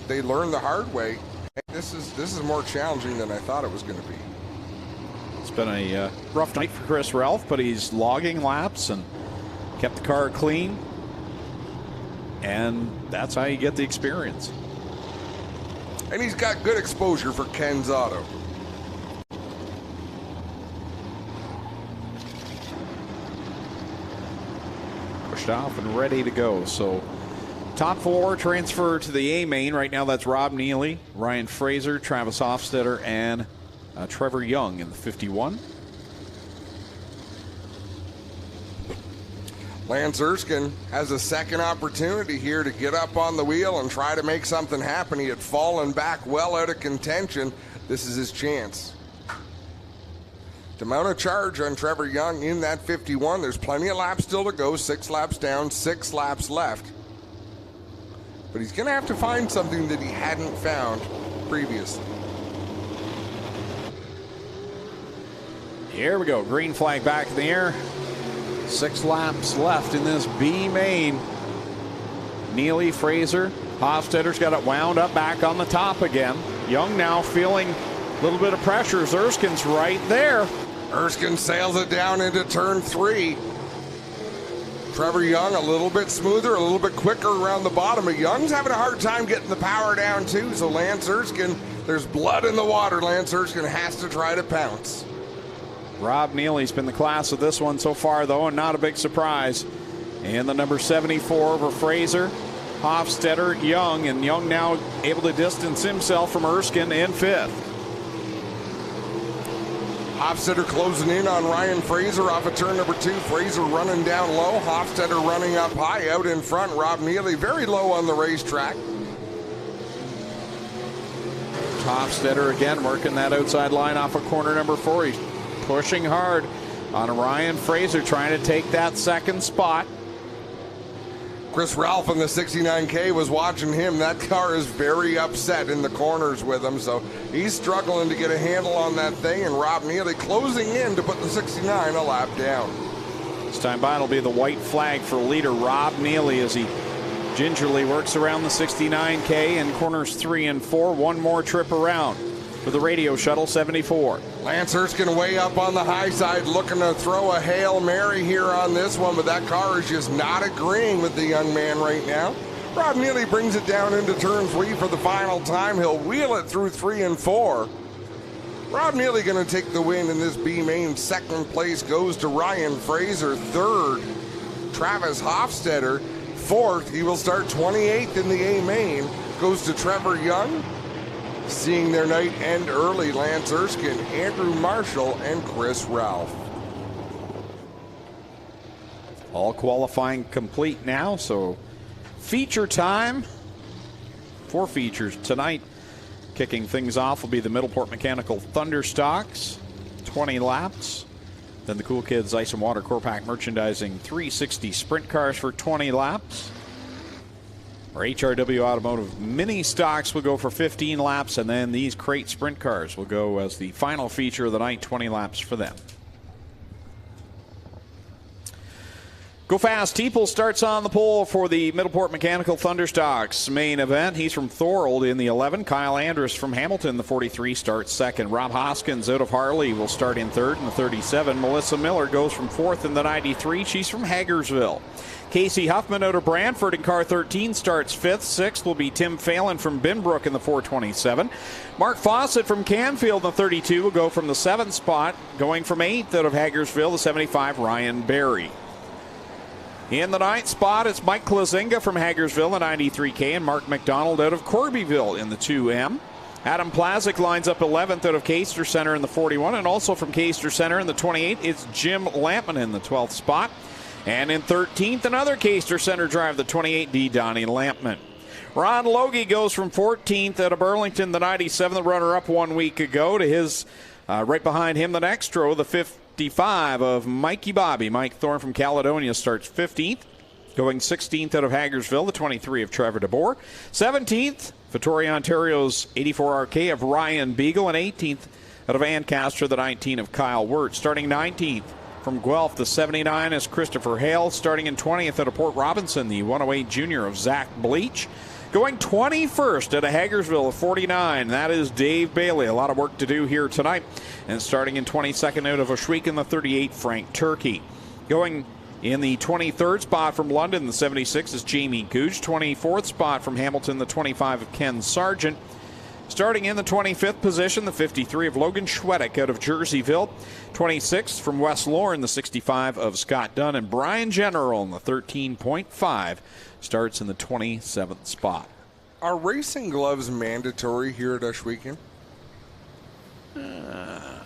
Speaker 3: they learn the hard way. And this is more challenging than I thought it was going to be.
Speaker 1: It's been a rough night for Chris Ralph, but he's logging laps and kept the car clean. And that's how you get the experience.
Speaker 3: And he's got good exposure for Ken's Auto.
Speaker 1: Pushed off and ready to go. So top 4 transfer to the A-main. Right now that's Rob Neely, Ryan Fraser, Travis Hofstetter, and Trevor Young in the 51.
Speaker 3: Lance Erskine has a 2nd opportunity here to get up on the wheel and try to make something happen. He had fallen back well out of contention. This is his chance. To mount a charge on Trevor Young in that 51, there's plenty of laps still to go. 6 laps down, 6 laps left. But he's going to have to find something that he hadn't found previously.
Speaker 1: Here we go. Green flag back in the air. 6 laps left in this B-main. Neely, Fraser, Hofstetter's got it wound up back on the top again. Young now feeling a little bit of pressure as Erskine's right there.
Speaker 3: Erskine sails it down into turn 3. Trevor Young a little bit smoother, a little bit quicker around the bottom. But Young's having a hard time getting the power down too. So Lance Erskine, there's blood in the water. Lance Erskine has to try to pounce.
Speaker 1: Rob Neely's been the class of this one so far, though, and not a big surprise. And the number 74 over Fraser, Hofstetter, Young, and Young now able to distance himself from Erskine in 5th.
Speaker 3: Hofstetter closing in on Ryan Fraser off of turn number 2. Fraser running down low. Hofstetter running up high out in front. Rob Neely very low on the racetrack.
Speaker 1: Hofstetter again working that outside line off of corner number 4. He's pushing hard on Ryan Fraser, trying to take that 2nd spot.
Speaker 3: Chris Ralph in the 69K was watching him. That car is very upset in the corners with him, so he's struggling to get a handle on that thing, and Rob Neely closing in to put the 69 a lap down.
Speaker 1: This time by it'll be the white flag for leader Rob Neely as he gingerly works around the 69K in corners 3 and 4. One more trip around for the radio shuttle 74.
Speaker 3: Lance Erskine way up on the high side, looking to throw a Hail Mary here on this one, but that car is just not agreeing with the young man right now. Rob Neely brings it down into turn 3 for the final time. He'll wheel it through 3 and 4. Rob Neely going to take the win in this B main. Second place goes to Ryan Fraser. Third, Travis Hofstetter. Fourth, he will start 28th in the A main, goes to Trevor Young. Seeing their night end early, Lance Erskine, Andrew Marshall, and Chris Ralph.
Speaker 1: All qualifying complete now, so feature time. 4 features tonight. Kicking things off will be the Middleport Mechanical Thunderstocks, 20 laps. Then the Cool Kids Ice and Water Core Pack Merchandising 360 Sprint Cars for 20 laps. Our HRW Automotive Mini Stocks will go for 15 laps, and then these Crate Sprint Cars will go as the final feature of the night, 20 laps for them. Go Fast Teeple starts on the pole for the Middleport Mechanical Thunderstocks main event. He's from Thorold in the 11. Kyle Andrus from Hamilton, the 43, starts second. Rob Hoskins out of Harley will start in third in the 37. Melissa Miller goes from fourth in the 93. She's from Hagersville. Casey Huffman out of Brantford in car 13 starts fifth. Sixth will be Tim Phelan from Binbrook in the 427. Mark Fawcett from Canfield in the 32 will go from the 7th spot. Going from 8th out of Hagersville, the 75, Ryan Berry. In the 9th spot, it's Mike Klazinga from Hagersville, the 93K, and Mark McDonald out of Corbyville in the 2M. Adam Plazik lines up 11th out of Caister Center in the 41, and also from Caister Center in the 28, it's Jim Lampman in the 12th spot. And in 13th, another Caister Center drive, the 28D, Donnie Lampman. Ron Logie goes from 14th out of Burlington, the 97, the runner-up 1 week ago, to his right behind him, the next row, the 55 of Mikey Bobby. Mike Thorne from Caledonia starts 15th. Going 16th out of Hagersville, the 23 of Trevor DeBoer. 17th, Vittoria, Ontario's 84RK of Ryan Beagle. And 18th out of Ancaster, the 19 of Kyle Wirtz. Starting 19th from Guelph, the 79 is Christopher Hale. Starting in 20th out of Port Robinson, the 108 junior of Zach Bleach. Going 21st out of Hagersville, 49, that is Dave Bailey. A lot of work to do here tonight. And starting in 22nd out of Ohsweken, the 38, Frank Turkey. Going in the 23rd spot from London, the 76 is Jamie Gooch. 24th spot from Hamilton, the 25 of Ken Sargent. Starting in the 25th position, the 53 of Logan Schwedick out of Jerseyville. 26th from West Lorne, the 65 of Scott Dunn. And Brian General in the 13.5 starts in the 27th spot.
Speaker 3: Are racing gloves mandatory here at Ohsweken?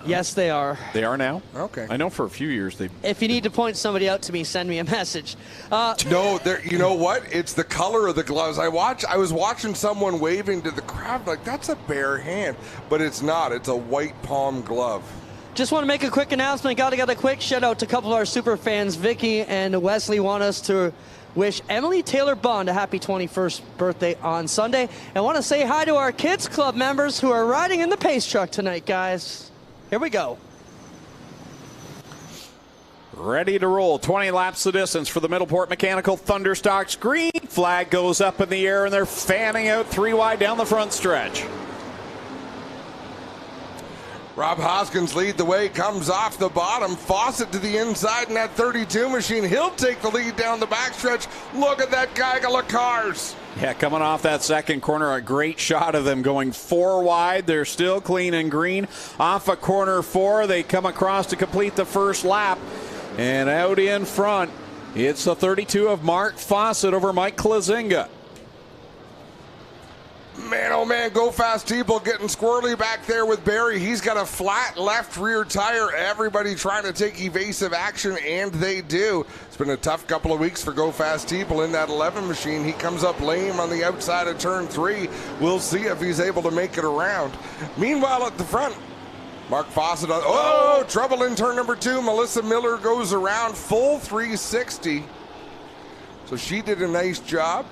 Speaker 2: Yes, they are.
Speaker 1: They are now?
Speaker 3: Okay.
Speaker 1: I know for a few years they...
Speaker 2: If you need to point somebody out to me, send me a message.
Speaker 3: No, you know what? It's the color of the gloves. I was watching someone waving to the crowd like, that's a bare hand. But it's not. It's a white palm glove.
Speaker 2: Just want to make a quick announcement. Got to get a quick shout out to a couple of our super fans. Vicky and Wesley want us to wish Emily Taylor Bond a happy 21st birthday on Sunday. And want to say hi to our Kids Club members who are riding in the pace truck tonight, guys. Here we go.
Speaker 1: Ready to roll. 20 laps the distance for the Middleport Mechanical Thunderstocks. Green flag goes up in the air, and they're fanning out 3 wide down the front stretch.
Speaker 3: Rob Hoskins lead the way, comes off the bottom. Fawcett to the inside in that 32 machine. He'll take the lead down the backstretch. Look at that gaggle of cars.
Speaker 1: Yeah, coming off that second corner, a great shot of them going 4 wide. They're still clean and green. Off of corner 4, they come across to complete the first lap. And out in front, it's the 32 of Mark Fawcett over Mike Klazinga.
Speaker 3: Man, oh man, Go Fast Teeple getting squirrely back there with Barry. He's got a flat left rear tire. Everybody trying to take evasive action, and they do. It's been a tough couple of weeks for Go Fast Teeple in that 11 machine. He comes up lame on the outside of turn 3. We'll see if he's able to make it around. Meanwhile, at the front, Mark Fawcett. Oh, trouble in turn number 2. Melissa Miller goes around full 360. So she did a nice job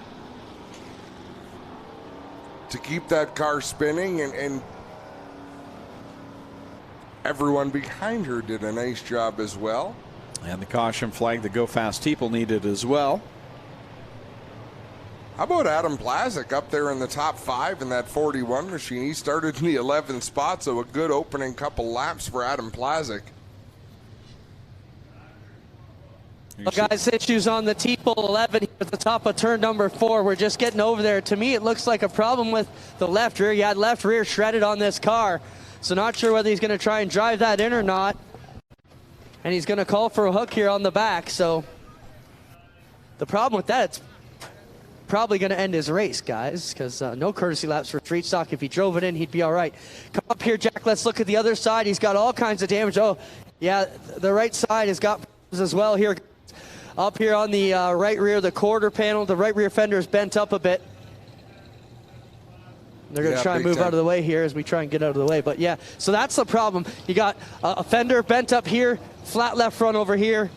Speaker 3: to keep that car spinning, and everyone behind her did a nice job as well.
Speaker 1: And the caution flag, the Go Fast people needed as well.
Speaker 3: How about Adam Plazik up there in the top 5 in that 41 machine? He started in the 11th spot, so a good opening couple laps for Adam Plazik.
Speaker 2: Well, guys, issues on the T-pole 11 at the top of turn number 4. We're just getting over there. To me, it looks like a problem with the left rear. You had left rear shredded on this car. So not sure whether he's going to try and drive that in or not. And he's going to call for a hook here on the back. So the problem with that, it's probably going to end his race, guys, because no courtesy laps for Street Stock. If he drove it in, he'd be all right. Come up here, Jack. Let's look at the other side. He's got all kinds of damage. Oh, yeah, the right side has got problems as well here. Up here on the right rear, the quarter panel, the right rear fender is bent up a bit. They're going to try and move out of the way here as we try and get out of the way. But yeah, so that's the problem. You got a fender bent up here, flat left front over here.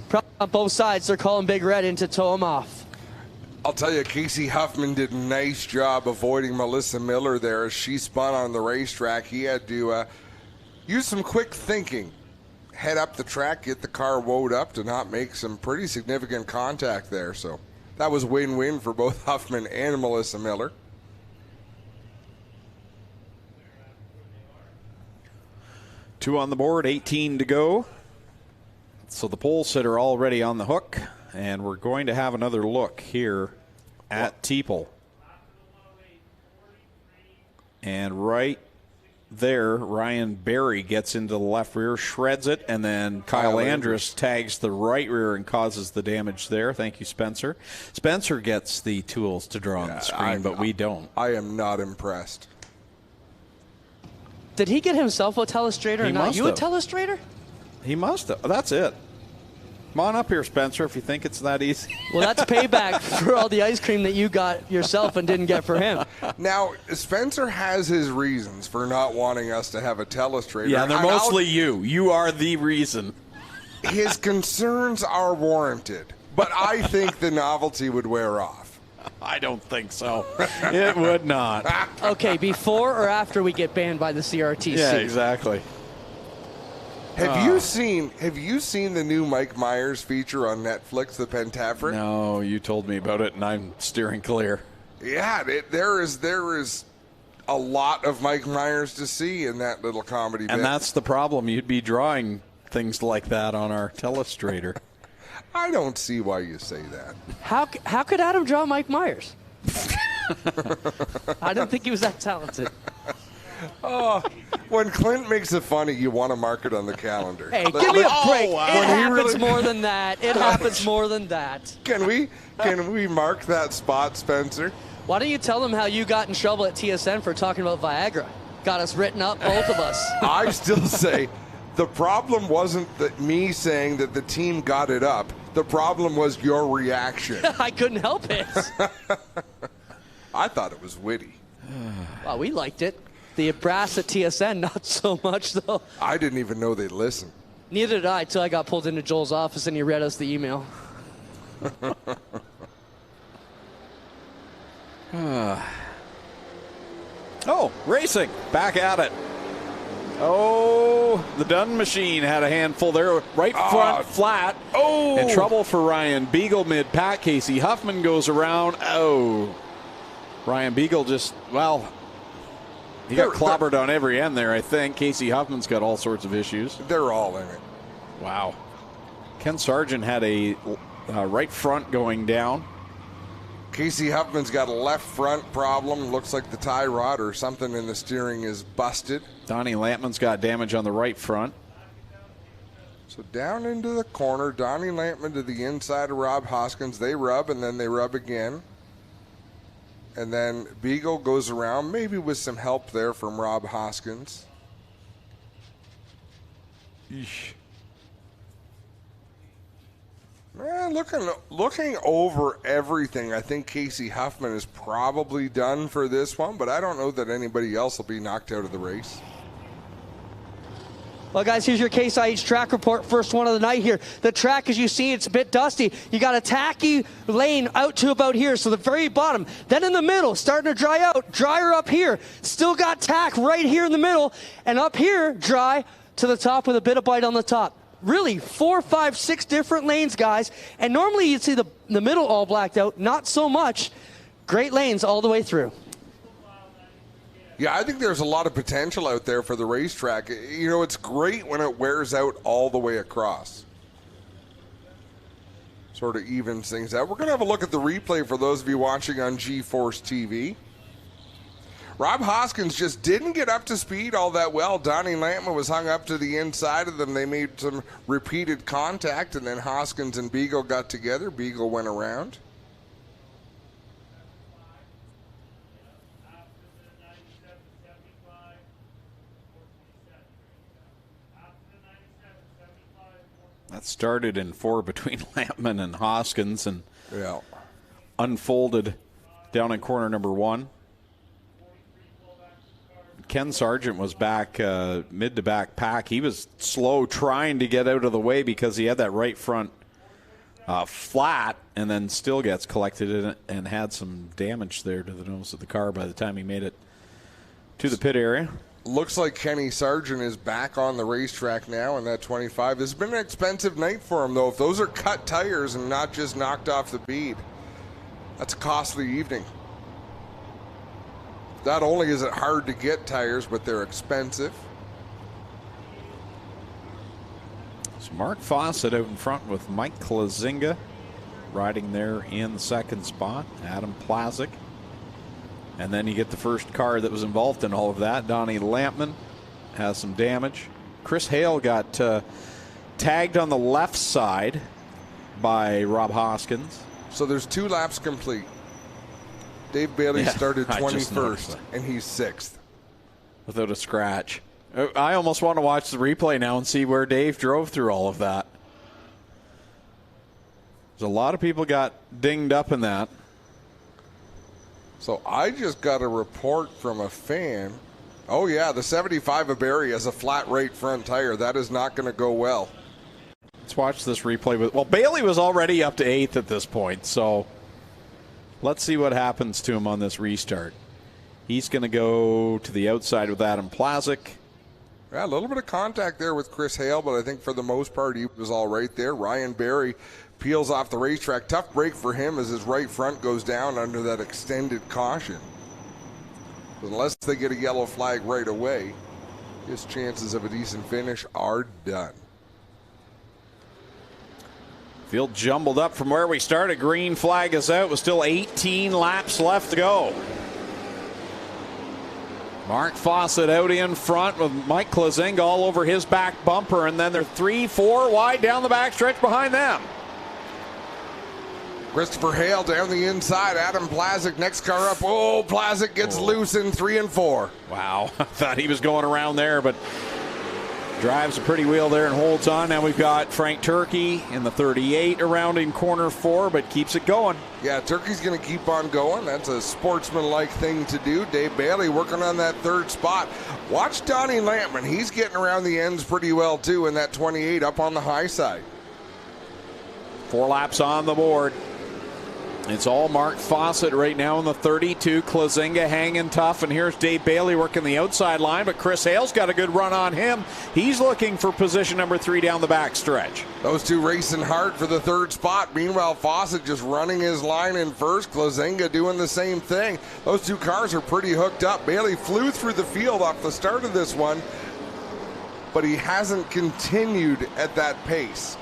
Speaker 2: Problem on both sides. They're calling Big Red in to tow him off.
Speaker 3: I'll tell you, Casey Huffman did a nice job avoiding Melissa Miller there as she spun on the racetrack. He had to use some quick thinking. Head up the track, get the car woed up to not make some pretty significant contact there. So that was win-win for both Huffman and Melissa Miller.
Speaker 1: Two on the board, 18 to go. So the pole sitter already on the hook, and we're going to have another look here at T-pole. And right there, Ryan Berry gets into the left rear, shreds it, and then Kyle Andrus tags the right rear and causes the damage there. Thank you, Spencer. Spencer gets the tools to draw on the screen, but we don't.
Speaker 3: I am not impressed.
Speaker 2: Did he get himself a telestrator or not? You a telestrator?
Speaker 1: He must have. That's it. Come on up here, Spencer, if you think it's that easy.
Speaker 2: Well, that's payback for all the ice cream that you got yourself and didn't get for him.
Speaker 3: Now, Spencer has his reasons for not wanting us to have a telestrator.
Speaker 1: Yeah, they're mostly you. You are the reason.
Speaker 3: His concerns are warranted, but I think the novelty would wear off.
Speaker 1: I don't think so. It would not.
Speaker 2: Okay, before or after we get banned by the CRTC?
Speaker 1: Yeah, exactly.
Speaker 3: Have you seen the new Mike Myers feature on Netflix, The Pentaveret?
Speaker 1: No, you told me about it, and I'm steering clear.
Speaker 3: Yeah, there is a lot of Mike Myers to see in that little comedy bit.
Speaker 1: And that's the problem. You'd be drawing things like that on our telestrator.
Speaker 3: I don't see why you say that.
Speaker 2: How could Adam draw Mike Myers? I don't think he was that talented.
Speaker 3: Oh, when Clint makes it funny, you want to mark it on the calendar.
Speaker 2: Hey, give me a break. It happens more than that. It happens more than that.
Speaker 3: Can we mark that spot, Spencer?
Speaker 2: Why don't you tell them how you got in trouble at TSN for talking about Viagra? Got us written up, both of us.
Speaker 3: I still say the problem wasn't that me saying that the team got it up. The problem was your reaction.
Speaker 2: I couldn't help it.
Speaker 3: I thought it was witty.
Speaker 2: Well, we liked it. The brass at TSN, not so much, though.
Speaker 3: I didn't even know they'd listen.
Speaker 2: Neither did I until I got pulled into Joel's office and he read us the email.
Speaker 1: Oh, racing. Back at it. Oh, the Dunn machine had a handful there. Right front flat.
Speaker 3: Oh.
Speaker 1: In trouble for Ryan Beagle mid-pack. Casey Huffman goes around. Oh. Ryan Beagle just, well, he got clobbered on every end there, I think. Casey Huffman's got all sorts of issues.
Speaker 3: They're all in it.
Speaker 1: Wow. Ken Sargent had a right front going down.
Speaker 3: Casey Huffman's got a left front problem. Looks like the tie rod or something in the steering is busted.
Speaker 1: Donnie Lampman's got damage on the right front.
Speaker 3: So down into the corner, Donnie Lampman to the inside of Rob Hoskins. They rub, and then they rub again. And then Beagle goes around, maybe with some help there from Rob Hoskins. Eesh. Man, looking over everything, I think Casey Huffman is probably done for this one, but I don't know that anybody else will be knocked out of the race.
Speaker 2: Well, guys, here's your Case IH track report. First one of the night here. The track, as you see, it's a bit dusty. You got a tacky lane out to about here, so the very bottom. Then in the middle, starting to dry out. Drier up here. Still got tack right here in the middle. And up here, dry to the top with a bit of bite on the top. Really, 4, 5, 6 different lanes, guys. And normally you'd see the middle all blacked out. Not so much. Great lanes all the way through.
Speaker 3: Yeah, I think there's a lot of potential out there for the racetrack. You know, it's great when it wears out all the way across. Sort of evens things out. We're going to have a look at the replay for those of you watching on GeForce TV. Rob Hoskins just didn't get up to speed all that well. Donnie Lampman was hung up to the inside of them. They made some repeated contact, and then Hoskins and Beagle got together. Beagle went around.
Speaker 1: That started in 4 between Lampman and Hoskins and unfolded down in corner number 1. Ken Sargent was back mid to back pack. He was slow trying to get out of the way because he had that right front flat, and then still gets collected in it and had some damage there to the nose of the car by the time he made it to the pit area.
Speaker 3: Looks like Kenny Sargent is back on the racetrack now in that 25. It's been an expensive night for him, though. If those are cut tires and not just knocked off the bead, that's a costly evening. Not only is it hard to get tires, but they're expensive.
Speaker 1: So Mark Fawcett out in front with Mike Klazinga riding there in the second spot. Adam Plazik. And then you get the first car that was involved in all of that. Donnie Lampman has some damage. Chris Hale got tagged on the left side by Rob Hoskins. So
Speaker 3: there's 2 laps complete. Dave Bailey started 21st, and he's 6th.
Speaker 1: Without a scratch. I almost want to watch the replay now and see where Dave drove through all of that. There's a lot of people got dinged up in that.
Speaker 3: So I just got a report from a fan. Oh, yeah, the 75 of Barrie has a flat right front tire. That is not going to go well.
Speaker 1: Let's watch this replay. Well, Bailey was already up to 8th at this point, so let's see what happens to him on this restart. He's going to go to the outside with Adam Plazik.
Speaker 3: Yeah, a little bit of contact there with Chris Hale, but I think for the most part he was all right there. Ryan Barrie peels off the racetrack. Tough break for him as his right front goes down under that extended caution. But unless they get a yellow flag right away, his chances of a decent finish are done.
Speaker 1: Field jumbled up from where we started. Green flag is out with still 18 laps left to go. Mark Fawcett out in front with Mike Klazinga all over his back bumper, and then they're 3, 4 wide down the backstretch behind them.
Speaker 3: Christopher Hale down the inside. Adam Plazik next car up. Oh, Plazik gets loose in 3 and 4.
Speaker 1: Wow. I thought he was going around there, but drives a pretty wheel there and holds on. Now we've got Frank Turkey in the 38 around in corner 4, but keeps it going.
Speaker 3: Yeah, Turkey's going to keep on going. That's a sportsman-like thing to do. Dave Bailey working on that 3rd spot. Watch Donnie Lampman. He's getting around the ends pretty well, too, in that 28 up on the high side.
Speaker 1: 4 laps on the board. It's all Mark Fawcett right now in the 32. Klazinga hanging tough, and here's Dave Bailey working the outside line, but Chris Hale's got a good run on him. He's looking for position number 3 down the back stretch.
Speaker 3: Those 2 racing hard for the 3rd spot. Meanwhile, Fawcett just running his line in first. Klazinga doing the same thing. Those 2 cars are pretty hooked up. Bailey flew through the field off the start of this one, but he hasn't continued at that pace,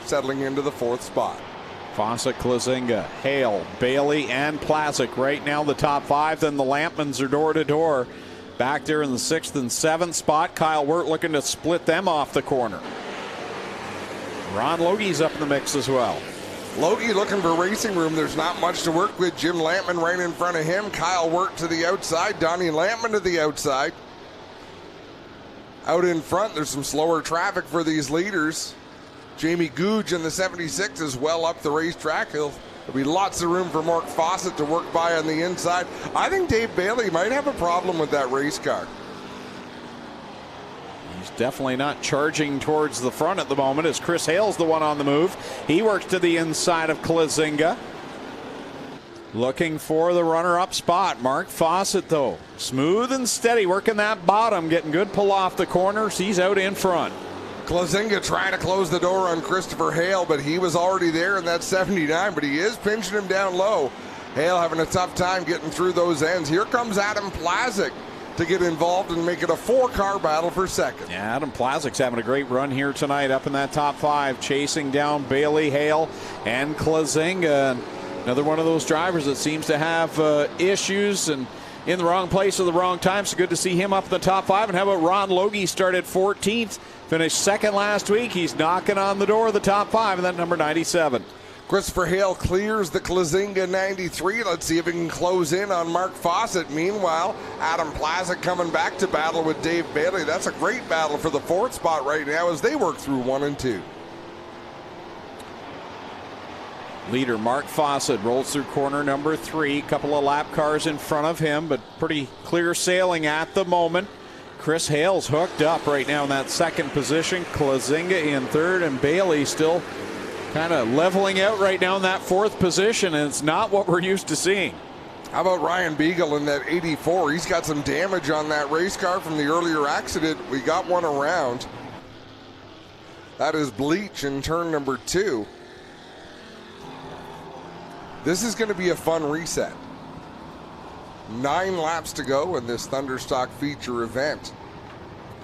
Speaker 3: settling into the 4th spot.
Speaker 1: Fawcett, Klazinga, Hale, Bailey, and Plazik right now the top 5. Then the Lampmans are door to door. Back there in the 6th and 7th spot. Kyle Wirt looking to split them off the corner. Ron Logie's up in the mix as well.
Speaker 3: Logie looking for racing room. There's not much to work with. Jim Lampman right in front of him. Kyle Wirt to the outside. Donnie Lampman to the outside. Out in front, there's some slower traffic for these leaders. Jamie Googe in the 76 is well up the racetrack. There'll be lots of room for Mark Fawcett to work by on the inside. I think Dave Bailey might have a problem with that race car.
Speaker 1: He's definitely not charging towards the front at the moment as Chris Hale's the one on the move. He works to the inside of Klazinga. Looking for the runner-up spot. Mark Fawcett, though, smooth and steady, working that bottom, getting good pull off the corners. He's out in front.
Speaker 3: Klazinga trying to close the door on Christopher Hale, but he was already there in that 79, but he is pinching him down low. Hale having a tough time getting through those ends. Here comes Adam Plazik to get involved and make it a 4-car battle for second.
Speaker 1: Yeah, Adam Plazik's having a great run here tonight, up in that top 5, chasing down Bailey, Hale, and Klazinga. Another one of those drivers that seems to have issues and in the wrong place at the wrong time. So good to see him up in the top 5. And how about Ron Logie, started 14th, finished second last week. He's knocking on the door of the top 5 in that number 97.
Speaker 3: Christopher Hale clears the Klazinga 93. Let's see if he can close in on Mark Fawcett. Meanwhile, Adam Plazik coming back to battle with Dave Bailey. That's a great battle for the 4th spot right now as they work through 1 and 2.
Speaker 1: Leader Mark Fawcett rolls through corner number 3. Couple of lap cars in front of him, but pretty clear sailing at the moment. Chris Hale's hooked up right now in that 2nd position. Klazinga in 3rd, and Bailey still kind of leveling out right now in that 4th position, and it's not what we're used to seeing.
Speaker 3: How about Ryan Beagle in that 84? He's got some damage on that race car from the earlier accident. We got one around. That is Bleach in turn number 2. This is going to be a fun reset. 9 laps to go in this Thunderstock feature event.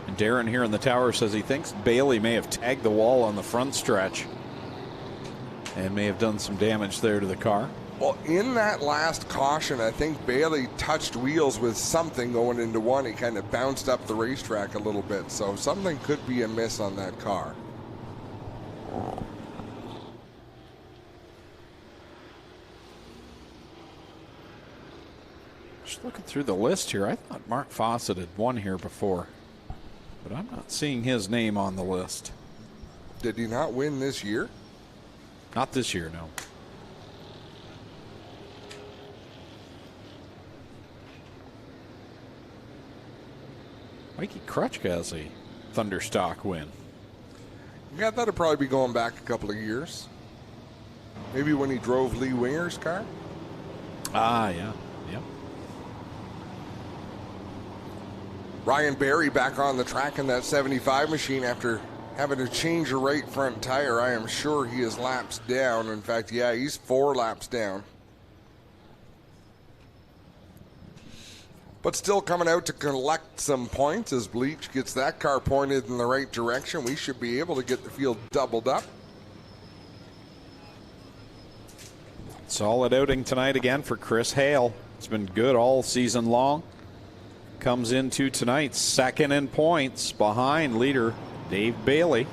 Speaker 1: And Darren here in the tower says he thinks Bailey may have tagged the wall on the front stretch and may have done some damage there to the car.
Speaker 3: Well, in that last caution, I think Bailey touched wheels with something going into 1. He kind of bounced up the racetrack a little bit, so something could be amiss on that car.
Speaker 1: Just looking through the list here, I thought Mark Fawcett had won here before, but I'm not seeing his name on the list.
Speaker 3: Did he not win this year?
Speaker 1: Not this year, no. Mikey Krutchka has a Thunderstock win.
Speaker 3: Yeah, that'd probably be going back a couple of years. Maybe when he drove Lee Winger's car?
Speaker 1: Ah, yeah. Yep.
Speaker 3: Ryan Barry back on the track in that 75 machine after having to change a right front tire. I am sure he is laps down. In fact, yeah, he's 4 laps down. But still coming out to collect some points as Bleach gets that car pointed in the right direction. We should be able to get the field doubled up.
Speaker 1: Solid outing tonight again for Chris Hale. It's been good all season long. Comes into tonight 2nd in points behind leader Dave Bailey.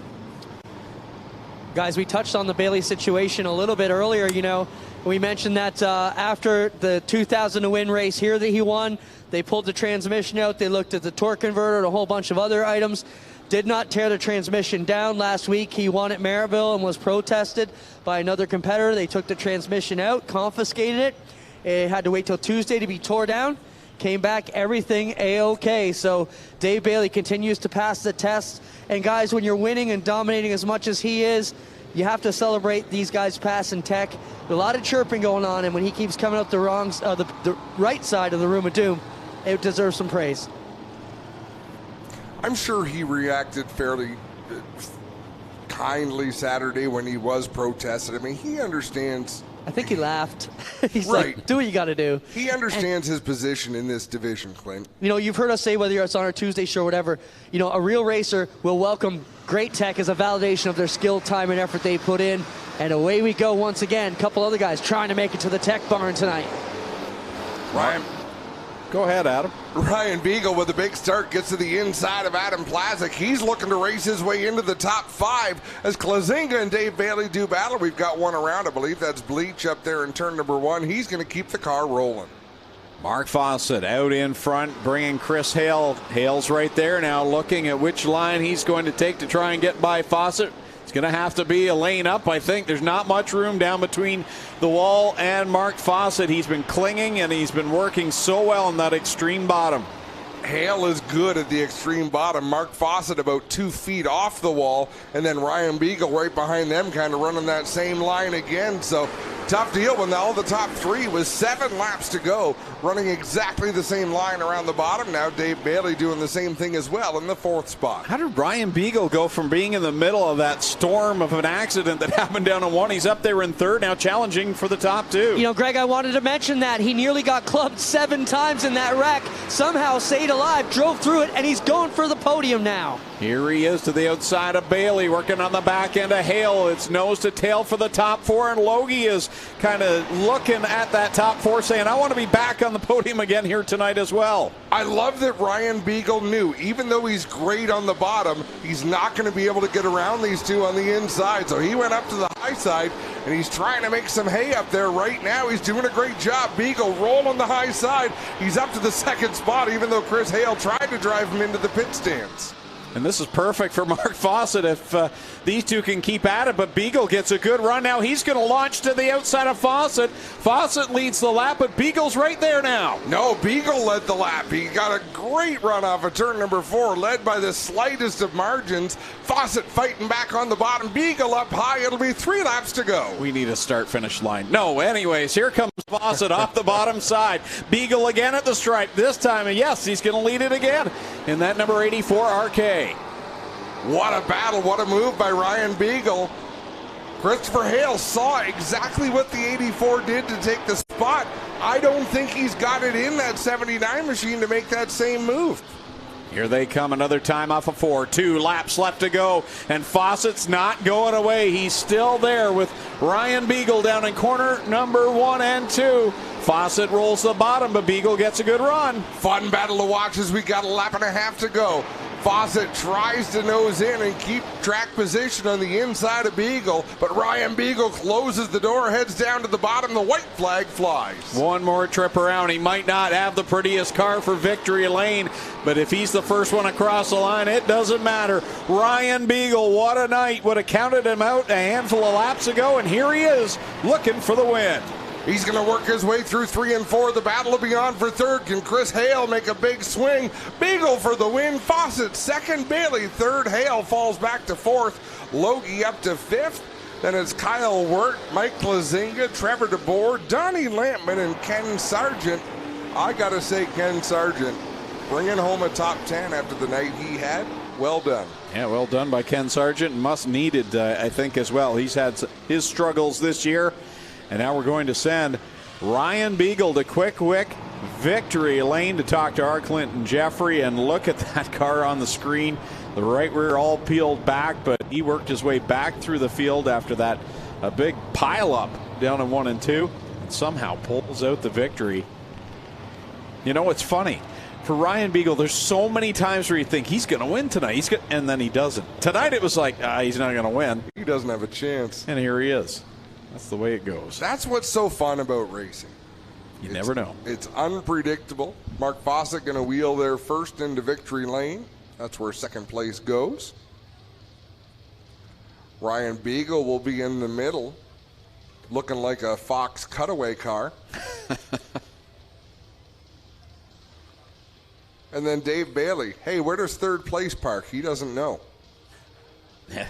Speaker 2: Guys, we touched on the Bailey situation a little bit earlier. You know, we mentioned that after the 2000 to win race here that he won, they pulled the transmission out. They looked at the torque converter and a whole bunch of other items. Did not tear the transmission down. Last week he won at Maryville and was protested by another competitor. They took the transmission out, confiscated it. It had to wait till Tuesday to be tore down. Came back, everything A-OK. So Dave Bailey continues to pass the test. And guys, when you're winning and dominating as much as he is, you have to celebrate these guys passing tech. A lot of chirping going on, and when he keeps coming up the right side of the room of doom, it deserves some praise.
Speaker 3: I'm sure he reacted fairly kindly Saturday when he was protested. I mean, he understands.
Speaker 2: I think he laughed. He's
Speaker 3: right.
Speaker 2: Like, do what you got to do.
Speaker 3: He understands his position in this division, Clint.
Speaker 2: You know, you've heard us say, whether it's on our Tuesday show or whatever, you know, a real racer will welcome great tech as a validation of their skill, time, and effort they put in. And away we go once again. A couple other guys trying to make it to the tech barn tonight.
Speaker 3: Ryan.
Speaker 1: Go ahead, Adam.
Speaker 3: Ryan Beagle with a big start gets to the inside of Adam Plazik. He's looking to race his way into the top 5 as Klazinga and Dave Bailey do battle. We've got one around. I believe that's Bleach up there in turn number 1. He's going to keep the car rolling.
Speaker 1: Mark Fawcett out in front, bringing Chris Hale. Hale's right there now, looking at which line he's going to take to try and get by Fawcett. It's going to have to be a lane up, I think. There's not much room down between the wall and Mark Fawcett. He's been clinging, and he's been working so well in that extreme bottom.
Speaker 3: Hale is good at the extreme bottom. Mark Fawcett about 2 feet off the wall, and then Ryan Beagle right behind them, kind of running that same line again. So tough deal when all the top 3 with 7 laps to go, running exactly the same line around the bottom. Now Dave Bailey doing the same thing as well in the 4th spot.
Speaker 1: How did Ryan Beagle go from being in the middle of that storm of an accident that happened down in 1? He's up there in 3rd, now challenging for the top 2.
Speaker 2: You know, Greg, I wanted to mention that. He nearly got clubbed 7 times in that wreck. Somehow stayed alive, drove through it, and he's going for the podium now.
Speaker 1: Here he is to the outside of Bailey, working on the back end of Hale. It's nose to tail for the top 4, and Logie is kind of looking at that top 4 saying, I want to be back on the podium again here tonight as well.
Speaker 3: I love that Ryan Beagle knew, even though he's great on the bottom, he's not going to be able to get around these 2 on the inside. So he went up to the high side, and he's trying to make some hay up there right now. He's doing a great job. Beagle roll on the high side. He's up to the 2nd spot, even though Chris Hale tried to drive him into the pit stands.
Speaker 1: And this is perfect for Mark Fawcett if these 2 can keep at it, but Beagle gets a good run. Now he's going to launch to the outside of Fawcett. Fawcett leads the lap, but Beagle's right there now.
Speaker 3: No, Beagle led the lap. He got a great run off of turn number 4, led by the slightest of margins. Fawcett fighting back on the bottom. Beagle up high. It'll be 3 laps to go.
Speaker 1: We need a start-finish line. No, anyways, here comes Fawcett off the bottom side. Beagle again at the stripe. This time, and yes, he's going to lead it again in that number 84 RK.
Speaker 3: What a battle, what a move by Ryan Beagle. Christopher Hale saw exactly what the 84 did to take the spot. I don't think he's got it in that 79 machine to make that same move.
Speaker 1: Here they come another time off of 4. 2 laps left to go, and Fawcett's not going away. He's still there with Ryan Beagle down in corner number 1 and 2. Fawcett rolls the bottom, but Beagle gets a good run.
Speaker 3: Fun battle to watch as we got a lap and a half to go. Fawcett tries to nose in and keep track position on the inside of Beagle, but Ryan Beagle closes the door, heads down to the bottom. The white flag flies.
Speaker 1: One more trip around. He might not have the prettiest car for victory lane, but if he's the first one across the line, it doesn't matter. Ryan Beagle, what a night. Would have counted him out a handful of laps ago, and here he is looking for the win.
Speaker 3: He's going to work his way through 3 and 4. The battle will be on for 3rd. Can Chris Hale make a big swing? Beagle for the win. Fawcett 2nd. Bailey 3rd. Hale falls back to 4th. Logie up to 5th. Then it's Kyle Wirt, Mike Lazinga, Trevor DeBoer, Donnie Lampman, and Ken Sargent. I got to say, Ken Sargent bringing home a top 10 after the night he had. Well done.
Speaker 1: Yeah, well done by Ken Sargent. Must needed, I think, as well. He's had his struggles this year. And now we're going to send Ryan Beagle to Quick victory lane to talk to our Clinton Jeffrey. And look at that car on the screen. The right rear all peeled back, but he worked his way back through the field after that. A big pileup down in 1 and 2. And somehow pulls out the victory. You know, it's funny. For Ryan Beagle, there's so many times where you think he's going to win tonight. And then he doesn't. Tonight it was like, he's not going to win.
Speaker 3: He doesn't have a chance.
Speaker 1: And here he is. That's the way it goes.
Speaker 3: That's what's so fun about racing.
Speaker 1: You never know.
Speaker 3: It's unpredictable. Mark Fawcett going to wheel there first into victory lane. That's where 2nd place goes. Ryan Beagle will be in the middle, looking like a Fox cutaway car. And then Dave Bailey. Hey, where does 3rd place park? He doesn't know.
Speaker 1: Yeah.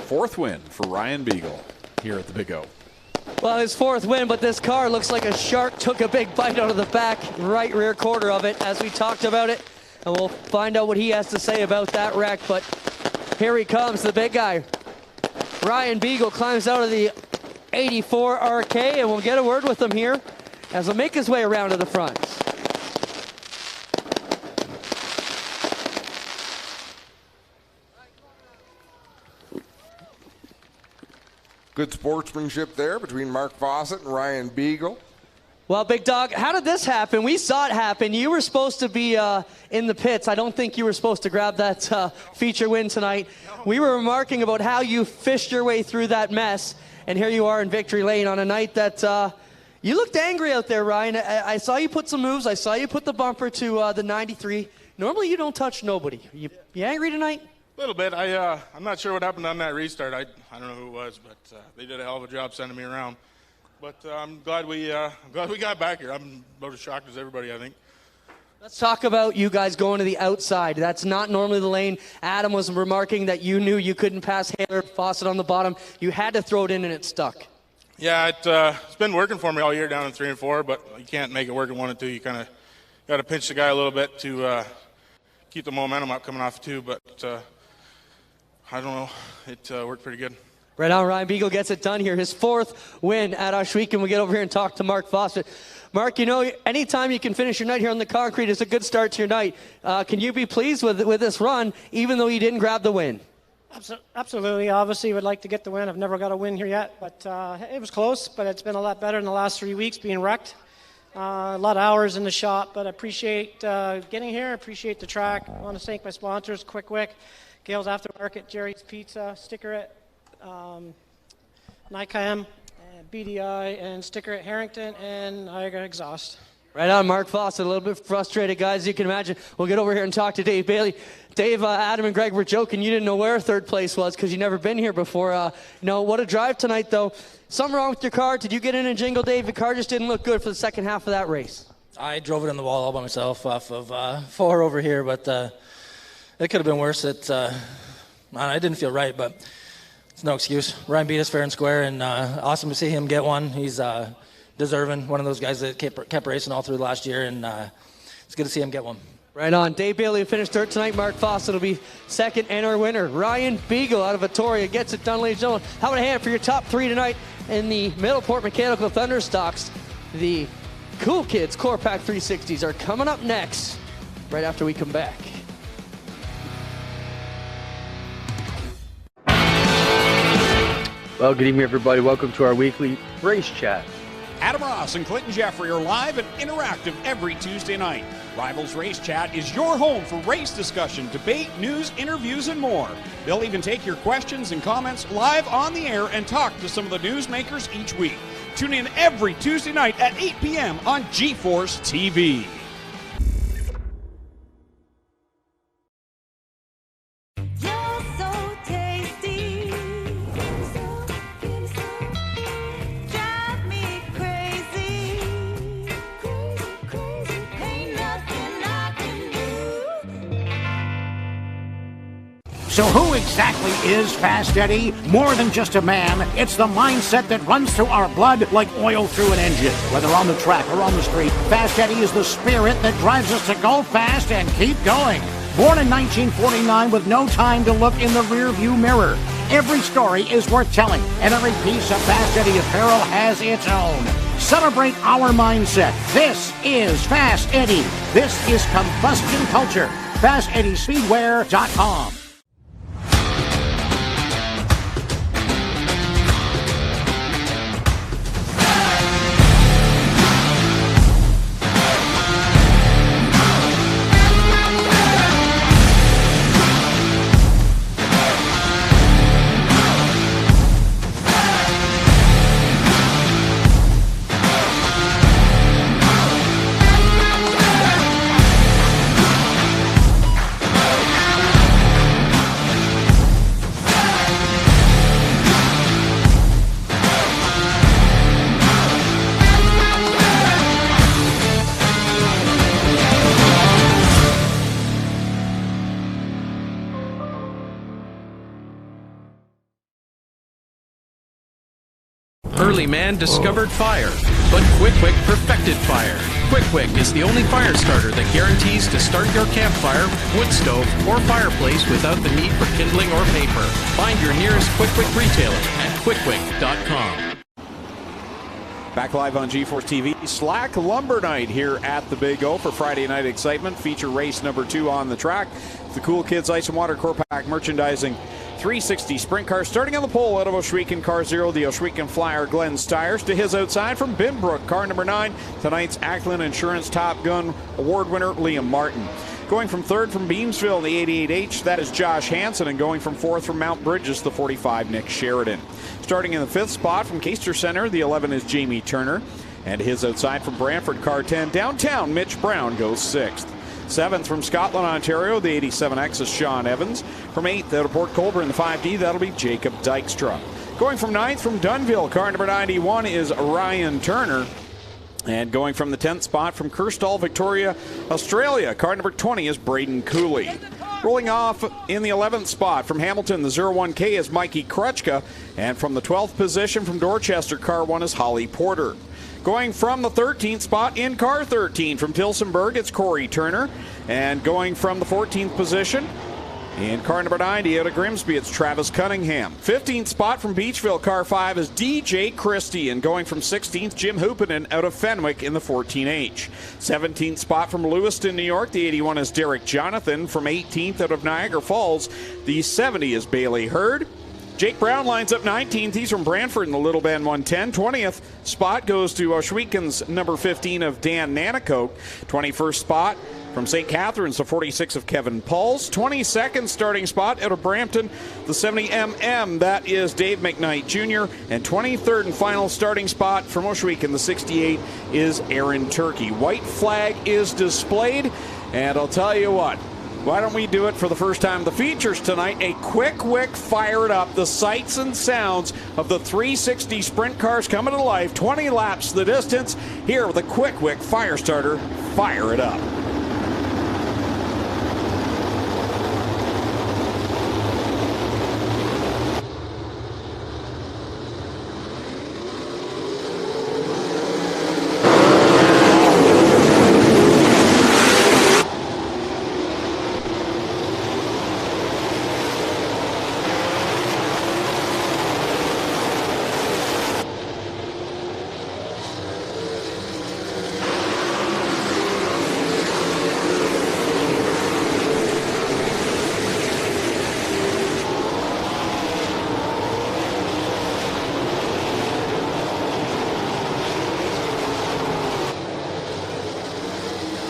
Speaker 1: 4th win for Ryan Beagle here at the Big O.
Speaker 2: Well, his 4th win, but this car looks like a shark took a big bite out of the back right rear quarter of it as we talked about it. And we'll find out what he has to say about that wreck. But here he comes, the big guy. Ryan Beagle climbs out of the 84 RK, and we'll get a word with him here as he'll make his way around to the front.
Speaker 3: Good sportsmanship there between Mark Fawcett and Ryan Beagle.
Speaker 2: Well, Big Dog, how did this happen? We saw it happen. You were supposed to be in the pits. I don't think you were supposed to grab that feature win tonight. We were remarking about how you fished your way through that mess, and here you are in victory lane on a night that you looked angry out there, Ryan. I saw you put some moves. I saw you put the bumper to the 93. Normally you don't touch nobody. You angry tonight?
Speaker 9: A little bit. I'm not sure what happened on that restart. I don't know who it was, but they did a hell of a job sending me around. but I'm glad we got back here. I'm about as shocked as everybody, I think.
Speaker 2: Let's talk about you guys going to the outside. That's not normally the lane. Adam was remarking that you knew you couldn't pass Haylor, Fawcett on the bottom. You had to throw it in and it stuck.
Speaker 9: Yeah, it's been working for me all year down in 3 and 4, but you can't make it work in 1 and 2. You kind of got to pinch the guy a little bit to keep the momentum up coming off 2, but I don't know. It worked pretty good.
Speaker 2: Right on, Ryan Beagle gets it done here. His 4th win at Ohsweken. We get over here and talk to Mark Fawcett. Mark, you know, anytime you can finish your night here on the concrete is a good start to your night. Can you be pleased with this run, even though you didn't grab the win?
Speaker 13: Absolutely. Obviously, would like to get the win. I've never got a win here yet, but it was close, but it's been a lot better in the last 3 weeks being wrecked. A lot of hours in the shop, but I appreciate getting here. I appreciate the track. I want to thank my sponsors, Quick, Gale's Aftermarket, Jerry's Pizza, Sticker Nikam, BDI, and Sticker at Harrington, and Niagara Exhaust.
Speaker 2: Right on, Mark Fawcett. A little bit frustrated, guys. You can imagine. We'll get over here and talk to Dave Bailey. Dave, Adam, and Greg were joking. You didn't know where 3rd place was because you've never been here before. What a drive tonight, though. Something wrong with your car? Did you get in a jingle, Dave? The car just didn't look good for the second half of that race.
Speaker 14: I drove it in the wall all by myself off of 4 over here, but it could have been worse. I didn't feel right, but it's no excuse. Ryan beat us fair and square, and awesome to see him get one. He's deserving, one of those guys that kept racing all through last year, and it's good to see him get one.
Speaker 2: Right on. Dave Bailey finished 3rd tonight. Mark Fawcett will be 2nd and our winner. Ryan Beagle out of Victoria gets it done, ladies and gentlemen. How about a hand for your top 3 tonight in the Middleport Mechanical Thunderstocks? The Cool Kids Core Pack 360s are coming up next, right after we come back.
Speaker 11: Well, good evening, everybody. Welcome to our weekly race chat.
Speaker 12: Adam Ross and Clinton Jeffrey are live and interactive every Tuesday night. Rivals Race Chat is your home for race discussion, debate, news, interviews, and more. They'll even take your questions and comments live on the air and talk to some of the newsmakers each week. Tune in every Tuesday night at 8 p.m. on GeForce TV.
Speaker 5: So who exactly is Fast Eddie? More than just a man, it's the mindset that runs through our blood like oil through an engine. Whether on the track or on the street, Fast Eddie is the spirit that drives us to go fast and keep going. Born in 1949 with no time to look in the rearview mirror, every story is worth telling, and every piece of Fast Eddie apparel has its own. Celebrate our mindset. This is Fast Eddie. This is combustion culture. FastEddieSpeedwear.com.
Speaker 15: Early man discovered fire, but Quick perfected fire. Quick is the only fire starter that guarantees to start your campfire, wood stove, or fireplace without the need for kindling or paper. Find your nearest Quick retailer at quickwick.com.
Speaker 1: Back live on GeForce TV, Slack Lumber Night here at the Big O for Friday Night Excitement. Feature race number 2 on the track. The Cool Kids Ice and Water Core Pack Merchandising 360 sprint car starting on the pole out of Ohsweken, car 0, the Ohsweken Flyer Glenn Stiers. To his outside from Binbrook, car number 9, tonight's Ackland Insurance Top Gun Award winner Liam Martin. Going from 3rd from Beamsville in the 88H, that is Josh Hansen, and going from 4th from Mount Bridges, the 45, Nick Sheridan. Starting in the 5th spot from Caister Center, the 11 is Jamie Turner. And his outside from Brantford, car 10, downtown, Mitch Brown goes 6th. 7th from Scotland, Ontario, the 87X is Sean Evans. From 8th out of Port Colborne, the 5D, that'll be Jacob Dykstra. Going from 9th from Dunville, car number 91 is Ryan Turner. And going from the 10th spot from Kirstall, Victoria, Australia, car number 20 is Braden Cooley. Rolling off in the 11th spot from Hamilton, the 01K is Mikey Krutchka. And from the 12th position from Dorchester, car 1 is Holly Porter. Going from the 13th spot in car 13 from Tilsonburg, it's Corey Turner. And going from the 14th position in car number 90 out of Grimsby, it's Travis Cunningham. 15th spot from Beachville, car 5 is DJ Christie. And going from 16th, Jim Hoopinen out of Fenwick in the 14H. 17th spot from Lewiston, New York, the 81 is Derek Jonathan. From 18th out of Niagara Falls, the 70 is Bailey Hurd. Jake Brown lines up 19th. He's from Brantford in the Little Bend 110. 20th spot goes to Ohsweken's number 15 of Dan Nanakoke. 21st spot from St. Catharines, the 46 of Kevin Pauls. 22nd starting spot out of Brampton, the 70MM, that is Dave McKnight Jr. And 23rd and final starting spot from Ohsweken, the 68, is Aaron Turkey. White flag is displayed, and I'll tell you what, why don't we do it for the first time? The features tonight, a quick fire it up, the sights and sounds of the 360 sprint cars coming to life, 20 laps the distance, here with a quick fire starter, fire it up.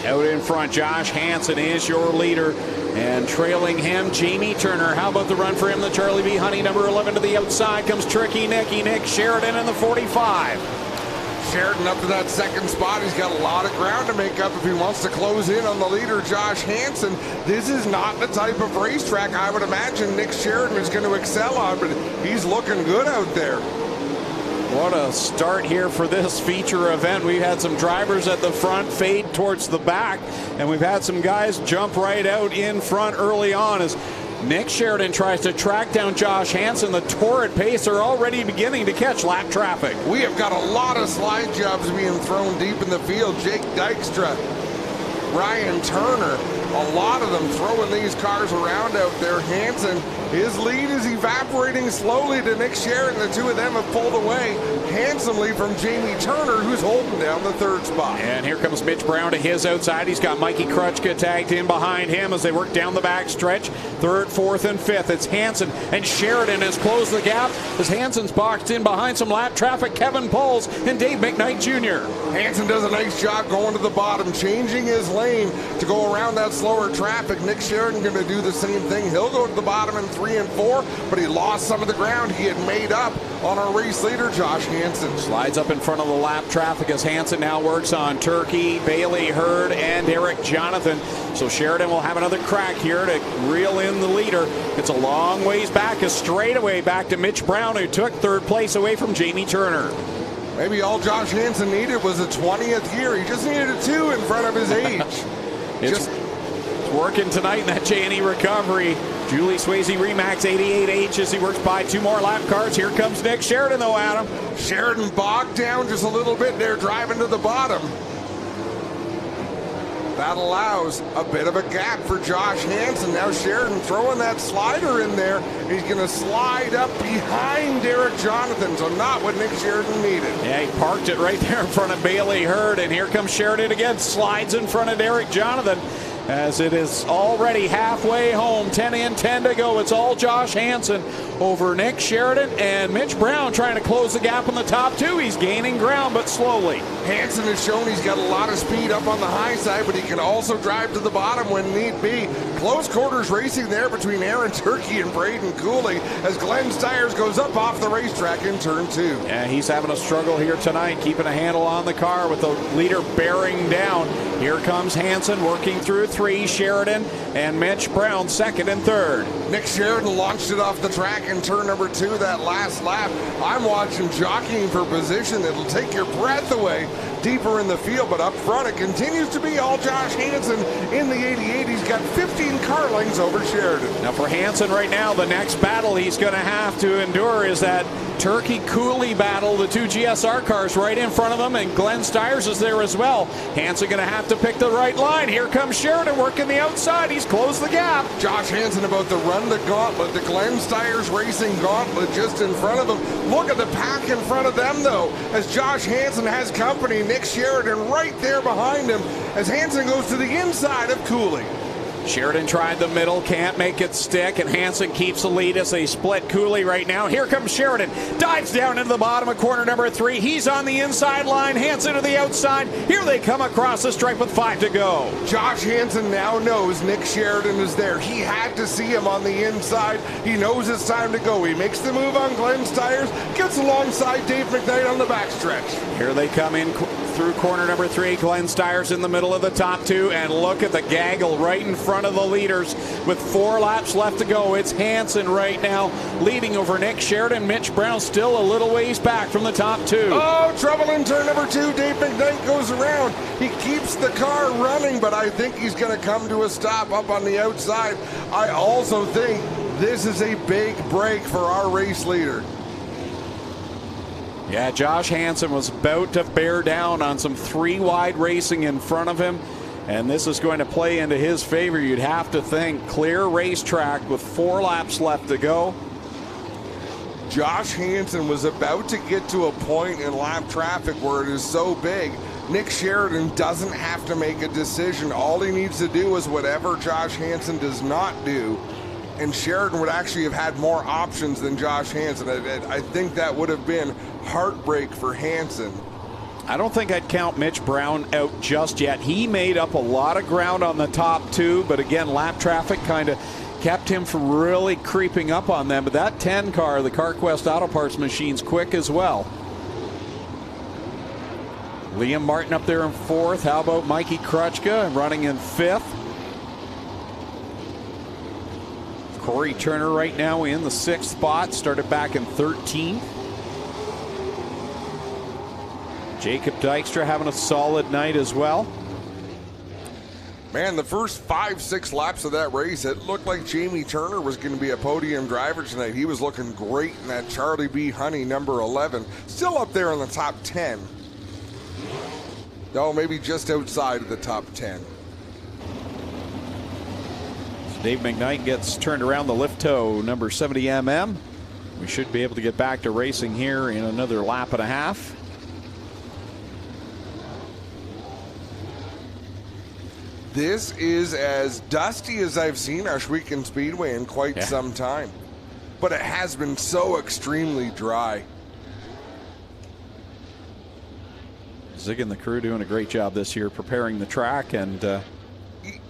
Speaker 1: Out in front, Josh Hansen is your leader. And trailing him, Jamie Turner. How about the run for him? The Charlie B. Honey, number 11 to the outside comes Tricky Nick Sheridan in the 45.
Speaker 3: Sheridan up to that second spot. He's got a lot of ground to make up if he wants to close in on the leader, Josh Hansen. This is not the type of racetrack I would imagine Nick Sheridan is going to excel on, but he's looking good out there.
Speaker 1: What a start here for this feature event. We've had some drivers at the front fade towards the back, and we've had some guys jump right out in front early on as Nick Sheridan tries to track down Josh Hansen. The torrid pace are already beginning to catch lap traffic.
Speaker 3: We have got a lot of slide jobs being thrown deep in the field. Jake Dykstra, Ryan Turner, a lot of them throwing these cars around out there. Hansen, his lead is evaporating slowly to Nick Sheridan. The two of them have pulled away handsomely from Jamie Turner, who's holding down the third spot.
Speaker 1: And here comes Mitch Brown to his outside. He's got Mikey Krutchka tagged in behind him as they work down the back stretch. Third, fourth, and fifth. It's Hansen, and Sheridan has closed the gap as Hansen's boxed in behind some lap traffic. Kevin Pauls and Dave McKnight Jr.
Speaker 3: Hansen does a nice job going to the bottom, changing his lane to go around that slower traffic. Nick Sheridan going to do the same thing. He'll go to the bottom in 3 and 4, but he lost some of the ground he had made up on our race leader, Josh Hansen.
Speaker 1: Slides up in front of the lap traffic as Hansen now works on Turkey, Bailey Hurd, and Eric Jonathan. So Sheridan will have another crack here to reel in the leader. It's a long ways back, a straightaway back to Mitch Brown, who took third place away from Jamie Turner.
Speaker 3: Maybe all Josh Hansen needed was a 20th year. He just needed a 2 in front of his age.
Speaker 1: It's working tonight in that J&E recovery. Julie Swayze Remax 88H as he works by 2 more lap cars. Here comes Nick Sheridan though, Adam.
Speaker 3: Sheridan bogged down just a little bit there, driving to the bottom. That allows a bit of a gap for Josh Hansen. Now Sheridan throwing that slider in there. He's going to slide up behind Derek Jonathan, so not what Nick Sheridan needed.
Speaker 1: Yeah, he parked it right there in front of Bailey Hurd, and here comes Sheridan again, slides in front of Derek Jonathan. As it is already halfway home, 10 in, 10 to go. It's all Josh Hansen over Nick Sheridan, and Mitch Brown trying to close the gap on the top 2. He's gaining ground, but slowly.
Speaker 3: Hansen has shown he's got a lot of speed up on the high side, but he can also drive to the bottom when need be. Close quarters racing there between Aaron Turkey and Braden Cooley as Glenn Stiers goes up off the racetrack in turn 2.
Speaker 1: Yeah, he's having a struggle here tonight, keeping a handle on the car with the leader bearing down. Here comes Hansen working through 3. 3, Sheridan and Mitch Brown second and third.
Speaker 3: Nick Sheridan launched it off the track in turn number 2 that last lap. I'm watching jockeying for position that'll take your breath away deeper in the field, but up front it continues to be all Josh Hansen in the 88. He's got 15 car lengths over Sheridan.
Speaker 1: Now for Hansen right now, the next battle he's going to have to endure is that Turkey Cooley battle. The 2 GSR cars right in front of him, and Glenn Stiers is there as well. Hansen going to have to pick the right line. Here comes Sheridan working the outside. He's closed the gap.
Speaker 3: Josh Hansen about to run the gauntlet, the Glenn Stiers Racing gauntlet just in front of him. Look at the pack in front of them though, as Josh Hansen has company. Nick Sheridan right there behind him as Hansen goes to the inside of Cooley.
Speaker 1: Sheridan tried the middle, can't make it stick, and Hansen keeps the lead as they split Cooley right now. Here comes Sheridan, dives down into the bottom of corner number 3. He's on the inside line, Hansen to the outside. Here they come across the stripe with 5 to go.
Speaker 3: Josh Hansen now knows Nick Sheridan is there. He had to see him on the inside. He knows it's time to go. He makes the move on Glenn Stiers, gets alongside Dave McKnight on the backstretch.
Speaker 1: Here they come in through corner number 3. Glenn Stiers in the middle of the top 2, and look at the gaggle right in front of the leaders with 4 laps left to go. It's Hansen right now leading over Nick Sheridan. Mitch Brown still a little ways back from the top 2.
Speaker 3: Oh, trouble in turn number 2. Dave McKnight goes around. He keeps the car running, but I think he's going to come to a stop up on the outside. I also think this is a big break for our race leader.
Speaker 1: Yeah, Josh Hansen was about to bear down on some 3 wide racing in front of him, and this is going to play into his favor, you'd have to think. Clear racetrack with 4 laps left to go.
Speaker 3: Josh Hansen was about to get to a point in lap traffic where it is so big, Nick Sheridan doesn't have to make a decision. All he needs to do is whatever Josh Hansen does not do, and Sheridan would actually have had more options than Josh Hansen. I think that would have been heartbreak for Hansen.
Speaker 1: I don't think I'd count Mitch Brown out just yet. He made up a lot of ground on the top 2, but again, lap traffic kind of kept him from really creeping up on them. But that 10 car, the CarQuest Auto Parts machine's quick as well. Liam Martin up there in 4th. How about Mikey Krutchka running in 5th? Corey Turner right now in the 6th spot, started back in 13th. Jacob Dykstra having a solid night as well.
Speaker 3: Man, the first 5-6 laps of that race, it looked like Jamie Turner was going to be a podium driver tonight. He was looking great in that Charlie B. Honey number 11. Still up there in the top 10. No, maybe just outside of the top 10.
Speaker 1: Dave McKnight gets turned around the lift toe number 70mm. We should be able to get back to racing here in another lap and a half.
Speaker 3: This is as dusty as I've seen Ohsweken Speedway in quite some time. But it has been so extremely dry.
Speaker 1: Zig and the crew doing a great job this year preparing the track, and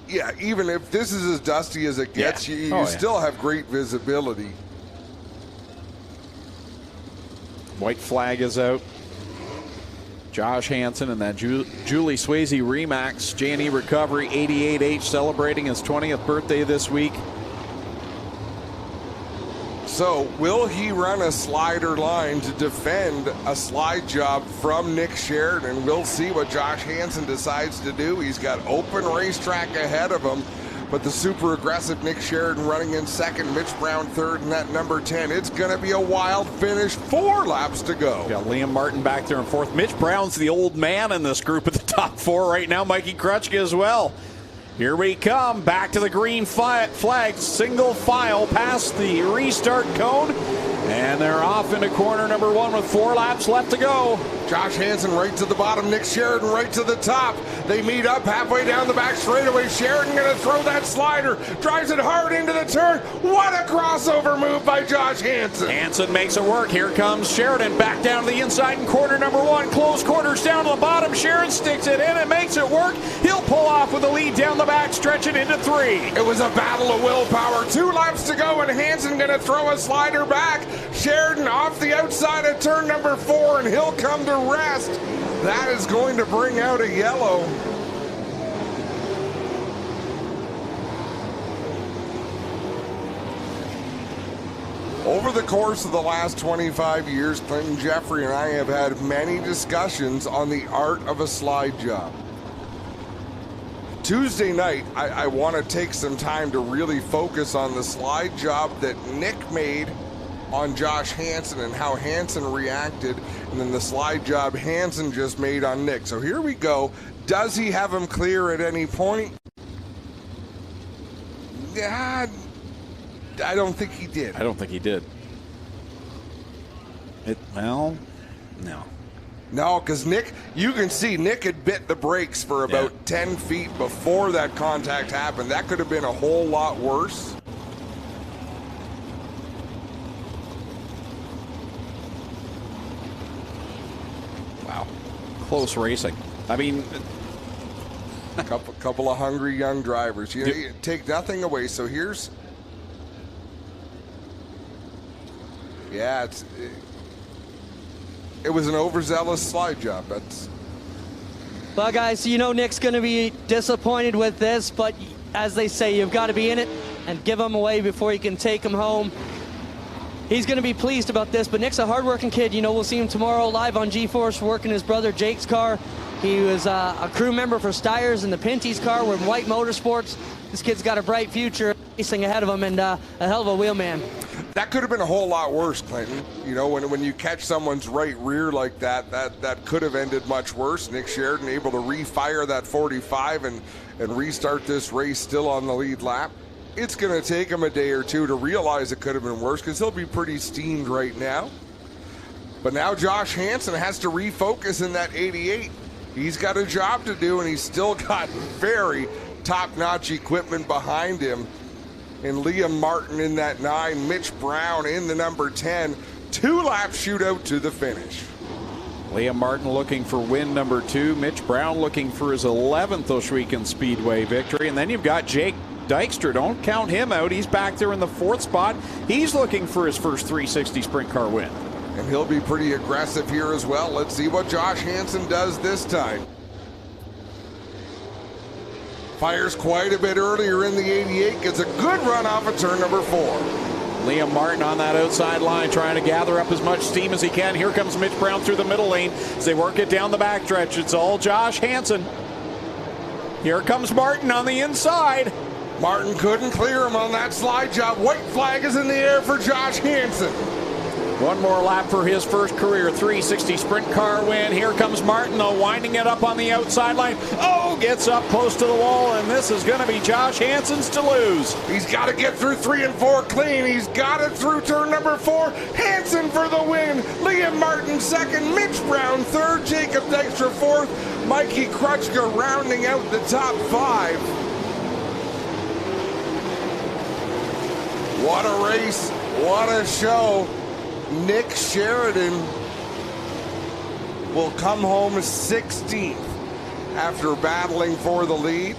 Speaker 3: yeah, even if this is as dusty as it gets, you still have great visibility.
Speaker 1: White flag is out. Josh Hansen and that Julie Swayze Remax J&E Recovery 88H celebrating his 20th birthday this week.
Speaker 3: So will he run a slider line to defend a slide job from Nick Sheridan? We'll see what Josh Hansen decides to do. He's got open racetrack ahead of him, but the super aggressive Nick Sheridan running in 2nd, Mitch Brown 3rd, and that number 10. It's going to be a wild finish. 4 laps to go.
Speaker 1: Got Liam Martin back there in 4th. Mitch Brown's the old man in this group at the top 4 right now. Mikey Krutchka as well. Here we come, back to the green flag, single file past the restart cone, and they're off into corner number 1 with 4 laps left to go.
Speaker 3: Josh Hansen right to the bottom, Nick Sheridan right to the top. They meet up halfway down the back straightaway. Sheridan going to throw that slider, drives it hard into the turn. What a crossover move by Josh Hansen.
Speaker 1: Hansen makes it work. Here comes Sheridan back down to the inside in corner number 1. Close quarters down to the bottom. Sheridan sticks it in and makes it work. He'll pull off with the lead down the back, stretch it into 3.
Speaker 3: It was a battle of willpower. 2 laps to go, and Hansen going to throw a slider back. Sheridan off the outside of turn number 4, and he'll come to rest. That is going to bring out a yellow. Over the course of the last 25 years, Clinton Jeffrey and I have had many discussions on the art of a slide job. Tuesday night, I want to take some time to really focus on the slide job that Nick made on Josh Hansen and how Hansen reacted, and then the slide job Hansen just made on Nick. So here we go. Does he have him clear at any point? Yeah, I don't think he did.
Speaker 1: I don't think he did. Well, no.
Speaker 3: No, because Nick, you can see Nick had bit the brakes for about 10 feet before that contact happened. That could have been a whole lot worse.
Speaker 1: Wow. Close racing. I mean,
Speaker 3: a couple of hungry young drivers. You take nothing away. So here's, it was an overzealous slide job.
Speaker 2: Well, guys, you know Nick's going to be disappointed with this, but as they say, you've got to be in it and give him away before you can take him home. He's going to be pleased about this, but Nick's a hardworking kid. You know, we'll see him tomorrow live on G-Force working his brother Jake's car. He was a crew member for Steyer's in the Pinty's car with White Motorsports. This kid's got a bright future racing ahead of him, and a hell of a wheelman.
Speaker 3: That could have been a whole lot worse, Clinton. You know, when you catch someone's right rear like that could have ended much worse. Nick Sheridan able to refire that 45 and restart this race still on the lead lap. It's going to take him a day or two to realize it could have been worse, because he'll be pretty steamed right now. But now Josh Hansen has to refocus in that 88. He's got a job to do, and he's still got very top-notch equipment behind him. And Liam Martin in that 9, Mitch Brown in the number 10. 2-lap shootout to the finish.
Speaker 1: Liam Martin looking for win number 2. Mitch Brown looking for his 11th Ohsweken Speedway victory. And then you've got Jake Dykstra. Don't count him out. He's back there in the 4th spot. He's looking for his first 360 sprint car win.
Speaker 3: And he'll be pretty aggressive here as well. Let's see what Josh Hansen does this time. Fires quite a bit earlier in the 88. Gets a good run off of turn number 4.
Speaker 1: Liam Martin on that outside line trying to gather up as much steam as he can. Here comes Mitch Brown through the middle lane as they work it down the backstretch. It's all Josh Hansen. Here comes Martin on the inside.
Speaker 3: Martin couldn't clear him on that slide job. White flag is in the air for Josh Hansen.
Speaker 1: One more lap for his first career 360 sprint car win. Here comes Martin, though, winding it up on the outside line. Oh, gets up close to the wall, and this is going to be Josh Hansen's to lose.
Speaker 3: He's got to get through 3 and 4 clean. He's got it through turn number 4. Hansen for the win. Liam Martin 2nd. Mitch Brown 3rd. Jacob Dykstra 4th. Mikey Krutchka rounding out the top 5. What a race. What a show. Nick Sheridan will come home 16th after battling for the lead.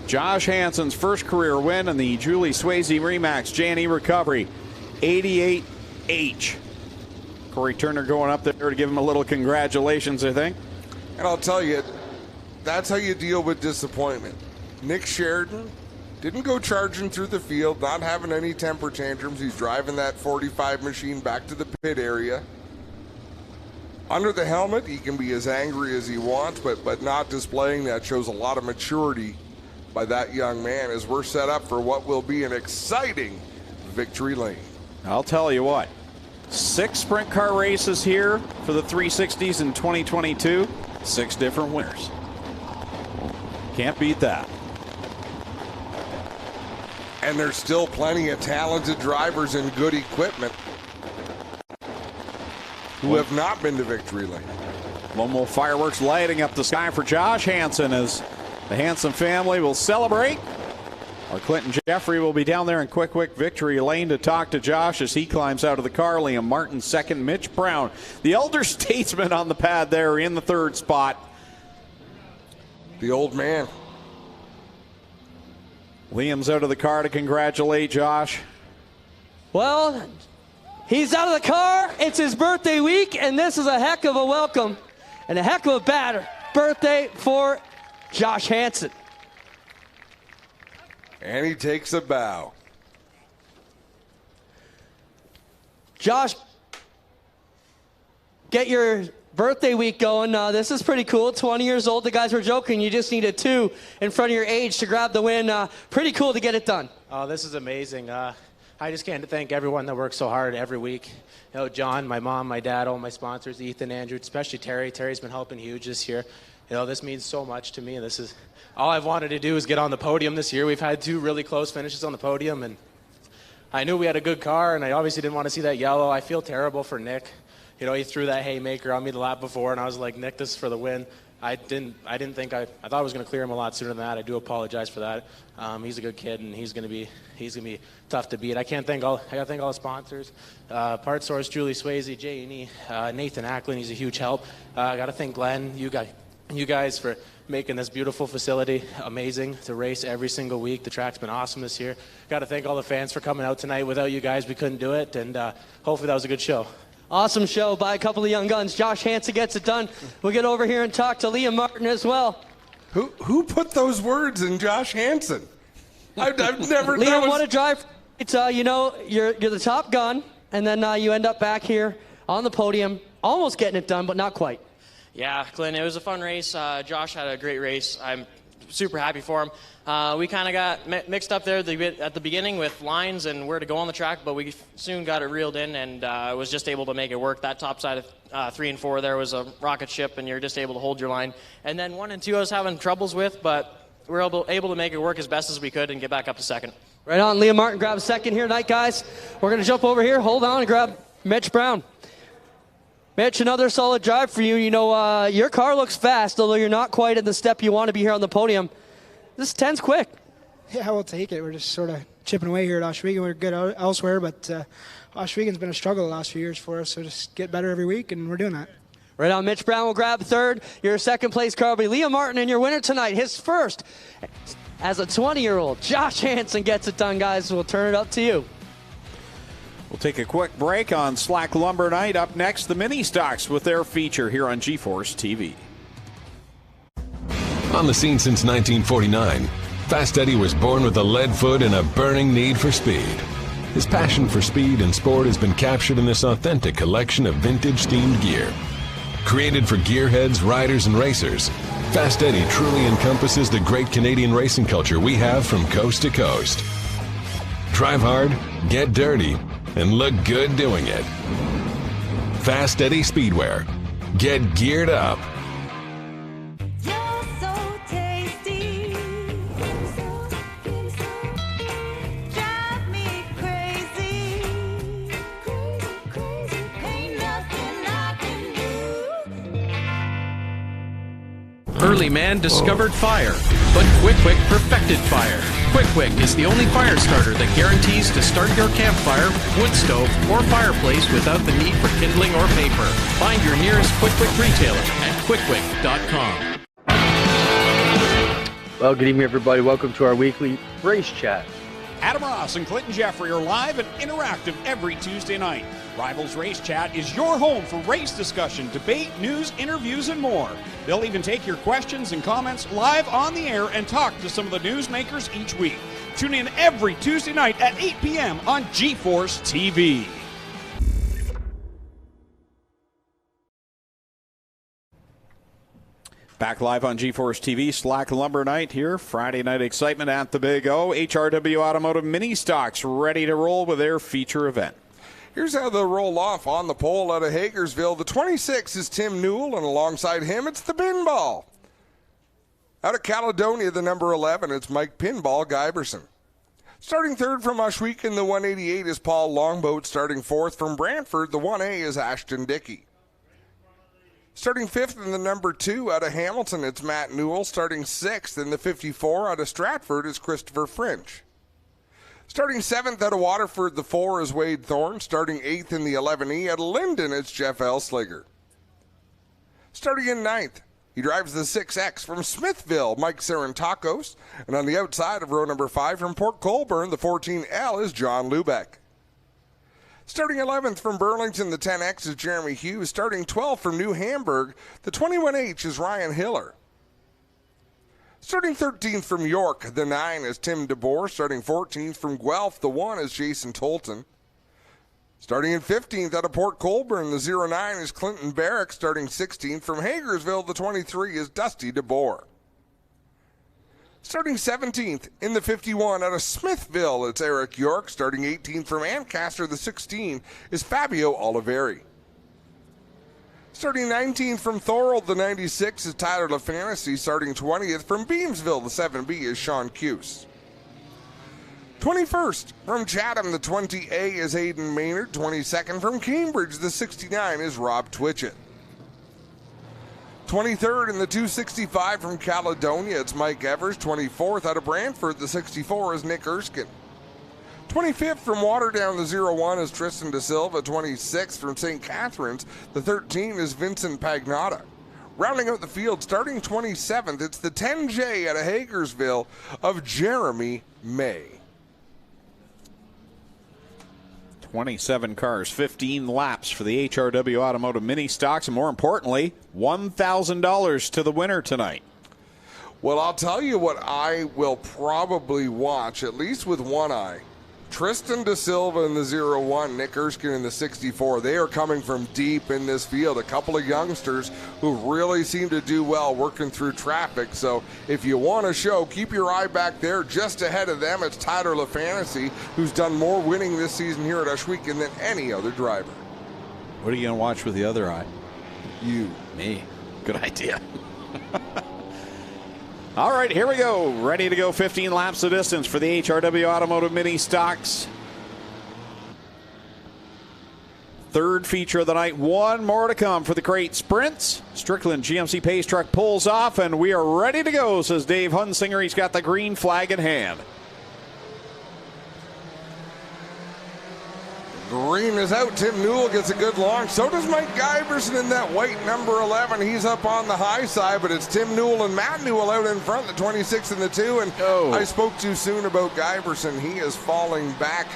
Speaker 1: Josh Hansen's first career win in the Julie Swayze Remax J&E Recovery 88H. Corey Turner going up there to give him a little congratulations, I think.
Speaker 3: And I'll tell you, that's how you deal with disappointment. Nick Sheridan didn't go charging through the field, not having any temper tantrums. He's driving that 45 machine back to the pit area. Under the helmet, he can be as angry as he wants, but not displaying that. Shows a lot of maturity by that young man as we're set up for what will be an exciting victory lane.
Speaker 1: I'll tell you what, 6 sprint car races here for the 360s in 2022, 6 different winners. Can't beat that.
Speaker 3: And there's still plenty of talented drivers and good equipment who have not been to victory lane.
Speaker 1: One more fireworks lighting up the sky for Josh Hansen as the Hansen family will celebrate. Our Clinton Jeffrey will be down there in quick victory lane to talk to Josh as he climbs out of the car. Liam Martin 2nd, Mitch Brown, the elder statesman on the pad there in the 3rd spot.
Speaker 3: The old man.
Speaker 1: Liam's out of the car to congratulate Josh.
Speaker 2: Well, he's out of the car. It's his birthday week, and this is a heck of a welcome and a heck of a birthday for Josh Hansen.
Speaker 3: And he takes a bow.
Speaker 2: Josh, get your birthday week going. This is pretty cool. 20 years old. The guys were joking. You just needed 2 in front of your age to grab the win. Pretty cool to get it done.
Speaker 16: Oh, this is amazing. I just can't thank everyone that works so hard every week. You know, John, my mom, my dad, all my sponsors, Ethan, Andrew, especially Terry. Terry's been helping huge this year. You know, this means so much to me. This is all I've wanted to do is get on the podium this year. We've had 2 really close finishes on the podium, and I knew we had a good car, and I obviously didn't want to see that yellow. I feel terrible for Nick. You know, he threw that haymaker on me the lap before, and I was like, Nick, this is for the win. I thought I was going to clear him a lot sooner than that. I do apologize for that. He's a good kid, and he's going to be tough to beat. I got to thank all the sponsors, Part Source, Julie Swayze, J&E, Nathan Acklin. He's a huge help. I got to thank Glenn, you guys for making this beautiful facility amazing to race every single week. The track's been awesome this year. Got to thank all the fans for coming out tonight. Without you guys, we couldn't do it, and hopefully that was a good show.
Speaker 2: Awesome show by a couple of young guns. Josh Hansen gets it done. We'll get over here and talk to Liam Martin as well.
Speaker 3: Who put those words in Josh Hansen? I've never.
Speaker 2: Liam, what a drive! It's you know, you're the top gun, and then you end up back here on the podium, almost getting it done, but not quite.
Speaker 7: Yeah, Glenn, it was a fun race. Josh had a great race. I'm super happy for him. We kind of got mixed up there at the beginning with lines and where to go on the track, but we soon got it reeled in and was just able to make it work. That top side of 3 and 4 there was a rocket ship, and you're just able to hold your line. And then 1 and 2 I was having troubles with, but we were able to make it work as best as we could and get back up to second.
Speaker 2: Right on. Liam Martin grabs second here tonight, guys. We're going to jump over here. Hold on and grab Mitch Brown. Mitch, another solid drive for you. You know, your car looks fast, although you're not quite at the step you want to be here on the podium. This 10's quick.
Speaker 17: Yeah, we'll take it. We're just sort of chipping away here at Ohsweken. We're good elsewhere, but Ohsweken's been a struggle the last few years for us, so just get better every week, and we're doing that.
Speaker 2: Right on. Mitch Brown will grab third. Your second place car will be Liam Martin, and your winner tonight, his first as a 20-year-old. Josh Hansen gets it done, guys. We'll turn it up to you.
Speaker 1: We'll take a quick break on Slack Lumber Night. Up next, the Mini Stocks with their feature here on GeForce TV.
Speaker 18: On the scene since 1949, Fast Eddie was born with a lead foot and a burning need for speed. His passion for speed and sport has been captured in this authentic collection of vintage-themed gear. Created for gearheads, riders, and racers, Fast Eddie truly encompasses the great Canadian racing culture we have from coast to coast. Drive hard, get dirty, and look good doing it. Fast Eddie Speedwear. Get geared up.
Speaker 15: Early man discovered fire, but Quick perfected fire. Quick is the only fire starter that guarantees to start your campfire, wood stove, or fireplace without the need for kindling or paper. Find your nearest Quick retailer at quickwick.com.
Speaker 11: Well, good evening, everybody. Welcome to our weekly race chat.
Speaker 12: Adam Ross and Clinton Jeffrey are live and interactive every Tuesday night. Rivals Race Chat is your home for race discussion, debate, news, interviews, and more. They'll even take your questions and comments live on the air and talk to some of the newsmakers each week. Tune in every Tuesday night at 8 p.m. on GeForce TV.
Speaker 1: Back live on GeForce TV, Slack Lumber Night here. Friday night excitement at the Big O. HRW Automotive Mini Stocks ready to roll with their feature event.
Speaker 3: Here's how they'll roll off on the pole out of Hagersville. The 26 is Tim Newell, and alongside him, it's the Pinball. Out of Caledonia, the number 11, it's Mike Pinball Guyberson. Starting third from Ohsweken, the 188 is Paul Longboat. Starting fourth from Brantford, the 1A is Ashton Dickey. Starting fifth in the number 2 out of Hamilton, it's Matt Newell. Starting sixth in the 54 out of Stratford is Christopher French. Starting seventh out of Waterford, the 4 is Wade Thorne. Starting eighth in the 11E out of Linden, it's Jeff Elsliger. Starting in ninth, he drives the 6X from Smithville, Mike Sarantakos. And on the outside of row number 5 from Port Colborne, the 14L is John Lubeck. Starting 11th from Burlington, the 10X is Jeremy Hughes. Starting 12th from New Hamburg, the 21H is Ryan Hiller. Starting 13th from York, the 9 is Tim DeBoer. Starting 14th from Guelph, the 1 is Jason Tolton. Starting in 15th out of Port Colborne, the 09 is Clinton Barrick. Starting 16th from Hagersville, the 23 is Dusty DeBoer. Starting 17th in the 51 out of Smithville, it's Eric York. Starting 18th from Ancaster, the 16 is Fabio Oliveri. Starting 19th from Thorold, the 96 is Tyler LaFantasy. Starting 20th from Beamsville, the 7B is Sean Cuse. 21st from Chatham, the 20A is Aidan Maynard. 22nd from Cambridge, the 69 is Rob Twitchett. 23rd in the 265 from Caledonia, it's Mike Evers. 24th out of Brantford, the 64 is Nick Erskine. 25th from Waterdown, the 01 is Tristan De Silva. 26th from St. Catharines, the 13 is Vincent Pagnotta. Rounding out the field, starting 27th, it's the 10J out of Hagersville of Jeremy May.
Speaker 1: 27 cars, 15 laps for the HRW Automotive Mini Stocks, and more importantly, $1,000 to the winner tonight.
Speaker 3: Well, I'll tell you what I will probably watch, at least with one eye. Tristan De Silva in the 01, Nick Erskine in the 64. They are coming from deep in this field. A couple of youngsters who really seem to do well working through traffic. So if you want a show, keep your eye back there. Just ahead of them, it's Tyler LaFantasy, who's done more winning this season here at Ohsweken than any other driver.
Speaker 1: What are you going to watch with the other eye?
Speaker 3: You.
Speaker 1: Me. Good idea. All right, here we go. Ready to go 15 laps of distance for the HRW Automotive Mini Stocks. Third feature of the night. One more to come for the crate sprints. Strickland GMC Pace Truck pulls off, and we are ready to go, says Dave Hunsinger. He's got the green flag in hand.
Speaker 3: Green is out. Tim Newell gets a good long. So does Mike Giberson in that white number 11. He's up on the high side, but it's Tim Newell and Matt Newell out in front, the 26 and the 2. And I spoke too soon about Giberson. He is falling back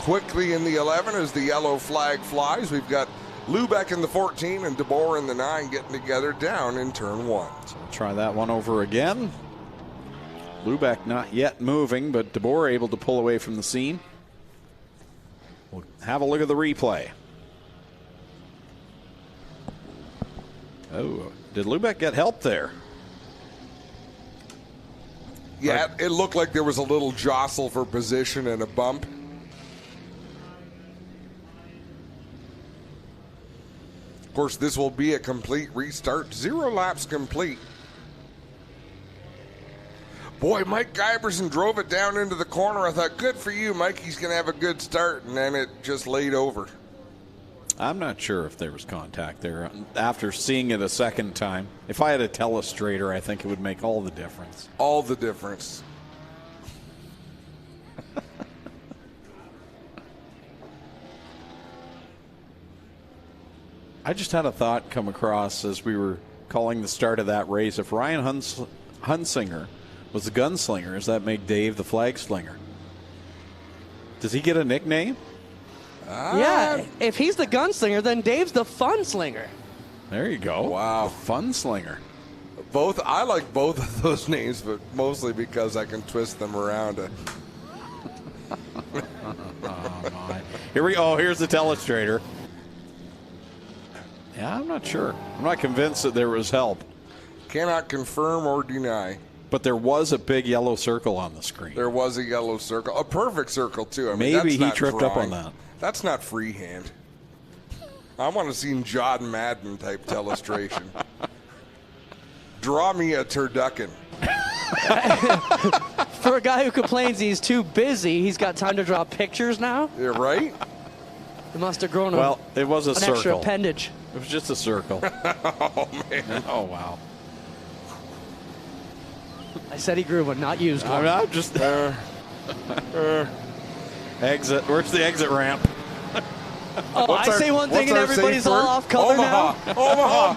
Speaker 3: quickly in the 11 as the yellow flag flies. We've got Lubeck in the 14 and DeBoer in the 9 getting together down in turn 1.
Speaker 1: So we'll try that one over again. Lubeck not yet moving, but DeBoer able to pull away from the scene. We'll have a look at the replay. Oh, did Lubeck get help there?
Speaker 3: Yeah, it looked like there was a little jostle for position and a bump. Of course, this will be a complete restart. 0 laps complete. Boy, Mike Giberson drove it down into the corner. I thought, good for you, Mike. He's going to have a good start, and then it just laid over.
Speaker 1: I'm not sure if there was contact there. After seeing it a second time, if I had a telestrator, I think it would make all the difference.
Speaker 3: All the difference.
Speaker 1: I just had a thought come across as we were calling the start of that race. If Ryan Hunsinger was the gunslinger, does that make Dave the flag slinger? Does he get a nickname?
Speaker 2: Yeah, if he's the gunslinger, then Dave's the fun slinger.
Speaker 1: There you go.
Speaker 3: Wow.
Speaker 1: The fun slinger.
Speaker 3: I like both of those names, but mostly because I can twist them around.
Speaker 1: Here we go. Here's the telestrator. Yeah, I'm not sure. I'm not convinced that there was help.
Speaker 3: Cannot confirm or deny.
Speaker 1: But there was a big yellow circle on the screen.
Speaker 3: There was a yellow circle. A perfect circle, too. I mean,
Speaker 1: maybe
Speaker 3: that's
Speaker 1: he tripped up on that.
Speaker 3: That's not freehand. I want to see John Madden type telestration. Draw me a turducken.
Speaker 2: For a guy who complains he's too busy, he's got time to draw pictures now?
Speaker 3: Yeah, right?
Speaker 2: It must have grown
Speaker 1: it was a
Speaker 2: an
Speaker 1: circle.
Speaker 2: extra appendage.
Speaker 1: It was just a circle.
Speaker 3: Oh, man.
Speaker 1: Oh, wow.
Speaker 2: I said he grew, but not used one.
Speaker 1: I'm just exit. Where's the exit ramp?
Speaker 2: Oh, I say one thing and everybody's all off color now.
Speaker 3: Omaha.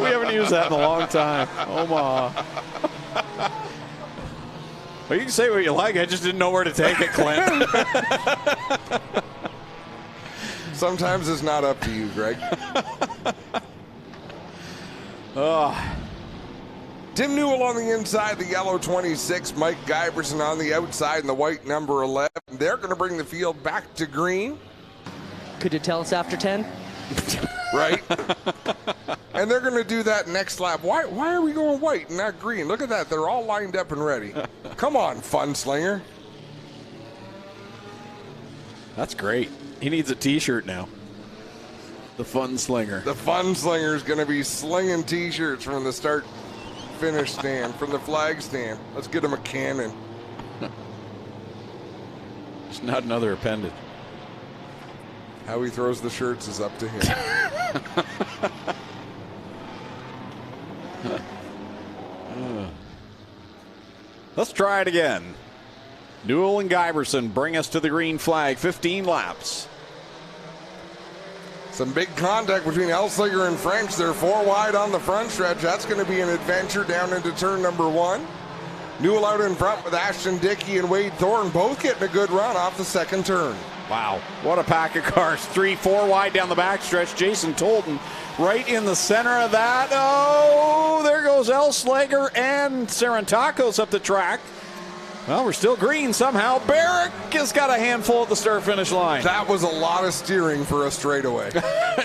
Speaker 1: We haven't used that in a long time. Omaha. Well, you can say what you like. I just didn't know where to take it, Clint.
Speaker 3: Sometimes it's not up to you, Greg.
Speaker 1: Oh.
Speaker 3: Tim Newell on the inside, the yellow 26. Mike Giberson on the outside in the white number 11. They're going to bring the field back to green.
Speaker 2: Could you tell us after 10?
Speaker 3: Right. And they're going to do that next lap. Why are we going white and not green? Look at that. They're all lined up and ready. Come on, Fun Slinger.
Speaker 1: That's great. He needs a T-shirt now. The Fun Slinger.
Speaker 3: The Fun Slinger is going to be slinging T-shirts from the start-finish stand, from the flag stand. Let's get him a cannon.
Speaker 1: It's not another appendage.
Speaker 3: How he throws the shirts is up to him.
Speaker 1: Let's try it again. Newell and Giberson bring us to the green flag. 15 laps.
Speaker 3: Some big contact between Elslinger and French. They're 4 wide on the front stretch. That's going to be an adventure down into turn number 1. Newell out in front with Ashton Dickey and Wade Thorne, both getting a good run off the second turn.
Speaker 1: Wow, what a pack of cars. 3-4 wide down the backstretch. Jason Tolton right in the center of that. Oh, there goes Elslinger and Sarantakos up the track. Well, we're still green somehow. Barrick has got a handful at the start-finish line.
Speaker 3: That was a lot of steering for a straightaway.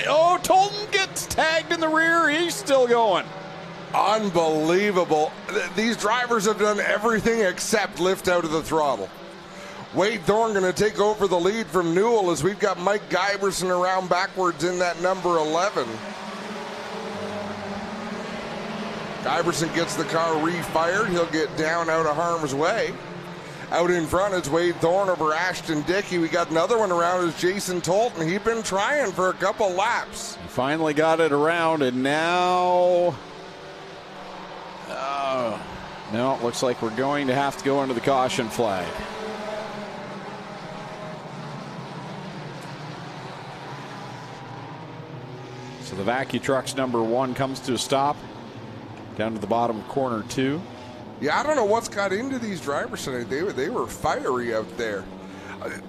Speaker 1: Oh, Tolton gets tagged in the rear. He's still going.
Speaker 3: Unbelievable. These drivers have done everything except lift out of the throttle. Wade Thorne going to take over the lead from Newell as we've got Mike Giberson around backwards in that number 11. Giberson gets the car refired. He'll get down out of harm's way. Out in front is Wade Thorne over Ashton Dickey. We got another one around is Jason Tolton. He'd been trying for a couple laps.
Speaker 1: He finally got it around, and now... no, it looks like we're going to have to go into the caution flag. So the Vacu Trucks number 1 comes to a stop down to the bottom of corner 2.
Speaker 3: Yeah, I don't know what's got into these drivers tonight. They were fiery out there.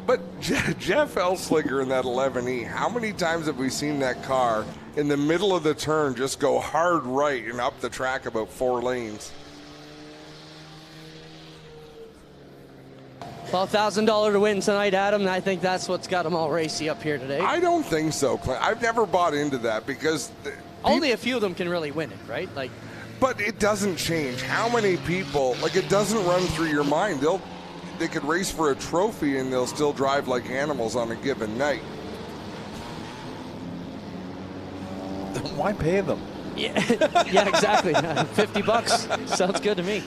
Speaker 3: But Jeff Elslinger in that 11E, how many times have we seen that car in the middle of the turn just go hard right and up the track about 4 lanes?
Speaker 2: Well, $1,000 to win tonight, Adam, and I think that's what's got them all racy up here today.
Speaker 3: I don't think so, Clint. I've never bought into that because...
Speaker 2: Only a few of them can really win it, right?
Speaker 3: But it doesn't change. How many people, it doesn't run through your mind. They could race for a trophy and they'll still drive like animals on a given night.
Speaker 1: Why pay them?
Speaker 2: Yeah, yeah, exactly. $50 sounds good to me.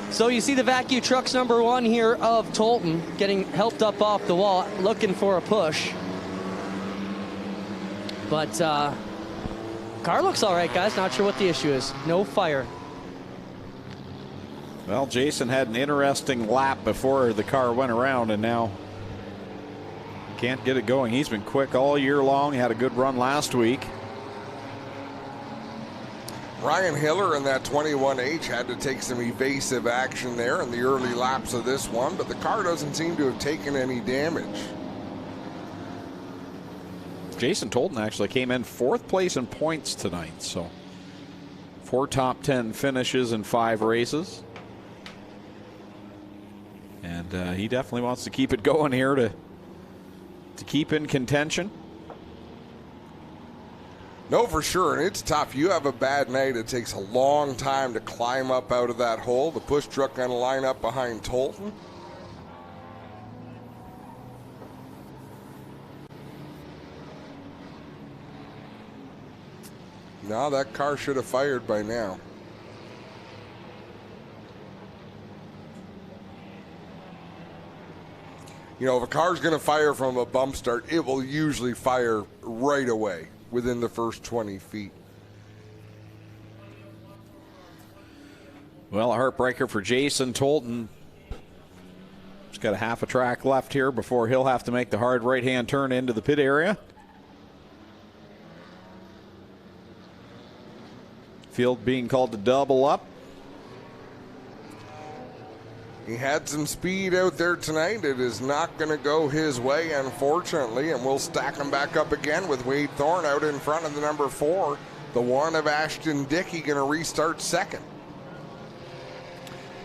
Speaker 2: So you see the Vacu Trucks number 1 here of Tolton getting helped up off the wall, looking for a push. But car looks all right, guys. Not sure what the issue is. No fire.
Speaker 1: Well, Jason had an interesting lap before the car went around, and now can't get it going. He's been quick all year long. He had a good run last week.
Speaker 3: Ryan Hiller in that 21H had to take some evasive action there in the early laps of this one, but the car doesn't seem to have taken any damage.
Speaker 1: Jason Tolton actually came in 4th place in points tonight, so 4 top 10 finishes in 5 races. And he definitely wants to keep it going here to keep in contention.
Speaker 3: No, for sure, and it's tough. You have a bad night, it takes a long time to climb up out of that hole. The push truck going to line up behind Tolton. No, that car should have fired by now. You know, if a car's going to fire from a bump start, it will usually fire right away within the first 20 feet.
Speaker 1: Well, a heartbreaker for Jason Tolton. He's got a half a track left here before he'll have to make the hard right-hand turn into the pit area. Field being called to double up.
Speaker 3: He had some speed out there tonight. It is not going to go his way, unfortunately, and we'll stack him back up again with Wade Thorne out in front of the number 4. The one of Ashton Dickey going to restart second.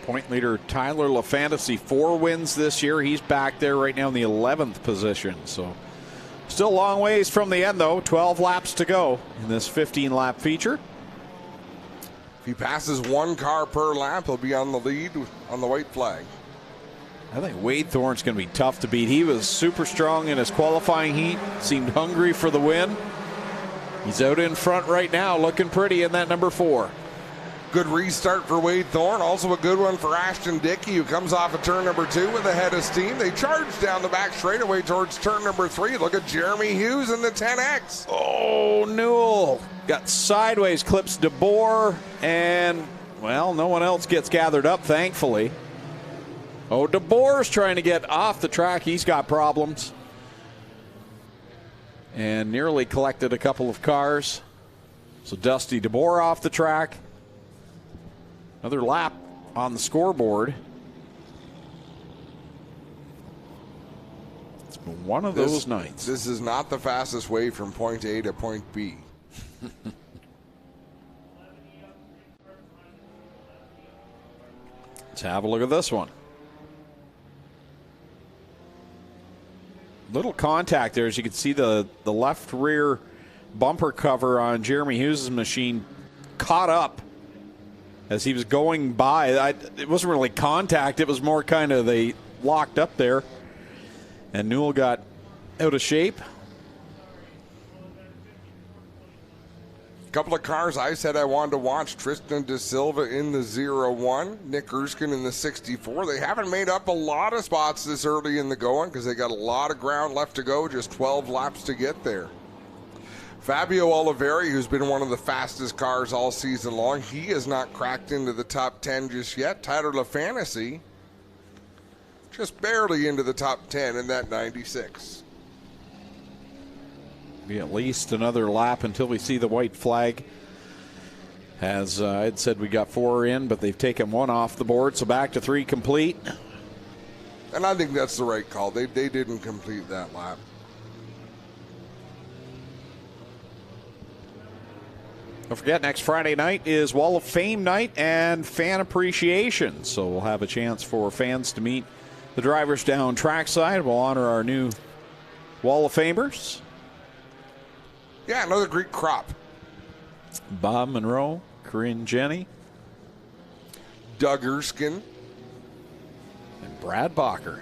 Speaker 1: Point leader Tyler LaFantasy, 4 wins this year. He's back there right now in the 11th position. So still a long ways from the end, though. 12 laps to go in this 15-lap feature.
Speaker 3: If he passes 1 car per lap, he'll be on the lead on the white flag.
Speaker 1: I think Wade Thorne's going to be tough to beat. He was super strong in his qualifying heat, seemed hungry for the win. He's out in front right now, looking pretty in that number 4.
Speaker 3: Good restart for Wade Thorne. Also a good one for Ashton Dickey, who comes off of turn number 2 with a head of steam. They charge down the back straightaway towards turn number 3. Look at Jeremy Hughes in the 10X.
Speaker 1: Oh, Newell got sideways, clips DeBoer, and, well, no one else gets gathered up, thankfully. Oh, DeBoer's trying to get off the track. He's got problems. And nearly collected a couple of cars. So Dusty DeBoer off the track. Another lap on the scoreboard. It's been one of those nights.
Speaker 3: This is not the fastest way from point A to point B.
Speaker 1: Let's have a look at this one. Little contact there, as you can see the left rear bumper cover on Jeremy Hughes' machine caught up as he was going by. It wasn't really contact, it was more kind of they locked up there, and Newell got out of shape.
Speaker 3: A couple of cars I said I wanted to watch. Tristan De Silva in the 01, Nick Erskine in the 64. They haven't made up a lot of spots this early in the going because they got a lot of ground left to go, just 12 laps to get there. Fabio Oliveri, who's been one of the fastest cars all season long, he has not cracked into the top 10 just yet. Tyler LaFantasy just barely into the top 10 in that 96.
Speaker 1: Be at least another lap until we see the white flag. As I'd said, we got 4 in, but they've taken 1 off the board, so back to 3 complete.
Speaker 3: And I think that's the right call. They didn't complete that lap.
Speaker 1: Don't forget, next Friday night is Wall of Fame night and fan appreciation. So we'll have a chance for fans to meet the drivers down trackside. We'll honor our new Wall of Famers.
Speaker 3: Yeah, another great crop.
Speaker 1: Bob Monroe, Corinne Jenny,
Speaker 3: Doug Erskine,
Speaker 1: and Brad Bacher.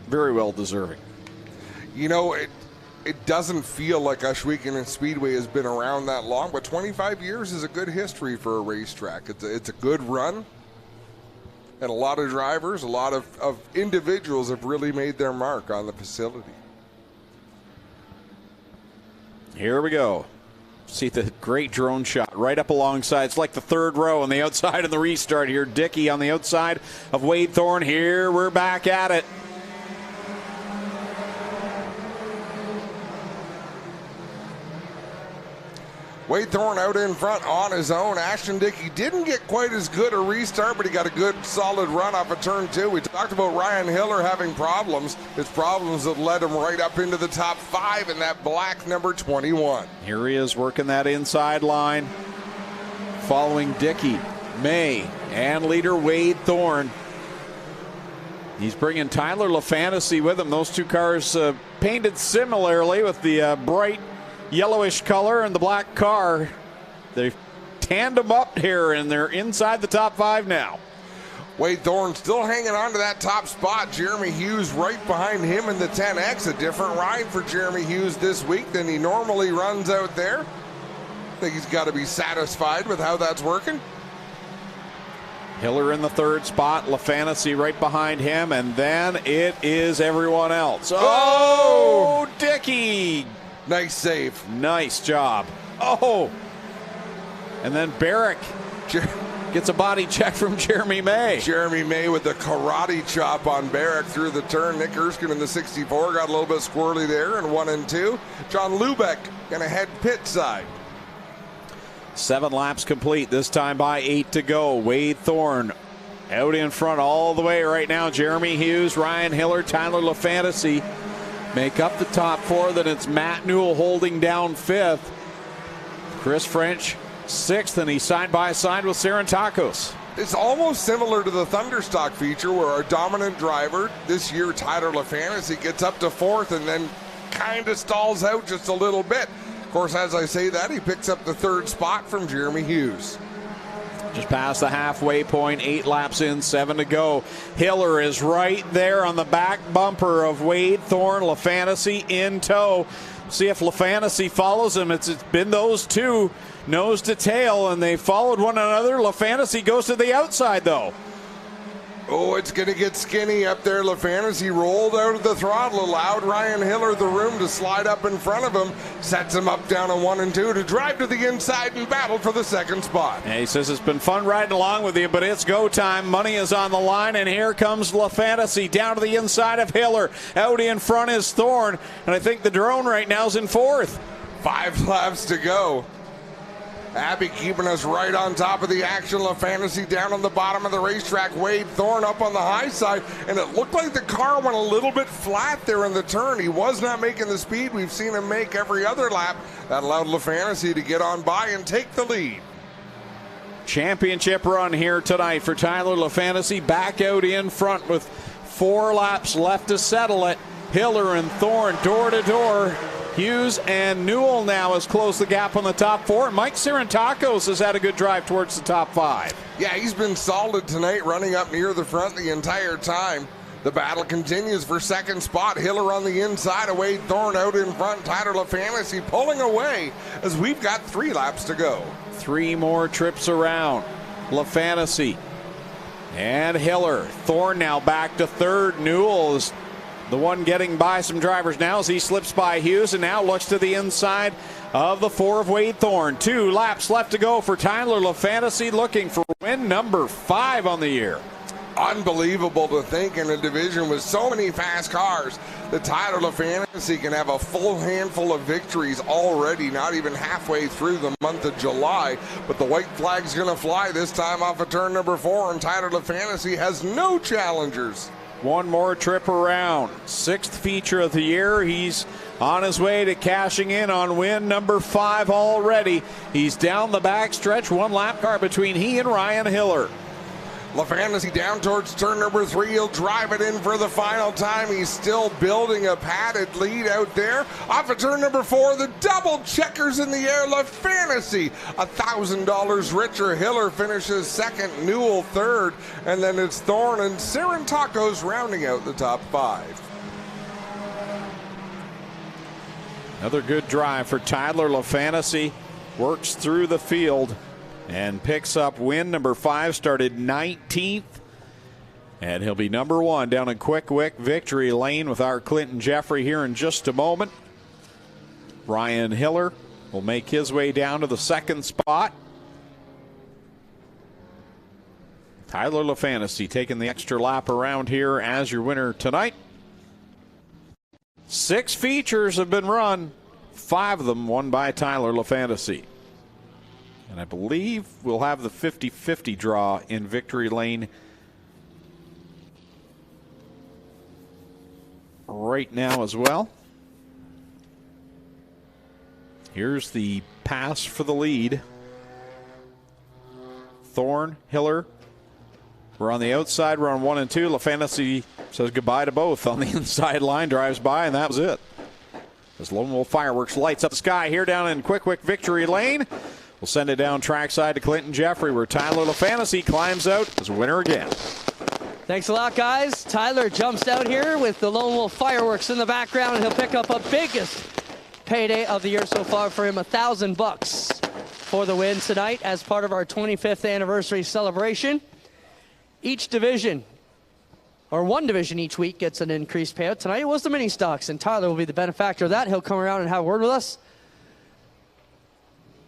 Speaker 1: Very well deserving.
Speaker 3: You know, it doesn't feel like Ohsweken Speedway has been around that long, but 25 years is a good history for a racetrack. It's a good run. And a lot of drivers, a lot of individuals have really made their mark on the facility.
Speaker 1: Here we go. See the great drone shot right up alongside. It's like the 3rd row on the outside of the restart here. Dickey on the outside of Wade Thorne. Here we're back at it.
Speaker 3: Wade Thorne out in front on his own. Ashton Dickey didn't get quite as good a restart, but he got a good solid run off of turn 2. We talked about Ryan Hiller having problems. His problems that led him right up into the top 5 in that black number 21.
Speaker 1: Here he is working that inside line. Following Dickey, May, and leader Wade Thorne. He's bringing Tyler LaFantasy with him. Those 2 cars painted similarly with the bright yellowish color and the black car. They've tanned them up here, and they're inside the top 5 now.
Speaker 3: Wade Thorne still hanging on to that top spot. Jeremy Hughes right behind him in the 10X. A different ride for Jeremy Hughes this week than he normally runs out there. I think he's got to be satisfied with how that's working.
Speaker 1: Hiller in the 3rd spot, LaFantasy right behind him, and then it is everyone else. Oh, Dickey!
Speaker 3: Nice save.
Speaker 1: Nice job. Oh! And then Barrick gets a body check from Jeremy May.
Speaker 3: Jeremy May with the karate chop on Barrick through the turn. Nick Erskine in the 64 got a little bit squirrely there in 1 and 2. John Lubeck gonna head pit side.
Speaker 1: 7 laps complete, this time by 8 to go. Wade Thorne out in front all the way right now. Jeremy Hughes, Ryan Hiller, Tyler LaFantasy make up the top 4. Then it's Matt Newell holding down 5th. Chris French 6th, and he's side by side with Sarantakos.
Speaker 3: It's almost similar to the Thunderstock feature where our dominant driver, this year Tyler LaFantasy, gets up to 4th and then kind of stalls out just a little bit. Of course, as I say that, he picks up the 3rd spot from Jeremy Hughes.
Speaker 1: Just past the halfway point, 8 laps in, 7 to go. Hiller is right there on the back bumper of Wade Thorne. LaFantasy in tow. See if LaFantasy follows him. It's been those two nose to tail, and they followed one another. LaFantasy goes to the outside, though.
Speaker 3: Oh, it's going to get skinny up there. LaFantasy rolled out of the throttle, allowed Ryan Hiller the room to slide up in front of him, sets him up down on 1 and 2 to drive to the inside and battle for the 2nd spot.
Speaker 1: Yeah, he says it's been fun riding along with you, but it's go time. Money is on the line, and here comes LaFantasy down to the inside of Hiller. Out in front is Thorne, and I think the drone right now is in 4th.
Speaker 3: 5 laps to go. Abby keeping us right on top of the action. LaFantasy down on the bottom of the racetrack. Wade Thorne up on the high side, and it looked like the car went a little bit flat there in the turn. He was not making the speed we've seen him make every other lap. That allowed LaFantasy to get on by and take the lead.
Speaker 1: Championship run here tonight for Tyler LaFantasy, back out in front with 4 laps left to settle it. Hiller and Thorne door to door. Hughes and Newell now has closed the gap on the top 4. Mike Sarantakos has had a good drive towards the top 5.
Speaker 3: Yeah, he's been solid tonight, running up near the front the entire time. The battle continues for 2nd spot. Hiller on the inside of Wade Thorne out in front. Tyler LaFantasy pulling away as we've got 3 laps to go.
Speaker 1: 3 more trips around. LaFantasy and Hiller. Thorne now back to 3rd. Newell is the one getting by some drivers now as he slips by Hughes and now looks to the inside of the 4 of Wade Thorne. 2 laps left to go for Tyler LaFantasy, looking for win number 5 on the year.
Speaker 3: Unbelievable to think in a division with so many fast cars that Tyler LaFantasy can have a full handful of victories already, not even halfway through the month of July. But the white flag's going to fly this time off of turn number 4, and Tyler LaFantasy has no challengers.
Speaker 1: 1 more trip around. 6th feature of the year. He's on his way to cashing in on win number 5 already. He's down the back stretch. 1 lap car between he and Ryan Hiller.
Speaker 3: LaFantasy down towards turn number 3. He'll drive it in for the final time. He's still building a padded lead out there. Off of turn number 4, the double checkers in the air. LaFantasy $1,000 richer. Hiller finishes 2nd, Newell 3rd, and then it's Thorne and Sarantakos rounding out the top 5.
Speaker 1: Another good drive for Tyler LaFantasy. Works through the field and picks up win number 5, started 19th. And he'll be number 1 down in Quick Wick Victory Lane with our Clinton Jeffrey here in just a moment. Ryan Hiller will make his way down to the 2nd spot. Tyler LaFantasy taking the extra lap around here as your winner tonight. 6 features have been run, 5 of them won by Tyler LaFantasy. And I believe we'll have the 50-50 draw in Victory Lane right now as well. Here's the pass for the lead. Thorne, Hiller. We're on the outside. We're on 1 and 2. LaFantasy says goodbye to both on the inside line, drives by, and that was it. As Lone Wolf Fireworks lights up the sky here down in Quick Wick Victory Lane. We'll send it down trackside to Clinton Jeffrey, where Tyler LaFantasy climbs out as winner again.
Speaker 2: Thanks a lot, guys. Tyler jumps out here with the Lone Wolf Fireworks in the background, and he'll pick up a biggest payday of the year so far for him, $1,000 for the win tonight as part of our 25th anniversary celebration. Each division, or one division each week, gets an increased payout. Tonight it was the mini stocks, and Tyler will be the benefactor of that. He'll come around and have a word with us.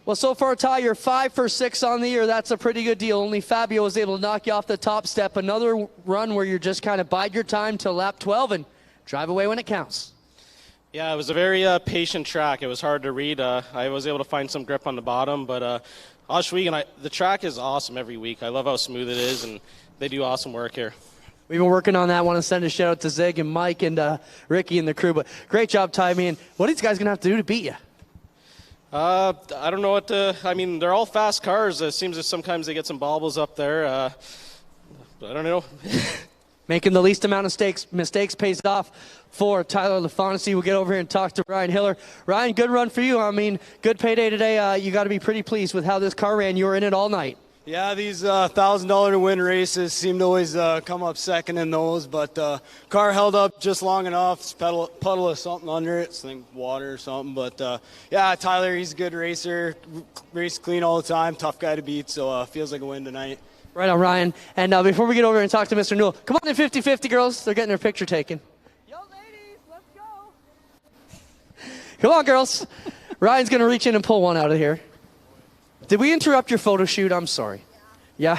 Speaker 2: Well, so far, Ty, you're 5 for 6 on the year. That's a pretty good deal. Only Fabio was able to knock you off the top step. Another run where you're just kind of bide your time till lap 12 and drive away when it counts.
Speaker 19: Yeah, it was a very patient track. It was hard to read. I was able to find some grip on the bottom, but Ohsweken, the track is awesome every week. I love how smooth it is, and they do awesome work here.
Speaker 2: We've been working on that. I want to send a shout out to Zig and Mike and Ricky and the crew. But great job, Ty. What are these guys going to have to do to beat you?
Speaker 19: I don't know what to. I mean, they're all fast cars. It seems that sometimes they get some bobbles up there. I don't know.
Speaker 2: Making the least amount of mistakes pays off for Tyler LaFontaine. We'll get over here and talk to Ryan Hiller. Ryan, good run for you. Good payday today. You got to be pretty pleased with how this car ran. You were in it all night.
Speaker 20: Yeah, these $1,000 to win races seem to always come up second in those, but car held up just long enough. Puddle of something under it, I think water or something. But yeah, Tyler, he's a good racer, race clean all the time, tough guy to beat, so feels like a win tonight.
Speaker 2: Right on, Ryan. And before we get over and talk to Mr. Newell, come on in 50-50, girls. They're getting their picture taken. Yo, ladies, let's go. Come on, girls. Ryan's going to reach in and pull one out of here. Did we interrupt your photo shoot? I'm sorry. Yeah.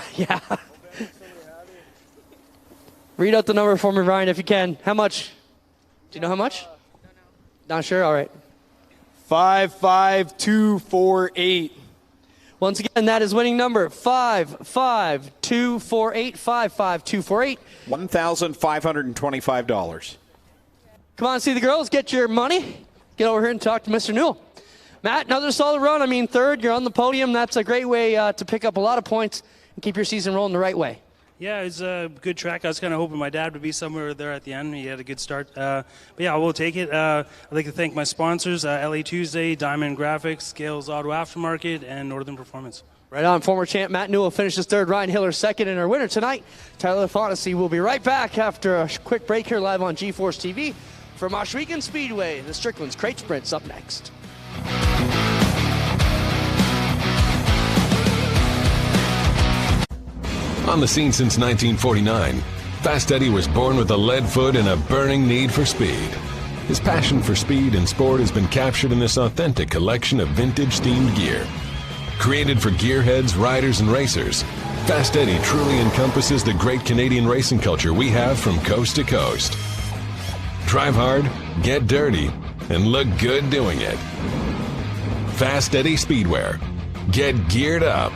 Speaker 2: Read out the number for me, Ryan, if you can. How much? Do you know how much? Not sure? All right.
Speaker 20: 55248.
Speaker 2: Once again, that is winning number 55248. 55248.
Speaker 1: $1,525.
Speaker 2: Come on, see the girls. Get your money. Get over here and talk to Mr. Newell. Matt, another solid run. Third, you're on the podium. That's a great way to pick up a lot of points and keep your season rolling the right way.
Speaker 21: Yeah, it was a good track. I was kind of hoping my dad would be somewhere there at the end. He had a good start. But yeah, we'll take it. I'd like to thank my sponsors, LA Tuesday, Diamond Graphics, Gales Auto Aftermarket, and Northern Performance.
Speaker 2: Right on. Former champ Matt Newell finishes third. Ryan Hiller second. And our winner tonight, Tyler LaFontaine. We'll be right back after a quick break here live on G-Force TV from Ohsweken Speedway. The Strickland's Crate Sprint's up next.
Speaker 18: On the scene since 1949, Fast Eddie was born with a lead foot and a burning need for speed. His passion for speed and sport has been captured in this authentic collection of vintage-themed gear. Created for gearheads, riders, and racers, Fast Eddie truly encompasses the great Canadian racing culture we have from coast to coast. Drive hard, get dirty, and look good doing it. Fast Eddie Speedwear. Get geared up.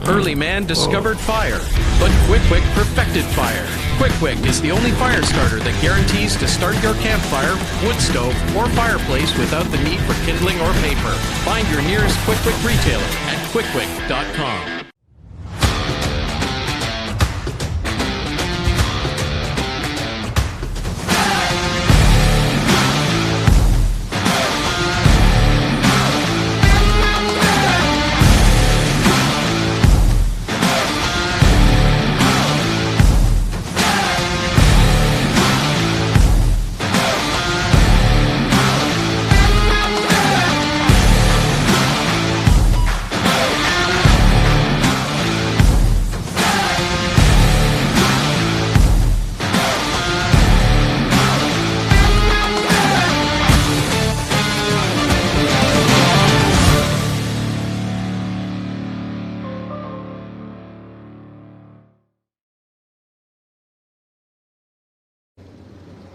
Speaker 15: Early man discovered fire, but Quick perfected fire. Quick is the only fire starter that guarantees to start your campfire, wood stove, or fireplace without the need for kindling or paper. Find your nearest Quick retailer at quickwick.com.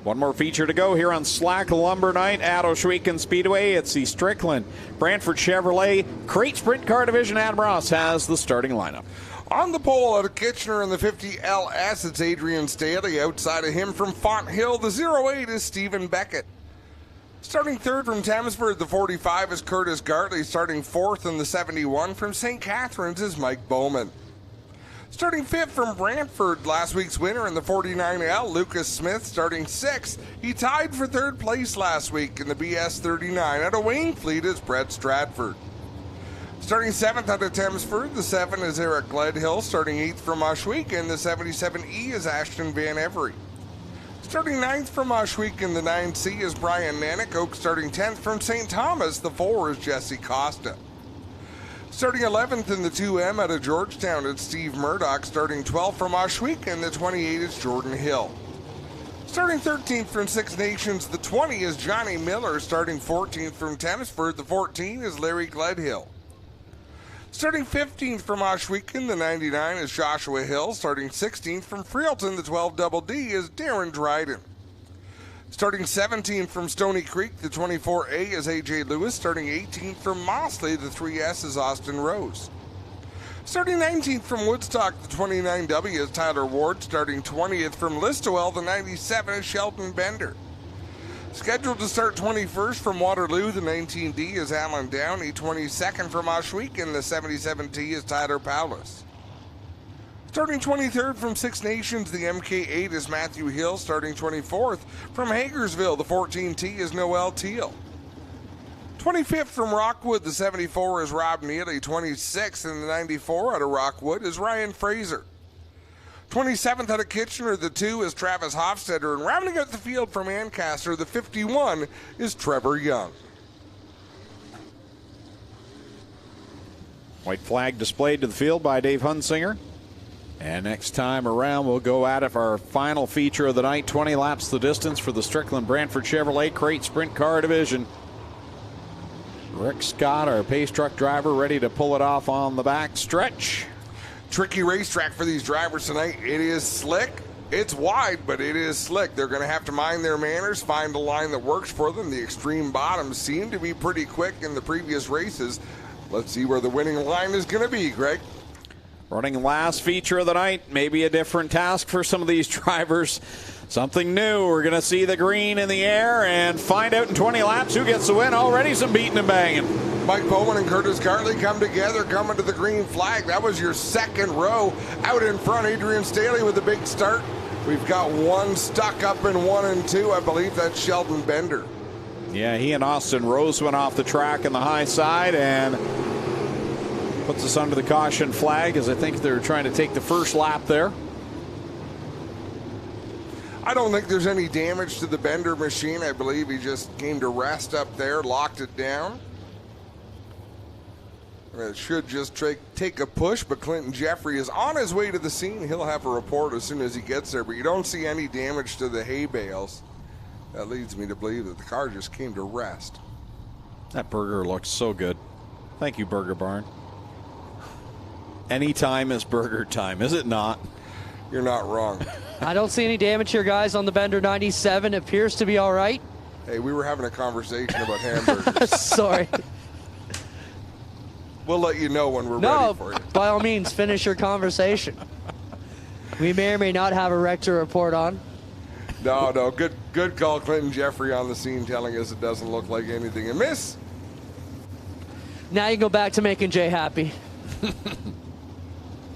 Speaker 1: One more feature to go here on Slack Lumber Night at Ohsweken Speedway. It's the Strickland Brantford Chevrolet Crate Sprint Car Division. Adam Ross has the starting lineup.
Speaker 3: On the pole out of Kitchener in the 50 LS, it's Adrian Staley. Outside of him from Fonthill, the 08 is Stephen Beckett. Starting third from Thamesford, the 45 is Curtis Gartley. Starting fourth in the 71 from St. Catharines is Mike Bowman. Starting fifth from Brantford, last week's winner in the 49L, Lucas Smith. Starting sixth, he tied for third place last week in the BS 39. Out of Wainfleet is Brett Stratford. Starting seventh out of Thamesford, the 7 is Eric Gledhill. Starting eighth from Ohsweken, the 77E is Ashton Van Every. Starting ninth from Ohsweken, the 9C is Brian Nanicoke. Starting 10th from St. Thomas, the 4 is Jesse Costa. Starting 11th in the 2M out of Georgetown, it's Steve Murdoch. Starting 12th from Ohsweken, the 28 is Jordan Hill. Starting 13th from Six Nations, the 20 is Johnny Miller. Starting 14th from Thamesford, the 14 is Larry Gledhill. Starting 15th from Ohsweken, the 99 is Joshua Hill. Starting 16th from Freelton, the 12 Double D is Darren Dryden. Starting 17th from Stony Creek, the 24A is AJ Lewis. Starting 18th from Mossley, the 3S is Austin Rose. Starting 19th from Woodstock, the 29W is Tyler Ward. Starting 20th from Listowel, the 97 is Sheldon Bender. Scheduled to start 21st from Waterloo, the 19D is Alan Downey. 22nd from Ohsweken, the 77T is Tyler Paulus. Starting 23rd from Six Nations, the MK8 is Matthew Hill. Starting 24th from Hagersville, the 14T is Noel Teal. 25th from Rockwood, the 74 is Rob Neely. 26th in the 94 out of Rockwood is Ryan Fraser. 27th out of Kitchener, the 2 is Travis Hofstetter. And rounding out the field from Ancaster, the 51 is Trevor Young.
Speaker 1: White flag displayed to the field by Dave Hunsinger. And next time around, we'll go at it for our final feature of the night. 20 laps the distance for the Strickland Brantford Chevrolet Crate Sprint Car Division. Rick Scott, our pace truck driver, ready to pull it off on the back stretch.
Speaker 3: Tricky racetrack for these drivers tonight. It is slick. It's wide, but it is slick. They're going to have to mind their manners, find a line that works for them. The extreme bottoms seem to be pretty quick in the previous races. Let's see where the winning line is going to be, Greg.
Speaker 1: Running last feature of the night, maybe a different task for some of these drivers. Something new. We're going to see the green in the air and find out in 20 laps who gets the win. Already some beating and banging.
Speaker 3: Mike Bowman and Curtis Cartley come together, coming to the green flag. That was your second row. Out in front, Adrian Staley with a big start. We've got one stuck up in 1 and 2. I believe that's Sheldon Bender.
Speaker 1: Yeah, he and Austin Rose went off the track on the high side and puts us under the caution flag, as I think they're trying to take the first lap there.
Speaker 3: I don't think there's any damage to the Bender machine. I believe he just came to rest up there, locked it down. It should just take a push, but Clinton Jeffrey is on his way to the scene. He'll have a report as soon as he gets there, but you don't see any damage to the hay bales. That leads me to believe that the car just came to rest.
Speaker 1: That burger looks so good. Thank you, Burger Barn. Anytime is burger time, is it not?
Speaker 3: You're not wrong.
Speaker 2: I don't see any damage here, guys, on the Bender 97. It appears to be all right.
Speaker 3: Hey, we were having a conversation about hamburgers.
Speaker 2: Sorry.
Speaker 3: We'll let you know when we're ready for you.
Speaker 2: By all means, finish your conversation. We may or may not have a wreck to report on.
Speaker 3: No. Good call, Clinton Jeffrey on the scene telling us it doesn't look like anything amiss.
Speaker 2: Now you go back to making Jay happy.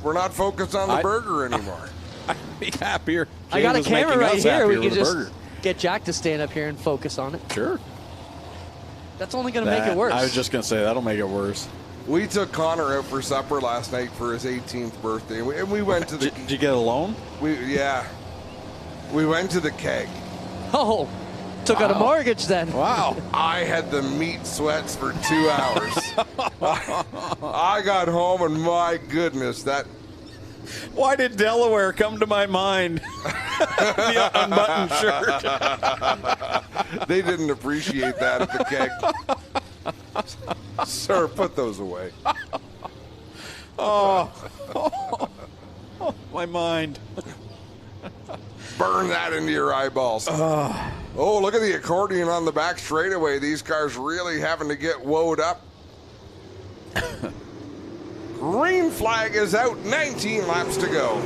Speaker 3: We're not focused on the burger anymore.
Speaker 1: I'd be happier.
Speaker 2: I got a camera right here. We can just
Speaker 1: burger.
Speaker 2: get Jack to stand up here and focus on it.
Speaker 1: Sure.
Speaker 2: That's only going to make it worse.
Speaker 1: I was just going to say, that'll make it worse.
Speaker 3: We took Connor out for supper last night for his 18th birthday, and we went to the...
Speaker 1: Did you get a loan?
Speaker 3: Yeah. We went to the Keg.
Speaker 2: Oh, took out a mortgage then.
Speaker 1: Wow.
Speaker 3: I had the meat sweats for 2 hours. I got home, and my goodness, that...
Speaker 1: Why did Delaware come to my mind? The unbuttoned shirt.
Speaker 3: They didn't appreciate that at the Keg. Sir, put those away.
Speaker 1: Oh, my mind.
Speaker 3: Burn that into your eyeballs. Oh, look at the accordion on the back straightaway. These cars really having to get woed up. Green flag is out, 19 laps to go.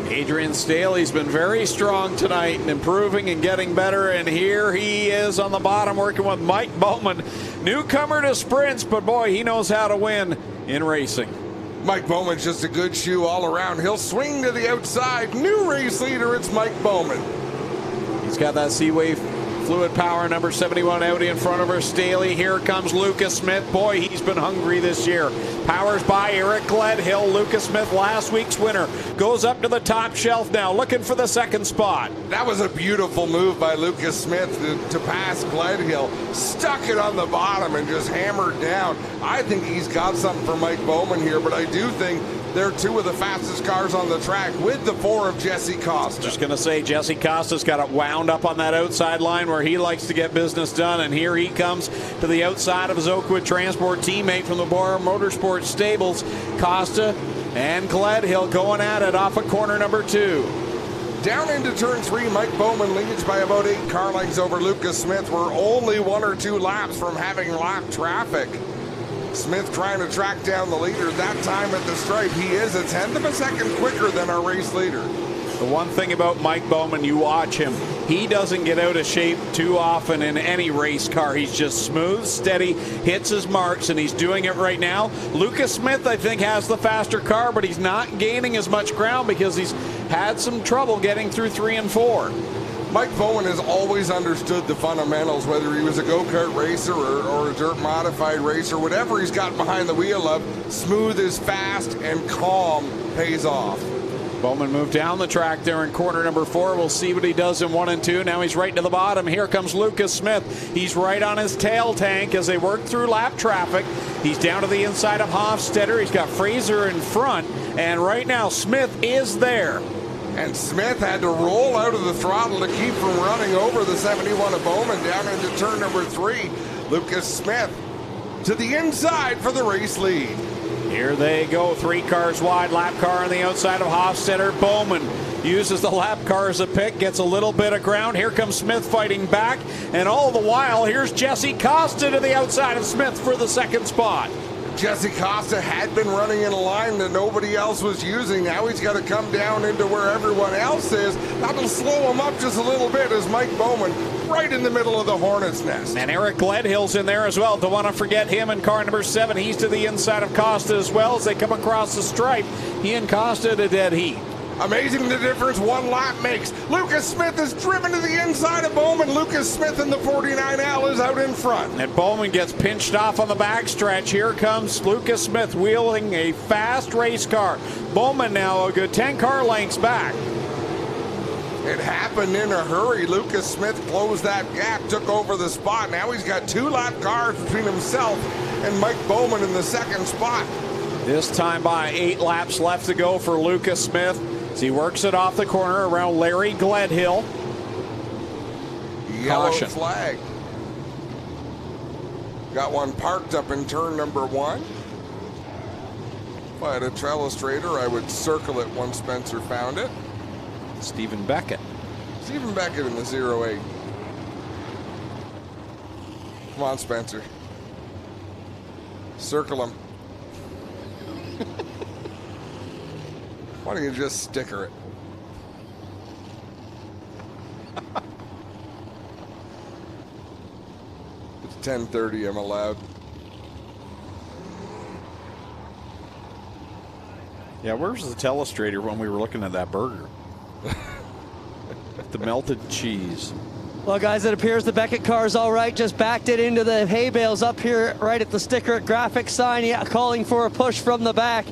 Speaker 1: Adrian Staley's been very strong tonight and improving and getting better, and here he is on the bottom working with Mike Bowman. Newcomer to sprints, but boy, he knows how to win in racing.
Speaker 3: Mike Bowman's just a good shoe all around. He'll swing to the outside. New race leader, it's Mike Bowman.
Speaker 1: He's got that Seaway fluid power number 71 Audi in front of her. Staley, here comes Lucas Smith. Boy, he's been hungry this year. Powers by Eric Gledhill. Lucas Smith, last week's winner, goes up to the top shelf now, looking for the second spot.
Speaker 3: That was a beautiful move by Lucas Smith to pass Gledhill. Stuck it on the bottom and just hammered down. I think he's got something for Mike Bowman here, but I do think they're two of the fastest cars on the track with the 4 of Jesse Costa.
Speaker 1: Just going to say, Jesse Costa's got it wound up on that outside line. where he likes to get business done, and here he comes to the outside of his Oakwood Transport teammate from the Bora Motorsports stables, Costa and Gledhill going at it off of corner number 2.
Speaker 3: Down into turn 3, Mike Bowman leads by about 8 car lengths over Lucas Smith. We're only 1 or 2 laps from having lap traffic. Smith trying to track down the leader. That time at the stripe, he is a 1/10 of a second quicker than our race leader.
Speaker 1: The one thing about Mike Bowman, you watch him, he doesn't get out of shape too often in any race car. He's just smooth, steady, hits his marks, and he's doing it right now. Lucas Smith, I think, has the faster car, but he's not gaining as much ground because he's had some trouble getting through 3 and 4.
Speaker 3: Mike Bowman has always understood the fundamentals, whether he was a go-kart racer or a dirt modified racer, whatever he's got behind the wheel of, smooth is fast and calm pays off.
Speaker 1: Bowman moved down the track there in corner number 4. We'll see what he does in 1 and 2. Now he's right to the bottom. Here comes Lucas Smith. He's right on his tail tank as they work through lap traffic. He's down to the inside of Hofstetter. He's got Fraser in front, and right now Smith is there.
Speaker 3: And Smith had to roll out of the throttle to keep from running over the 71 of Bowman down into turn number 3. Lucas Smith to the inside for the race lead.
Speaker 1: Here they go, 3 cars wide, lap car on the outside of Hofstetter. Bowman uses the lap car as a pick, gets a little bit of ground. Here comes Smith fighting back, and all the while, here's Jesse Costa to the outside of Smith for the 2nd spot.
Speaker 3: Jesse Costa had been running in a line that nobody else was using. Now he's got to come down into where everyone else is. That'll slow him up just a little bit as Mike Bowman right in the middle of the Hornet's nest.
Speaker 1: And Eric Gledhill's in there as well. Don't want to forget him in car number 7. He's to the inside of Costa as well as they come across the stripe. He and Costa to dead heat.
Speaker 3: Amazing the difference 1 lap makes. Lucas Smith is driven to the inside of Bowman. Lucas Smith in the 49L is out in front.
Speaker 1: And Bowman gets pinched off on the backstretch. Here comes Lucas Smith wheeling a fast race car. Bowman now a good 10 car lengths back.
Speaker 3: It happened in a hurry. Lucas Smith closed that gap, took over the spot. Now he's got 2 lap cars between himself and Mike Bowman in the 2nd spot.
Speaker 1: This time by 8 laps left to go for Lucas Smith. As he works it off the corner around Larry Gledhill.
Speaker 3: Yellow
Speaker 1: Caution.
Speaker 3: flag. Got one parked up in turn number 1. If I had a Trellistrator, I would circle it once Spencer found it.
Speaker 1: Stephen Beckett.
Speaker 3: Stephen Beckett in the 08. Come on, Spencer. Circle him. Why don't you just sticker it? It's 10:30, I'm allowed.
Speaker 1: Yeah, where was the Telestrator when we were looking at that burger? The melted cheese.
Speaker 2: Well, guys, it appears the Beckett car's all right. Just backed it into the hay bales up here right at the sticker graphic sign. Yeah, calling for a push from the back.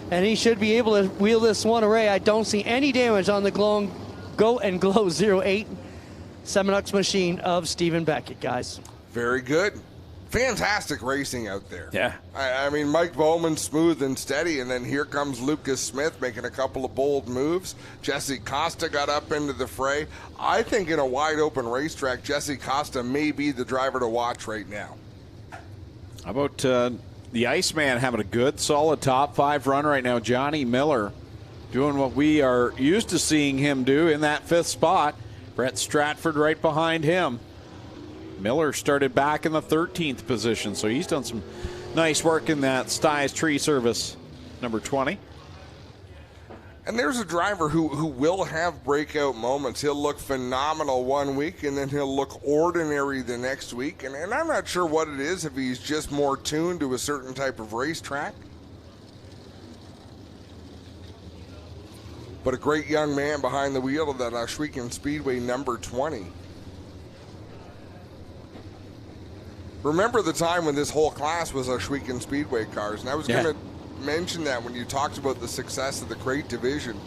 Speaker 2: And he should be able to wheel this one away. I don't see any damage on the Go and Glow 08 Seminux machine of Stephen Beckett, guys.
Speaker 3: Very good. Fantastic racing out there.
Speaker 1: Yeah.
Speaker 3: I mean, Mike Bowman smooth and steady, and then here comes Lucas Smith making a couple of bold moves. Jesse Costa got up into the fray. I think in a wide open racetrack, Jesse Costa may be the driver to watch right now.
Speaker 1: How about the Iceman having a good, solid top 5 run right now? Johnny Miller doing what we are used to seeing him do in that 5th spot. Brett Stratford right behind him. Miller started back in the 13th position, so he's done some nice work in that Styes Tree Service number 20.
Speaker 3: And there's a driver who will have breakout moments. He'll look phenomenal one week, and then he'll look ordinary the next week. And I'm not sure what it is, if he's just more tuned to a certain type of racetrack. But a great young man behind the wheel of that Ohsweken Speedway number 20. Remember the time when this whole class was Ohsweken Speedway cars, and I was going to mention that when you talked about the success of the crate division.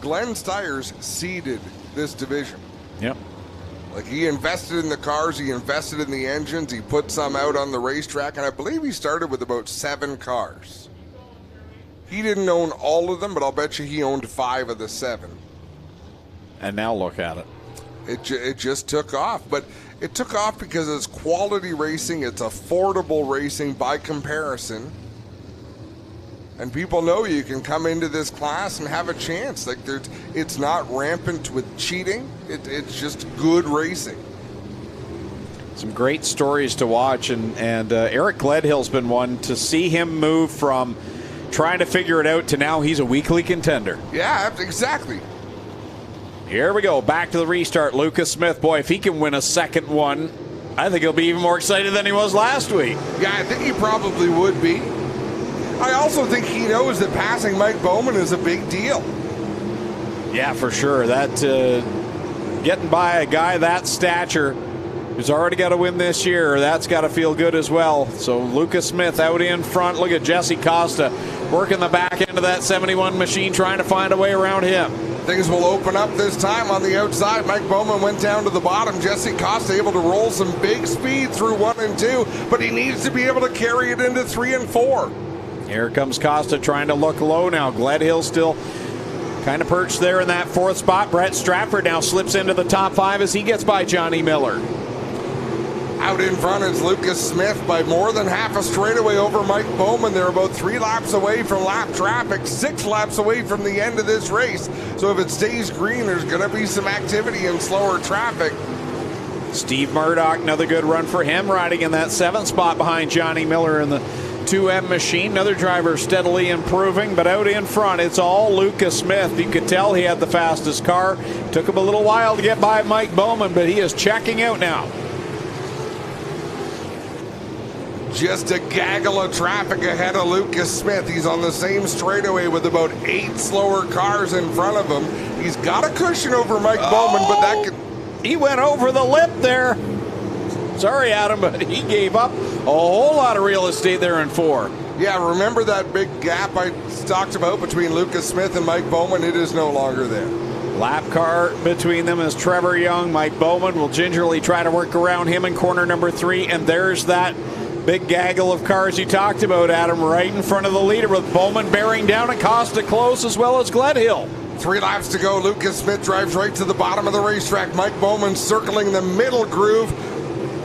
Speaker 3: Glenn Stiers seeded this division.
Speaker 1: Yep.
Speaker 3: Like, he invested in the cars, he invested in the engines, he put some out on the racetrack, and I believe he started with about 7 cars. He didn't own all of them, but I'll bet you he owned 5 of the 7.
Speaker 1: And now look at it.
Speaker 3: It just took off. But it took off because it's quality racing. It's affordable racing by comparison. And people know you can come into this class and have a chance. Like it's not rampant with cheating. It's just good racing.
Speaker 1: Some great stories to watch, and Eric Gledhill's been one to see him move from trying to figure it out to now he's a weekly contender.
Speaker 3: Yeah, exactly.
Speaker 1: Here we go, back to the restart. Lucas Smith, boy, if he can win a second one, I think he'll be even more excited than he was last week.
Speaker 3: Yeah, I think he probably would be. I also think he knows that passing Mike Bowman is a big deal.
Speaker 1: Yeah, for sure. That getting by a guy that stature who's already got to win this year, that's got to feel good as well. So Lucas Smith out in front. Look at Jesse Costa working the back end of that 71 machine, trying to find a way around him.
Speaker 3: Things will open up this time on the outside. Mike Bowman went down to the bottom. Jesse Costa able to roll some big speed through 1 and 2, but he needs to be able to carry it into 3 and 4.
Speaker 1: Here comes Costa trying to look low now. Gledhill still kind of perched there in that 4th spot. Brett Stratford now slips into the top 5 as he gets by Johnny Miller.
Speaker 3: Out in front is Lucas Smith by more than half a straightaway over Mike Bowman. They're about 3 laps away from lap traffic, 6 laps away from the end of this race. So if it stays green, there's going to be some activity and slower traffic.
Speaker 1: Steve Murdoch, another good run for him, riding in that 7th spot behind Johnny Miller in the 2M machine. Another driver steadily improving, but out in front, it's all Lucas Smith. You could tell he had the fastest car. Took him a little while to get by Mike Bowman, but he is checking out now.
Speaker 3: Just a gaggle of traffic ahead of Lucas Smith. He's on the same straightaway with about 8 slower cars in front of him. He's got a cushion over Mike Bowman, but that could...
Speaker 1: He went over the lip there. Sorry, Adam, but he gave up a whole lot of real estate there in 4.
Speaker 3: Yeah, remember that big gap I talked about between Lucas Smith and Mike Bowman? It is no longer there.
Speaker 1: Lap car between them is Trevor Young. Mike Bowman will gingerly try to work around him in corner number 3, and there's that big gaggle of cars you talked about, Adam, right in front of the leader with Bowman bearing down and Costa close as well as Gledhill.
Speaker 3: 3 laps to go. Lucas Smith drives right to the bottom of the racetrack. Mike Bowman circling the middle groove.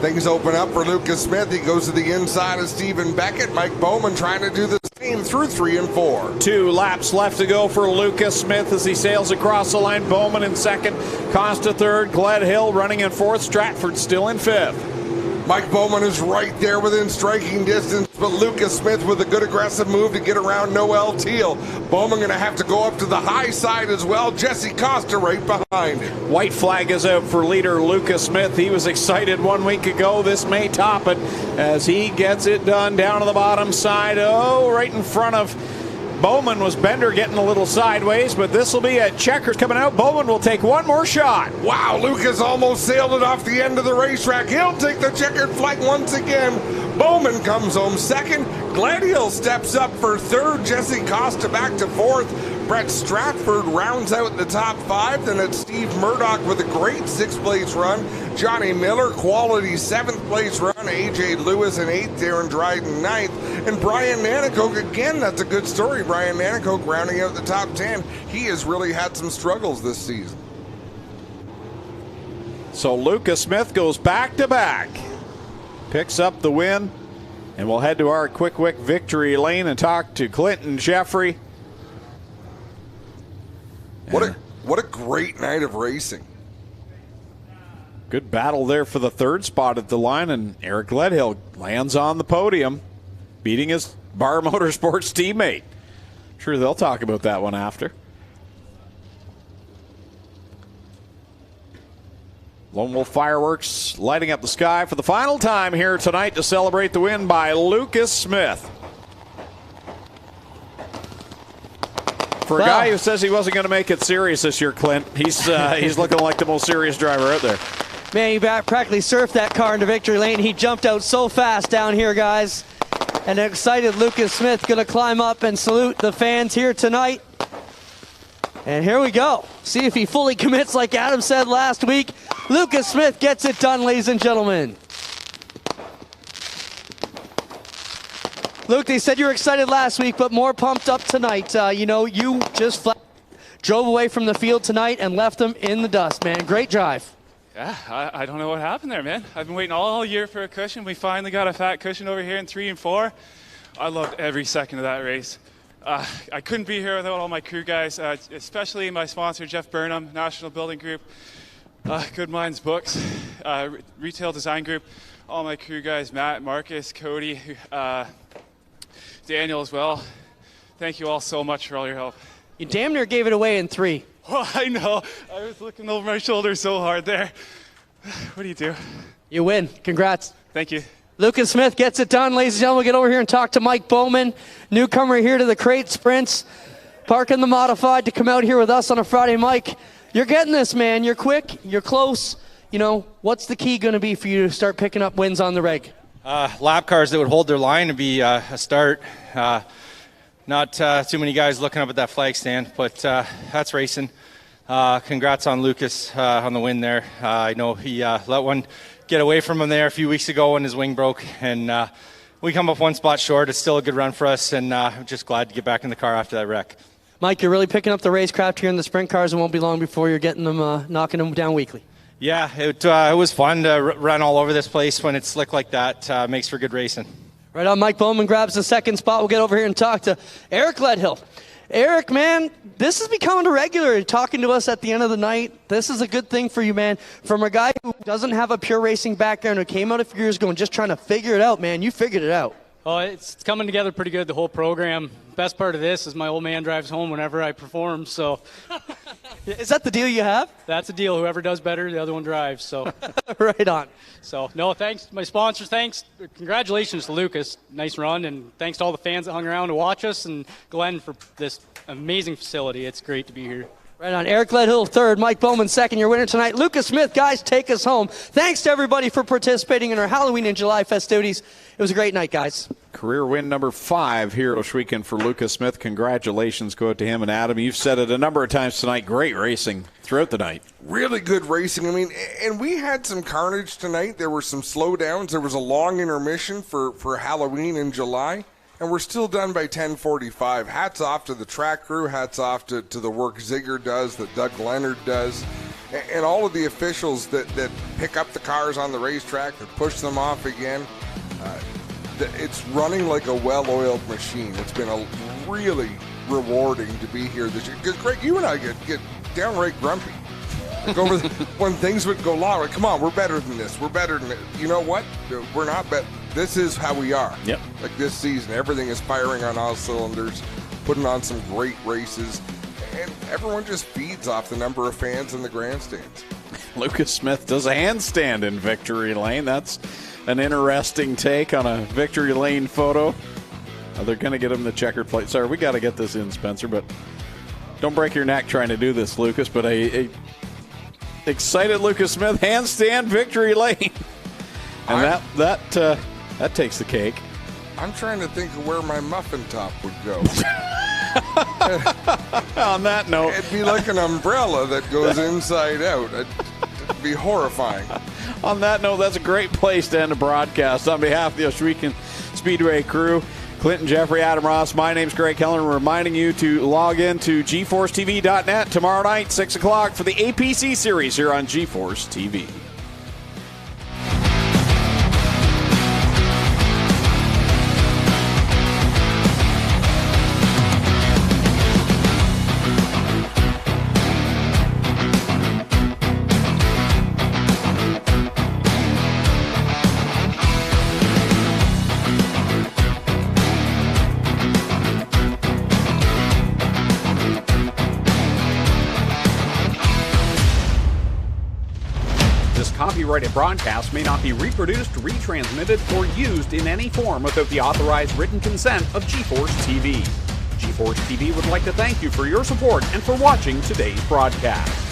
Speaker 3: Things open up for Lucas Smith. He goes to the inside of Stephen Beckett. Mike Bowman trying to do the same through 3 and 4.
Speaker 1: 2 laps left to go for Lucas Smith as he sails across the line. Bowman in 2nd, Costa 3rd, Gledhill running in 4th, Stratford still in 5th.
Speaker 3: Mike Bowman is right there within striking distance, but Lucas Smith with a good aggressive move to get around Noel Teal. Bowman going to have to go up to the high side as well. Jesse Costa right behind him.
Speaker 1: White flag is out for leader Lucas Smith. He was excited 1 week ago. This may top it as he gets it done down to the bottom side. Oh, right in front of Bowman was Bender getting a little sideways, but this will be a checkers coming out. Bowman will take one more shot.
Speaker 3: Wow, Lucas almost sailed it off the end of the racetrack. He'll take the checkered flag once again. Bowman comes home 2nd. Gledhill steps up for 3rd. Jesse Costa back to 4th. Brett Stratford rounds out the top 5. Then it's Steve Murdoch with a great 6th place run. Johnny Miller, quality 7th place run. AJ Lewis in 8th. Darren Dryden 9th. And Brian Nanicoke, again, that's a good story. Brian Nanicoke rounding out the top 10. He has really had some struggles this season.
Speaker 1: So Lucas Smith goes back to back. Picks up the win. And we'll head to our quick victory lane and talk to Clinton Jeffrey.
Speaker 3: What a great night of racing.
Speaker 1: Good battle there for the 3rd spot at the line, and Eric Gledhill lands on the podium, beating his Bar Motorsports teammate. Sure, they'll talk about that one after. Lone Wolf fireworks lighting up the sky for the final time here tonight to celebrate the win by Lucas Smith. For a guy who says he wasn't going to make it serious this year, Clint, he's looking like the most serious driver out there.
Speaker 2: Man, he practically surfed that car into victory lane. He jumped out so fast down here, guys. And an excited Lucas Smith going to climb up and salute the fans here tonight. And here we go. See if he fully commits like Adam said last week. Lucas Smith gets it done, ladies and gentlemen. Luke, they said you were excited last week, but more pumped up tonight. You just drove away from the field tonight and left them in the dust, man. Great drive.
Speaker 4: Yeah, I don't know what happened there, man. I've been waiting all year for a cushion. We finally got a fat cushion over here in 3 and 4. I loved every second of that race. I couldn't be here without all my crew guys, especially my sponsor, Jeff Burnham, National Building Group, Good Minds Books, Retail Design Group, all my crew guys, Matt, Marcus, Cody, Daniel as well. Thank you all so much for all your help.
Speaker 2: You damn near gave it away in 3.
Speaker 4: Oh, I know. I was looking over my shoulder so hard there. What do you do?
Speaker 2: You win. Congrats.
Speaker 4: Thank you.
Speaker 2: Lucas Smith gets it done. Ladies and gentlemen, we'll get over here and talk to Mike Bowman, newcomer here to the Crate Sprints, parking the modified to come out here with us on a Friday. Mike, you're getting this, man. You're quick. You're close. You know, what's the key going to be for you to start picking up wins on the reg?
Speaker 22: Lap cars that would hold their line would be a start. Not too many guys looking up at that flag stand, but that's racing. Congrats on Lucas on the win there. I know he let one get away from him there a few weeks ago when his wing broke, and we come up one spot short. It's still a good run for us, and I'm just glad to get back in the car after that wreck.
Speaker 2: Mike, you're really picking up the racecraft here in the sprint cars, and won't be long before you're getting them, knocking them down weekly. Yeah, it was fun to run all over this place when it's slick like that. Makes for good racing. Right on, Mike Bowman grabs the second spot. We'll get over here and talk to Eric Ledhill. Eric, man, this is becoming a regular, talking to us at the end of the night. This is a good thing for you, man. From a guy who doesn't have a pure racing background, who came out a few years ago and just trying to figure it out, man, you figured it out.
Speaker 23: Oh, it's coming together pretty good, the whole program. Best part of this is my old man drives home whenever I perform, so.
Speaker 2: Is that the deal you have?
Speaker 23: That's the deal. Whoever does better, the other one drives, so.
Speaker 2: Right on.
Speaker 23: So, no, thanks to my sponsors. Thanks. Congratulations to Lucas. Nice run, and thanks to all the fans that hung around to watch us, and Glenn for this amazing facility. It's great to be here.
Speaker 2: Right on. Eric Ledhill third, Mike Bowman second. Your winner tonight, Lucas Smith. Guys, take us home. Thanks to everybody for participating in our Halloween in July festivities. It was a great night, guys.
Speaker 1: Career win number 5 here at Ohsweken for Lucas Smith. Congratulations go out to him and Adam. You've said it a number of times tonight. Great racing throughout the night.
Speaker 3: Really good racing. I mean, and we had some carnage tonight. There were some slowdowns. There was a long intermission for Halloween in July. And we're still done by 10:45. Hats off to the track crew. Hats off to the work Zigger does, that Doug Leonard does, and all of the officials that pick up the cars on the racetrack, that push them off again. It's running like a well-oiled machine. It's been really rewarding to be here this year. Because, Greg, you and I get downright grumpy. Like when things would go long, like, come on, we're better than this. We're better than it. You know what? We're not better. This is how we are.
Speaker 1: Yep.
Speaker 3: Like this season, everything is firing on all cylinders, putting on some great races, and everyone just feeds off the number of fans in the grandstands.
Speaker 1: Lucas Smith does a handstand in Victory Lane. That's an interesting take on a Victory Lane photo. They're going to get him the checkered plate. Sorry, we got to get this in, Spencer, but don't break your neck trying to do this, Lucas. But a excited Lucas Smith handstand Victory Lane, and that takes the cake.
Speaker 3: I'm trying to think of where my muffin top would go.
Speaker 1: On that note,
Speaker 3: it'd be like an umbrella that goes inside out. It'd be horrifying.
Speaker 1: On that note, that's a great place to end the broadcast. On behalf of the Ohsweken Speedway crew, Clinton Jeffrey, Adam Ross, my name's Greg Keller, reminding you to log in to GeForceTV.net tomorrow night, 6 o'clock, for the APC series here on GeForce TV.
Speaker 12: Copyrighted broadcast may not be reproduced, retransmitted, or used in any form without the authorized written consent of GeForce TV. GeForce TV would like to thank you for your support and for watching today's broadcast.